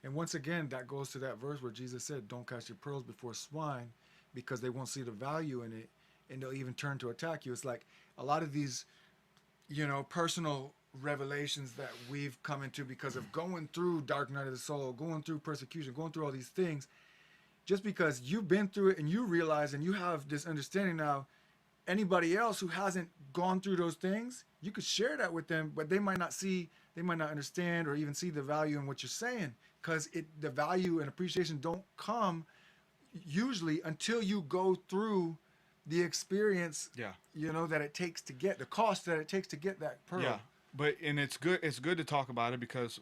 And once again, that goes to that verse where Jesus said, "Don't cast your pearls before swine." Because they won't see the value in it, and they'll even turn to attack you. It's like a lot of these, you know, personal revelations that we've come into because of going through dark night of the soul, going through persecution, going through all these things. Just because you've been through it and you realize and you have this understanding now, anybody else who hasn't gone through those things, you could share that with them, but they might not see, they might not understand or even see the value in what you're saying, because the value and appreciation don't come usually until you go through the experience, you know, that it takes to get the cost that it takes to get that pearl. Yeah, but and it's good to talk about it because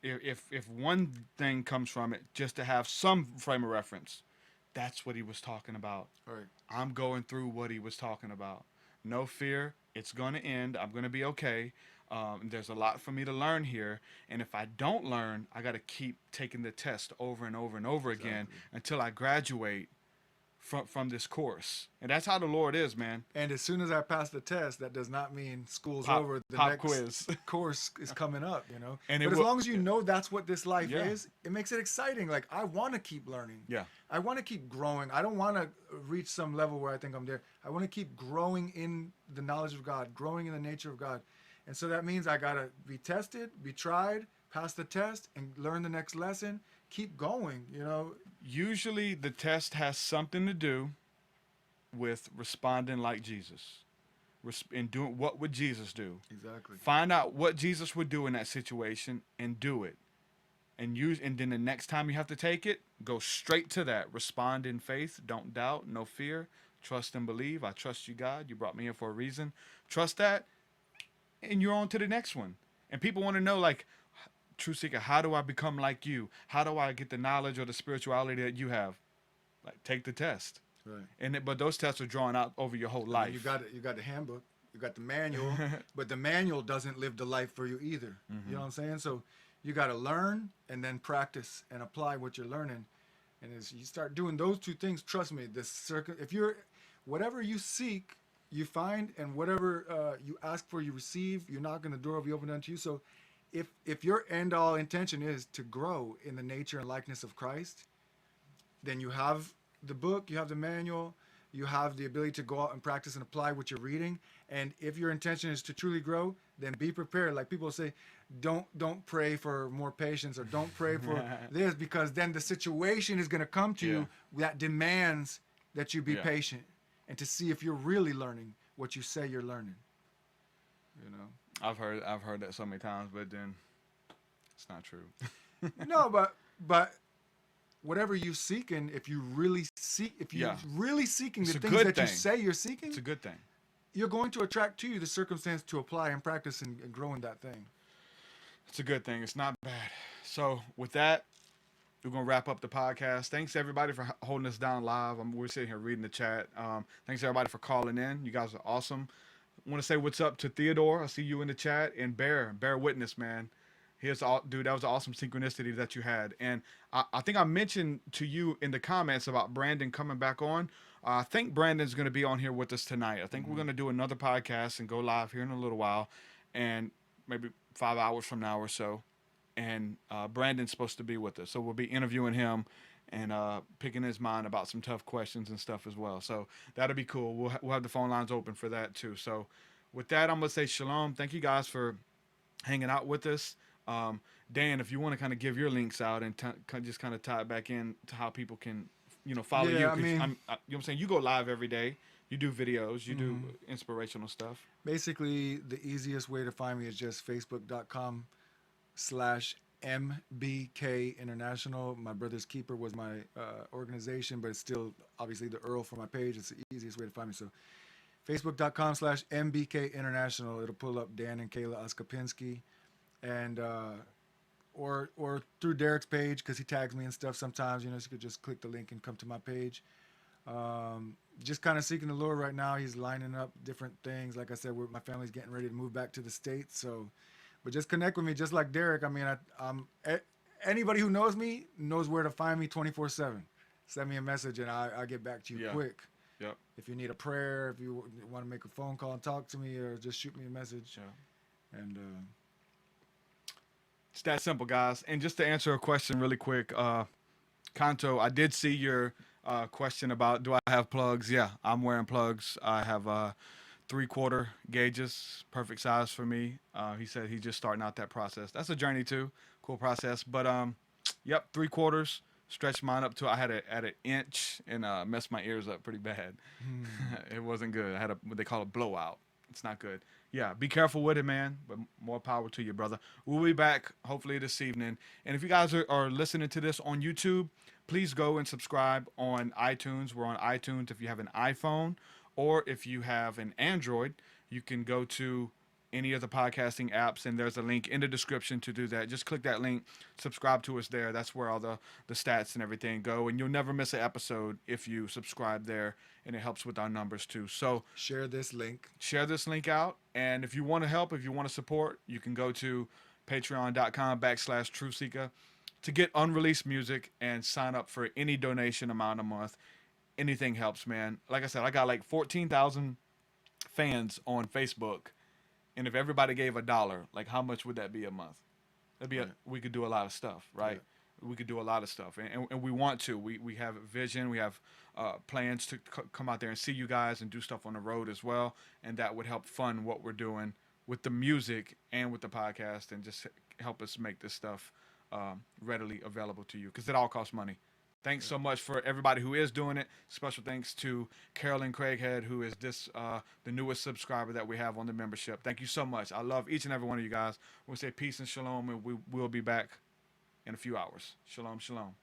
if one thing comes from it, just to have some frame of reference, that's what he was talking about. Right. I'm going through what he was talking about. No fear. It's going to end. I'm going to be okay. There's a lot for me to learn here, and if I don't learn, I got to keep taking the test over and over and over again until I graduate from this course. And that's how the Lord is, man. And as soon as I pass the test, that does not mean school's over. The next quiz course is coming up, you know. And but as long as you know that's what this life is, it makes it exciting. Like, I want to keep learning. Yeah. I want to keep growing. I don't want to reach some level where I think I'm there. I want to keep growing in the knowledge of God, growing in the nature of God. And so that means I got to be tested, be tried, pass the test, and learn the next lesson. Keep going, you know. Usually the test has something to do with responding like Jesus. And doing what would Jesus do. Exactly. Find out what Jesus would do in that situation and do it. And then the next time you have to take it, go straight to that. Respond in faith, don't doubt, no fear. Trust and believe. I trust you, God. You brought me here for a reason. Trust that. And you're on to the next one. And people want to know, like, TruthSeekah, how do I become like you? How do I get the knowledge or the spirituality that you have? Like, take the test. Right. But those tests are drawn out over your whole life. You got the handbook, you got the manual, but the manual doesn't live the life for you either. You know what I'm saying? So you got to learn and then practice and apply what you're learning. And as you start doing those two things, trust me, whatever you seek, you find, and whatever you ask for, you receive. You're knocking, the door will be opened unto you. So if your end all intention is to grow in the nature and likeness of Christ, then you have the book, you have the manual, You have the ability to go out and practice and apply what you're reading. And if your intention is to truly grow, then be prepared. Like people say, don't pray for more patience or don't pray for this, because then the situation is going to come to you that demands that you be patient and to see if you're really learning what you say you're learning. You know, I've heard that so many times, but then it's not true. No, but whatever you seeking, if you really seeking It's the a things good that you thing. say you're seeking, It's a good thing. you're going to attract to you the circumstance to apply and practice and grow in that thing. It's a good thing. It's not bad. So with that, we're going to wrap up the podcast. Thanks, everybody, for holding us down live. We're sitting here reading the chat. Thanks, everybody, for calling in. You guys are awesome. I want to say what's up to Theodore. I see you in the chat. And Bear Witness, man. Dude, that was an awesome synchronicity that you had. And I think I mentioned to you in the comments about Brandon coming back on. I think Brandon's going to be on here with us tonight. I think we're going to do another podcast and go live here in a little while. And maybe 5 hours from now or so. And Brandon's supposed to be with us. So we'll be interviewing him and picking his mind about some tough questions and stuff as well. So that'll be cool. We'll have the phone lines open for that too. So with that, I'm going to say shalom. Thank you guys for hanging out with us. Dan, if you want to kind of give your links out and just kind of tie it back in to how people can, follow you. I mean, you know what I'm saying? You go live every day. You do videos. You do inspirational stuff. Basically, the easiest way to find me is just facebook.com/MBK International. My Brother's Keeper was my organization, but it's still obviously the Earl for my page. It's the easiest way to find me. So facebook.com/MBK International. It'll pull up Dan and Kayla Osczepinski. And or through Derek's page, because he tags me and stuff sometimes, so you could just click the link and come to my page. Just kind of seeking the Lord right now. He's lining up different things. Like I said, my family's getting ready to move back to the States. So, but just connect with me, just like Derek. I mean, anybody who knows me knows where to find me 24/7. Send me a message and I'll get back to you quick. Yep. If you need a prayer, if you want to make a phone call and talk to me, or just shoot me a message. Yeah. And it's that simple, guys. And just to answer a question really quick, Kanto, I did see your question about do I have plugs? Yeah, I'm wearing plugs. I have 3/4 gauges, perfect size for me. He said he's just starting out that process. That's a journey too, cool process. But yep, 3/4. Stretched mine up to I had an inch and messed my ears up pretty bad. It wasn't good. I had what they call a blowout. It's not good. Yeah, be careful with it, man. But more power to you, brother. We'll be back hopefully this evening. And if you guys are listening to this on YouTube, please go and subscribe on iTunes. We're on iTunes if you have an iPhone, or if you have an Android, you can go to any of the podcasting apps, and there's a link in the description to do that. Just click that link, subscribe to us there. That's where all the stats and everything go, and you'll never miss an episode if you subscribe there, and it helps with our numbers too. So share this link out, and if you want to help, if you want to support, you can go to patreon.com/TruthSeekah to get unreleased music and sign up for any donation amount a month. Anything helps, man. Like I said, I got like 14,000 fans on Facebook. And if everybody gave $1, like how much would that be a month? That'd be we could do a lot of stuff, right? Yeah. We could do a lot of stuff, and we want to. We have a vision. We have plans to come out there and see you guys and do stuff on the road as well, and that would help fund what we're doing with the music and with the podcast, and just help us make this stuff readily available to you, because it all costs money. Thanks so much for everybody who is doing it. Special thanks to Carolyn Craighead, who is the newest subscriber that we have on the membership. Thank you so much. I love each and every one of you guys. We'll say peace and shalom, and we will be back in a few hours. Shalom, shalom.